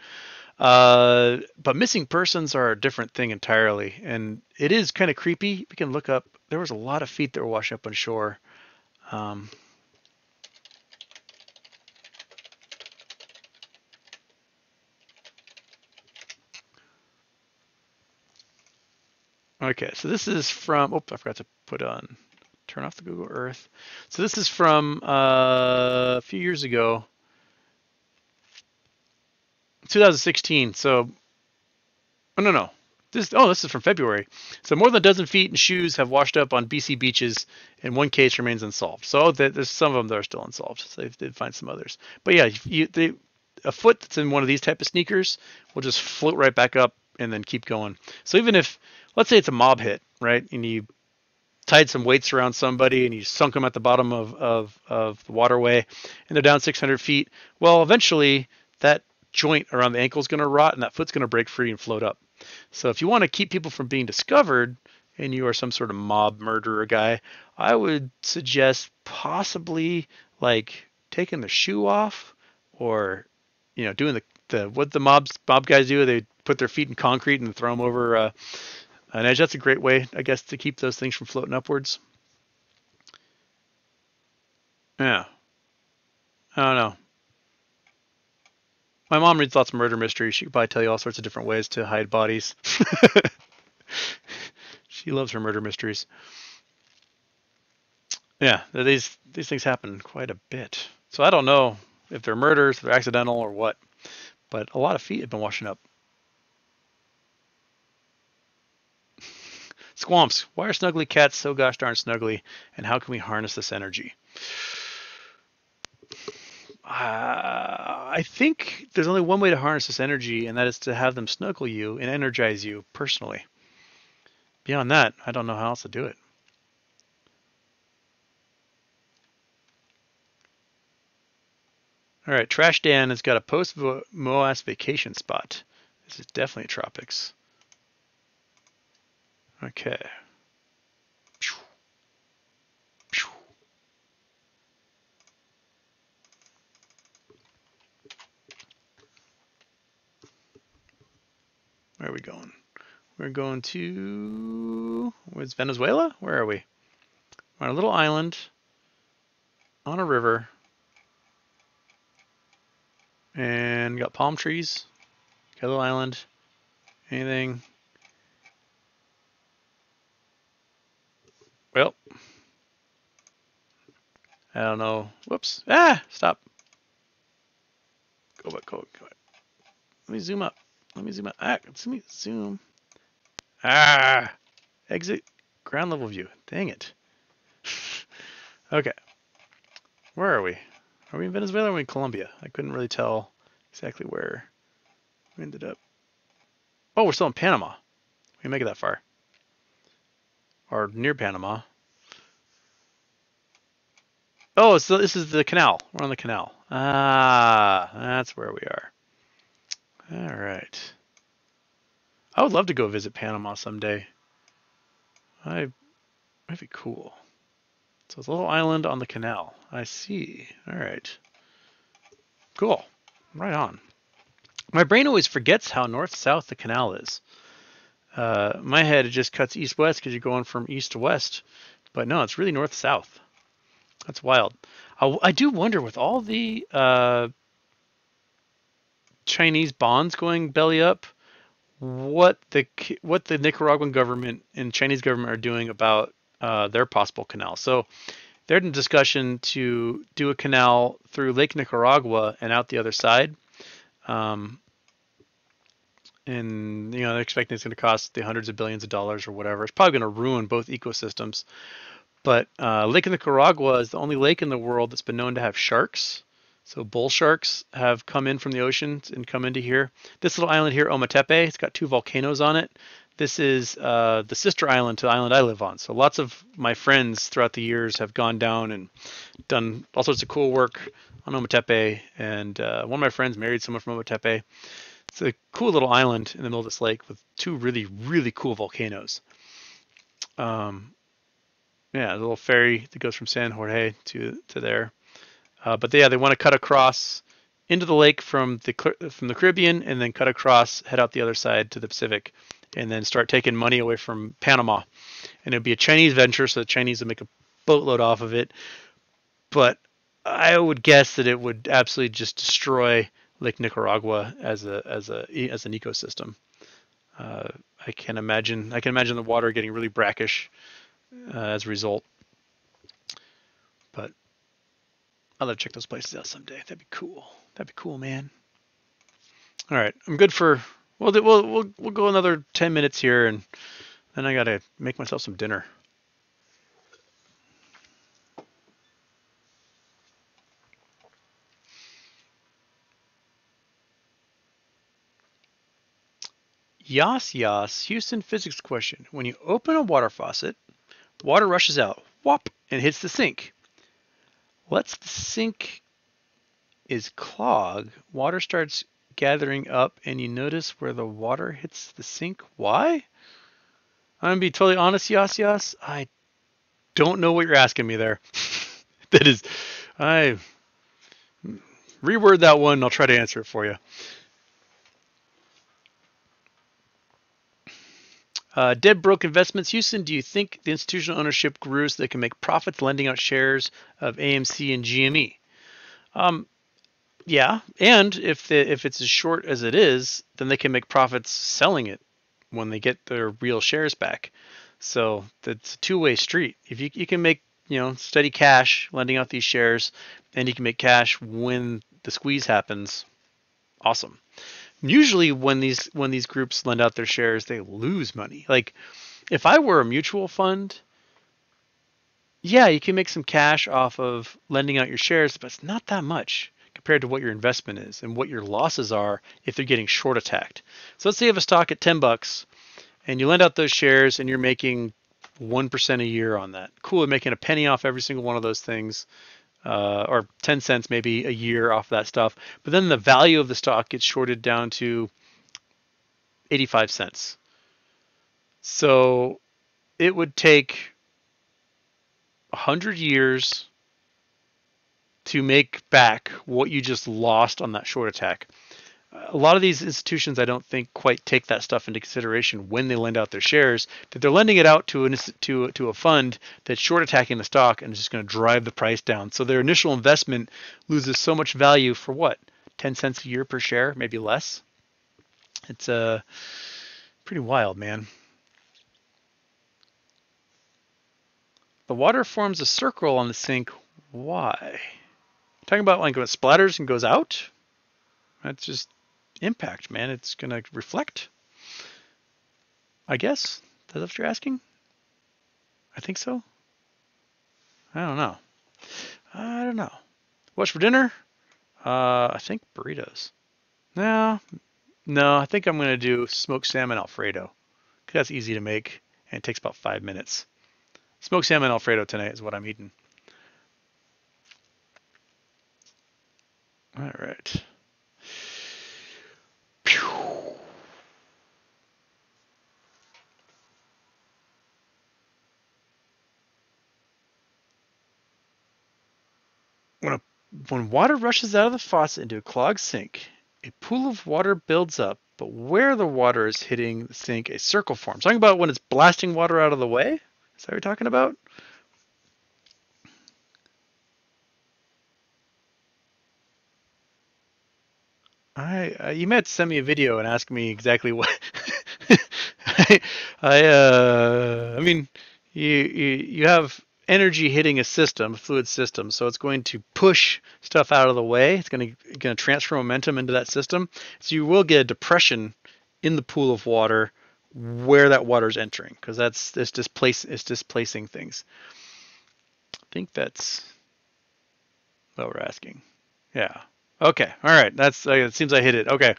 But missing persons are a different thing entirely. And it is kind of creepy. We can look up. There was a lot of feet that were washed up on shore. Okay, so this is from, I forgot to turn off the Google Earth. So this is from a few years ago, 2016. So, no. This is from February. So more than a dozen feet and shoes have washed up on BC beaches, and one case remains unsolved. So there's some of them that are still unsolved. So they did find some others. But yeah, a foot that's in one of these type of sneakers will just float right back up and then keep going. So even if, let's say it's a mob hit, right, and you tied some weights around somebody and you sunk them at the bottom of the waterway and they're down 600 feet, well, eventually that joint around the ankle is going to rot and that foot's going to break free and float up. So if you want to keep people from being discovered and you are some sort of mob murderer guy, I would suggest possibly like taking the shoe off or, doing what the mob guys do. They put their feet in concrete and throw them over an edge. That's a great way, I guess, to keep those things from floating upwards. Yeah. I don't know. My mom reads lots of murder mysteries. She could probably tell you all sorts of different ways to hide bodies. She loves her murder mysteries. Yeah, these things happen quite a bit. So I don't know if they're murders, if they're accidental, or what. But a lot of feet have been washing up. Squamps. Why are snuggly cats so gosh darn snuggly? And how can we harness this energy? I think there's only one way to harness this energy, and that is to have them snuggle you and energize you personally. Beyond that, I don't know how else to do it. All right, Trash Dan has got a post-Moas vacation spot. This is definitely tropics. Okay. Where are we going? We're going to... Where's Venezuela? Where are we? We're on a little island on a river. And got palm trees. Got a little island. Anything? Well, I don't know. Whoops. Ah, stop. Go back, go back. Let me zoom up. Let me zoom up. Ah, let me zoom. Ah, exit ground level view. Dang it. Okay. Where are we? Are we in Venezuela or are we in Colombia? I couldn't really tell exactly where we ended up. Oh, we're still in Panama. We can make it that far. Or near Panama. Oh, so this is the canal. We're on the canal. Ah, that's where we are. All right. I would love to go visit Panama someday. That'd be cool. So it's a little island on the canal. I see. All right. Cool. Right on. My brain always forgets how north-south the canal is. My head, it just cuts east-west because you're going from east to west. But no, it's really north-south. That's wild. I do wonder, with all the Chinese bonds going belly up, what the Nicaraguan government and Chinese government are doing about their possible canal. So they're in discussion to do a canal through Lake Nicaragua and out the other side. And they're expecting it's going to cost the hundreds of billions of dollars or whatever. It's probably going to ruin both ecosystems. But Lake Nicaragua is the only lake in the world that's been known to have sharks. So bull sharks have come in from the ocean and come into here. This little island here, Ometepe, it's got 2 volcanoes on it. This is the sister island to the island I live on. So lots of my friends throughout the years have gone down and done all sorts of cool work on Ometepe. And one of my friends married someone from Ometepe. It's a cool little island in the middle of this lake with 2 really, really cool volcanoes. Yeah, a little ferry that goes from San Jorge to there. But yeah, they want to cut across into the lake from the Caribbean and then cut across, head out the other side to the Pacific, and then start taking money away from Panama. And it'd be a Chinese venture, so the Chinese would make a boatload off of it. But I would guess that it would absolutely just destroy Lake Nicaragua as an ecosystem. I can imagine the water getting really brackish as a result. But I'll have to check those places out someday. That'd be cool. That'd be cool, man. All right, I'm good for. We'll go another 10 minutes here, and then I gotta make myself some dinner. Yas, Houston physics question. When you open a water faucet, water rushes out, whop, and hits the sink. Once the sink is clogged, water starts gathering up, and you notice where the water hits the sink. Why? I'm gonna be totally honest, Yas. I don't know what you're asking me there. That is, I reword that one, and I'll try to answer it for you. Dead Broke Investments, Houston, do you think the institutional ownership grew so they can make profits lending out shares of AMC and GME? Yeah, and if it's as short as it is, then they can make profits selling it when they get their real shares back. So it's a two-way street. If you can make steady cash lending out these shares, and you can make cash when the squeeze happens, awesome. Usually when these groups lend out their shares, they lose money. Like if I were a mutual fund, yeah, you can make some cash off of lending out your shares, but it's not that much compared to what your investment is and what your losses are if they're getting short attacked. So let's say you have a stock at $10 and you lend out those shares and you're making 1% a year on that. Cool, you're making a penny off every single one of those things, or 10 cents maybe a year off that stuff. But then the value of the stock gets shorted down to 85 cents. So it would take 100 years to make back what you just lost on that short attack. A lot of these institutions, I don't think, quite take that stuff into consideration when they lend out their shares. That they're lending it out to a fund that's short attacking the stock and is just going to drive the price down. So their initial investment loses so much value for what? 10 cents a year per share, maybe less. It's pretty wild, man. The water forms a circle on the sink. Why? Talking about like when it splatters and goes out? That's just impact, man. It's going to reflect, I guess. Is that what you're asking? I think so. I don't know. I don't know. What's for dinner? I think burritos. No, no. I think I'm going to do smoked salmon Alfredo. 'Cause that's easy to make and it takes about 5 minutes. Smoked salmon Alfredo tonight is what I'm eating. All right. Pew. When, a, when water rushes out of the faucet into a clogged sink, a pool of water builds up, but where the water is hitting the sink, a circle forms. Talking about when it's blasting water out of the way? Is that what you're talking about? You might send me a video and ask me exactly what. I mean, you have energy hitting a system, a fluid system, so it's going to push stuff out of the way. It's going to transfer momentum into that system, so you will get a depression in the pool of water where that water is entering, because it's displacing things. I think that's what we're asking. Yeah. Okay. All right. That's it seems I hit it. Okay.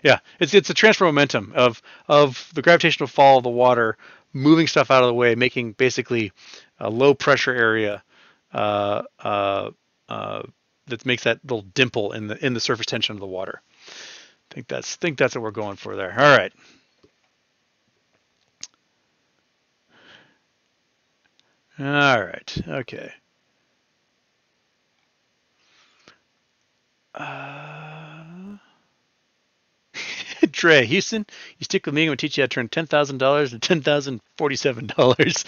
Yeah. It's a transfer momentum of the gravitational fall of the water moving stuff out of the way, making basically a low pressure area uh, uh, uh, that makes that little dimple in the surface tension of the water. I think that's what we're going for there. All right. All right. Okay. Uh, Dre, Houston, you stick with me. I'm going to teach you how to turn $10,000 to $10,047.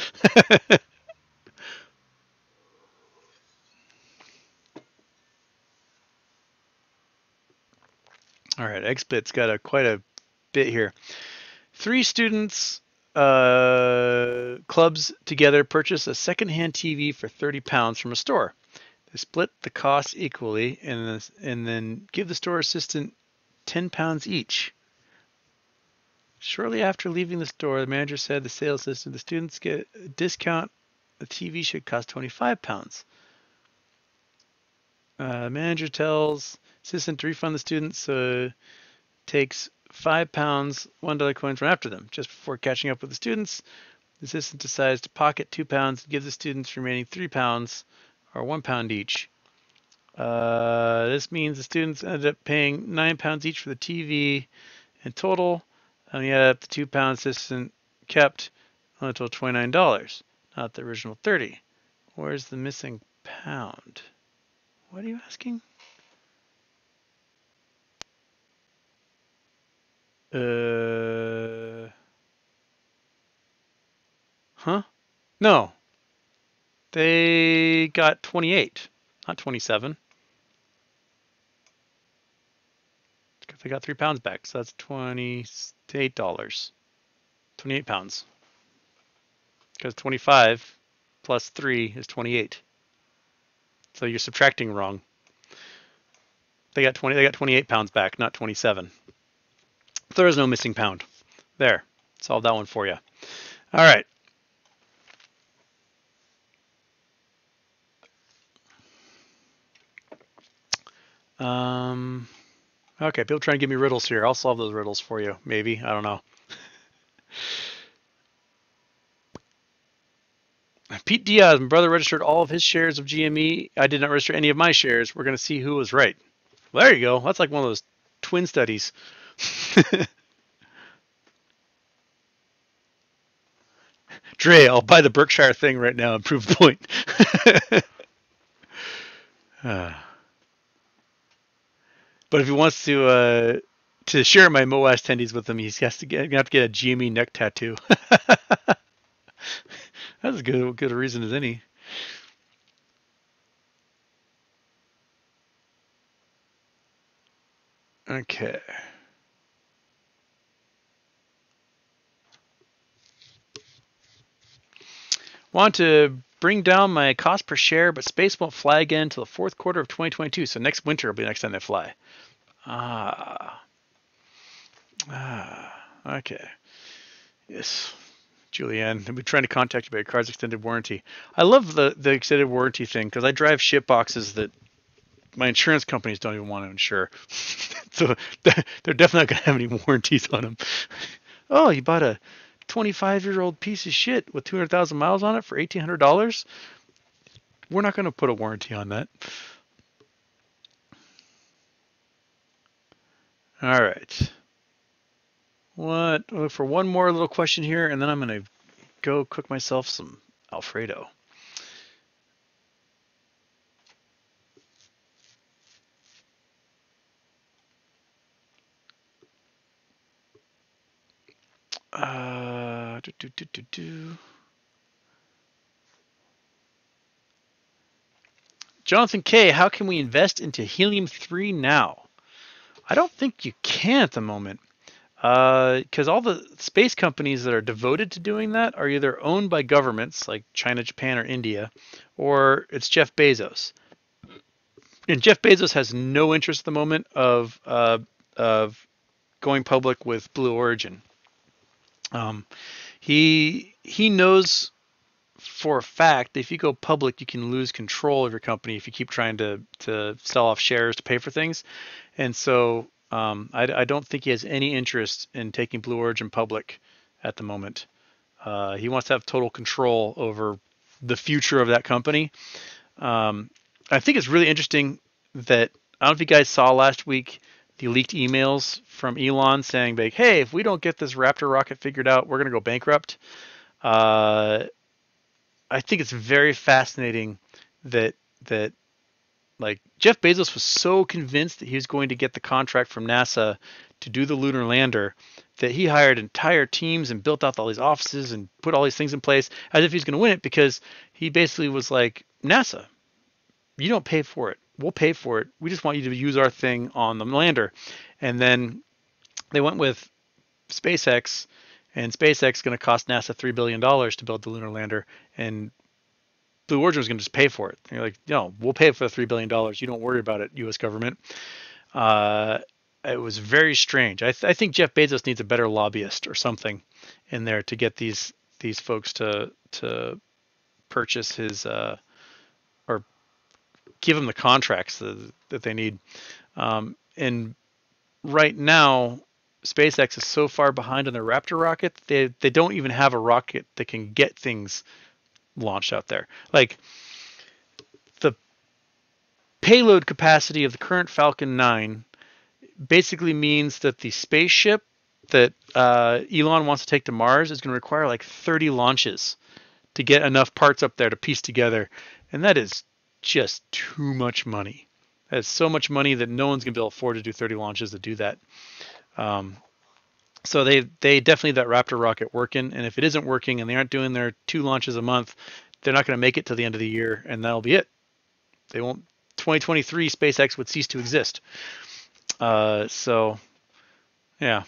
All right, XBit's got quite a bit here. 3 students clubs together purchase a secondhand TV for £30 from a store. They split the cost equally and then give the store assistant £10 each. Shortly after leaving the store, the manager said the sales assistant, the students get a discount. The TV should cost £25. Manager tells assistant to refund the students, so takes £5 $1 coins from after them. Just before catching up with the students, the assistant decides to pocket £2 and give the students remaining £3 or £1 each. This means the students ended up paying £9 each for the TV in total. And he added up the £2 assistant kept on a total $29, not the original 30. Where's the missing pound? What are you asking? Huh? No, they got 28, not 27. they got 3 pounds back. So that's $28. 28 pounds. Because 25 plus 3 is 28. So you're subtracting wrong. They got 28 pounds back, not 27. There is no missing pound. There. Solved that one for you. All right. Okay, people trying to give me riddles here. I'll solve those riddles for you, maybe. I don't know. Pete Diaz, my brother registered all of his shares of GME. I did not register any of my shares. We're going to see who was right. Well, there you go. That's like one of those twin studies. Dre, I'll buy the Berkshire thing right now and prove the point. But if he wants to share my MOAS attendees with him, he has to get a GME neck tattoo. That's as good a reason as any. Okay. Want to bring down my cost per share, but space won't fly again until the fourth quarter of 2022. So next winter will be the next time they fly. Okay. Yes. Julianne, I've been trying to contact you about your car's extended warranty. I love the extended warranty thing because I drive shit boxes that my insurance companies don't even want to insure. So they're definitely not going to have any warranties on them. Oh, you bought a 25-year-old piece of shit with 200,000 miles on it for $1,800? We're not going to put a warranty on that. All right. Look for one more little question here, and then I'm going to go cook myself some Alfredo. Jonathan K., how can we invest into helium-3 now? I don't think you can at the moment. Because all the space companies that are devoted to doing that are either owned by governments like China, Japan, or India, or it's Jeff Bezos. And Jeff Bezos has no interest at the moment of going public with Blue Origin. He knows for a fact that if you go public, you can lose control of your company if you keep trying to sell off shares to pay for things. And so I don't think he has any interest in taking Blue Origin public at the moment. He wants to have total control over the future of that company. I think it's really interesting that, I don't know if you guys saw last week, the leaked emails from Elon saying, like, hey, if we don't get this Raptor rocket figured out, we're going to go bankrupt. I think it's very fascinating that like Jeff Bezos was so convinced that he was going to get the contract from NASA to do the lunar lander that he hired entire teams and built out all these offices and put all these things in place as if he's going to win it, because he basically was like, NASA, you don't pay for it. We'll pay for it. We just want you to use our thing on the lander. And then they went with SpaceX, and SpaceX is going to cost NASA $3 billion to build the lunar lander, and Blue Origin was going to just pay for it. And you're like, no, we'll pay for the $3 billion. You don't worry about it, U.S. government. It was very strange. I think Jeff Bezos needs a better lobbyist or something in there to get these folks to purchase his or give him the contracts that they need. And right now, SpaceX is so far behind on their Raptor rocket, they don't even have a rocket that can get things launched out there. Like, the payload capacity of the current Falcon 9 basically means that the spaceship that Elon wants to take to Mars is going to require like 30 launches to get enough parts up there to piece together. And that is just too much money. That is so much money that no one's going to be able to afford to do 30 launches to do that. So they definitely need that Raptor rocket working. And if it isn't working and they aren't doing their 2 launches a month, they're not going to make it till the end of the year, and that'll be it. They won't. 2023 SpaceX would cease to exist. So Yeah.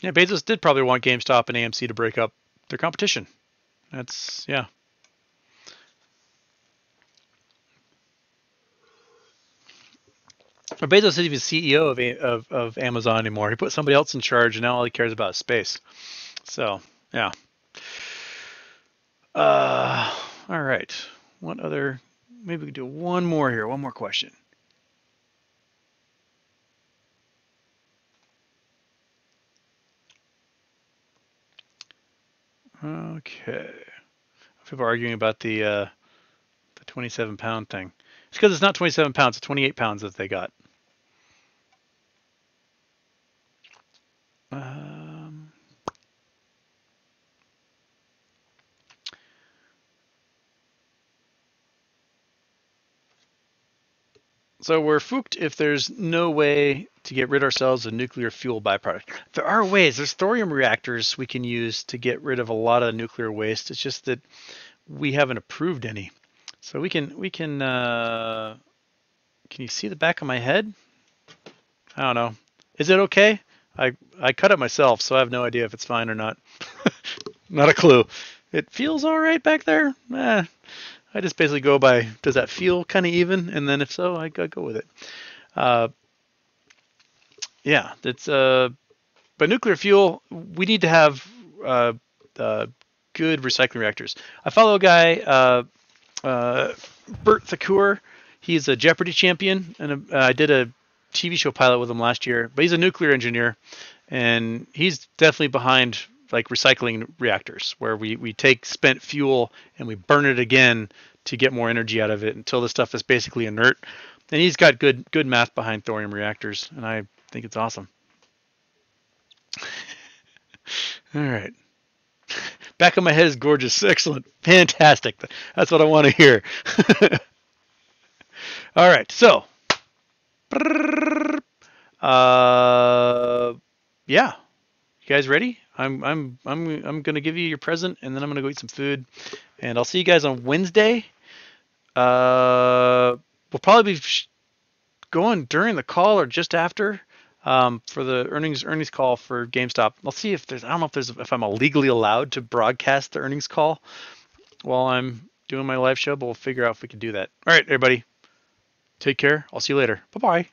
Yeah, Bezos did probably want GameStop and AMC to break up their competition. That's, yeah. But Bezos isn't even CEO of Amazon anymore. He put somebody else in charge, and now all he cares about is space. So, yeah. All right. What other? Maybe we can do one more here. One more question. Okay. People are arguing about the 27-pound thing. It's because it's not 27 pounds. It's 28 pounds that they got. Um, so we're fooked if there's no way to get rid ourselves of nuclear fuel byproduct. There are ways. There's thorium reactors we can use to get rid of a lot of nuclear waste. It's just that we haven't approved any. So can you see the back of my head? I don't know. Is it okay? I cut it myself, so I have no idea if it's fine or not. Not a clue. It feels all right back there. I just basically go by, does that feel kind of even? And then if so, I go with it. Yeah, it's but nuclear fuel, we need to have good recycling reactors. I follow a guy, Bert Thakur. He's a Jeopardy champion, and I did a TV show pilot with him last year. But he's a nuclear engineer, and he's definitely behind like recycling reactors, where we take spent fuel and we burn it again to get more energy out of it until the stuff is basically inert. And he's got good math behind thorium reactors, and I think it's awesome. All right. Back of my head is gorgeous. Excellent. Fantastic. That's what I want to hear. All right. So, yeah. You guys ready? I'm gonna give you your present, and then I'm gonna go eat some food, and I'll see you guys on Wednesday. We'll probably be going during the call or just after for the earnings call for GameStop. I'll see if there's. I don't know if I'm legally allowed to broadcast the earnings call while I'm doing my live show, but we'll figure out if we can do that. All right, everybody. Take care. I'll see you later. Bye bye.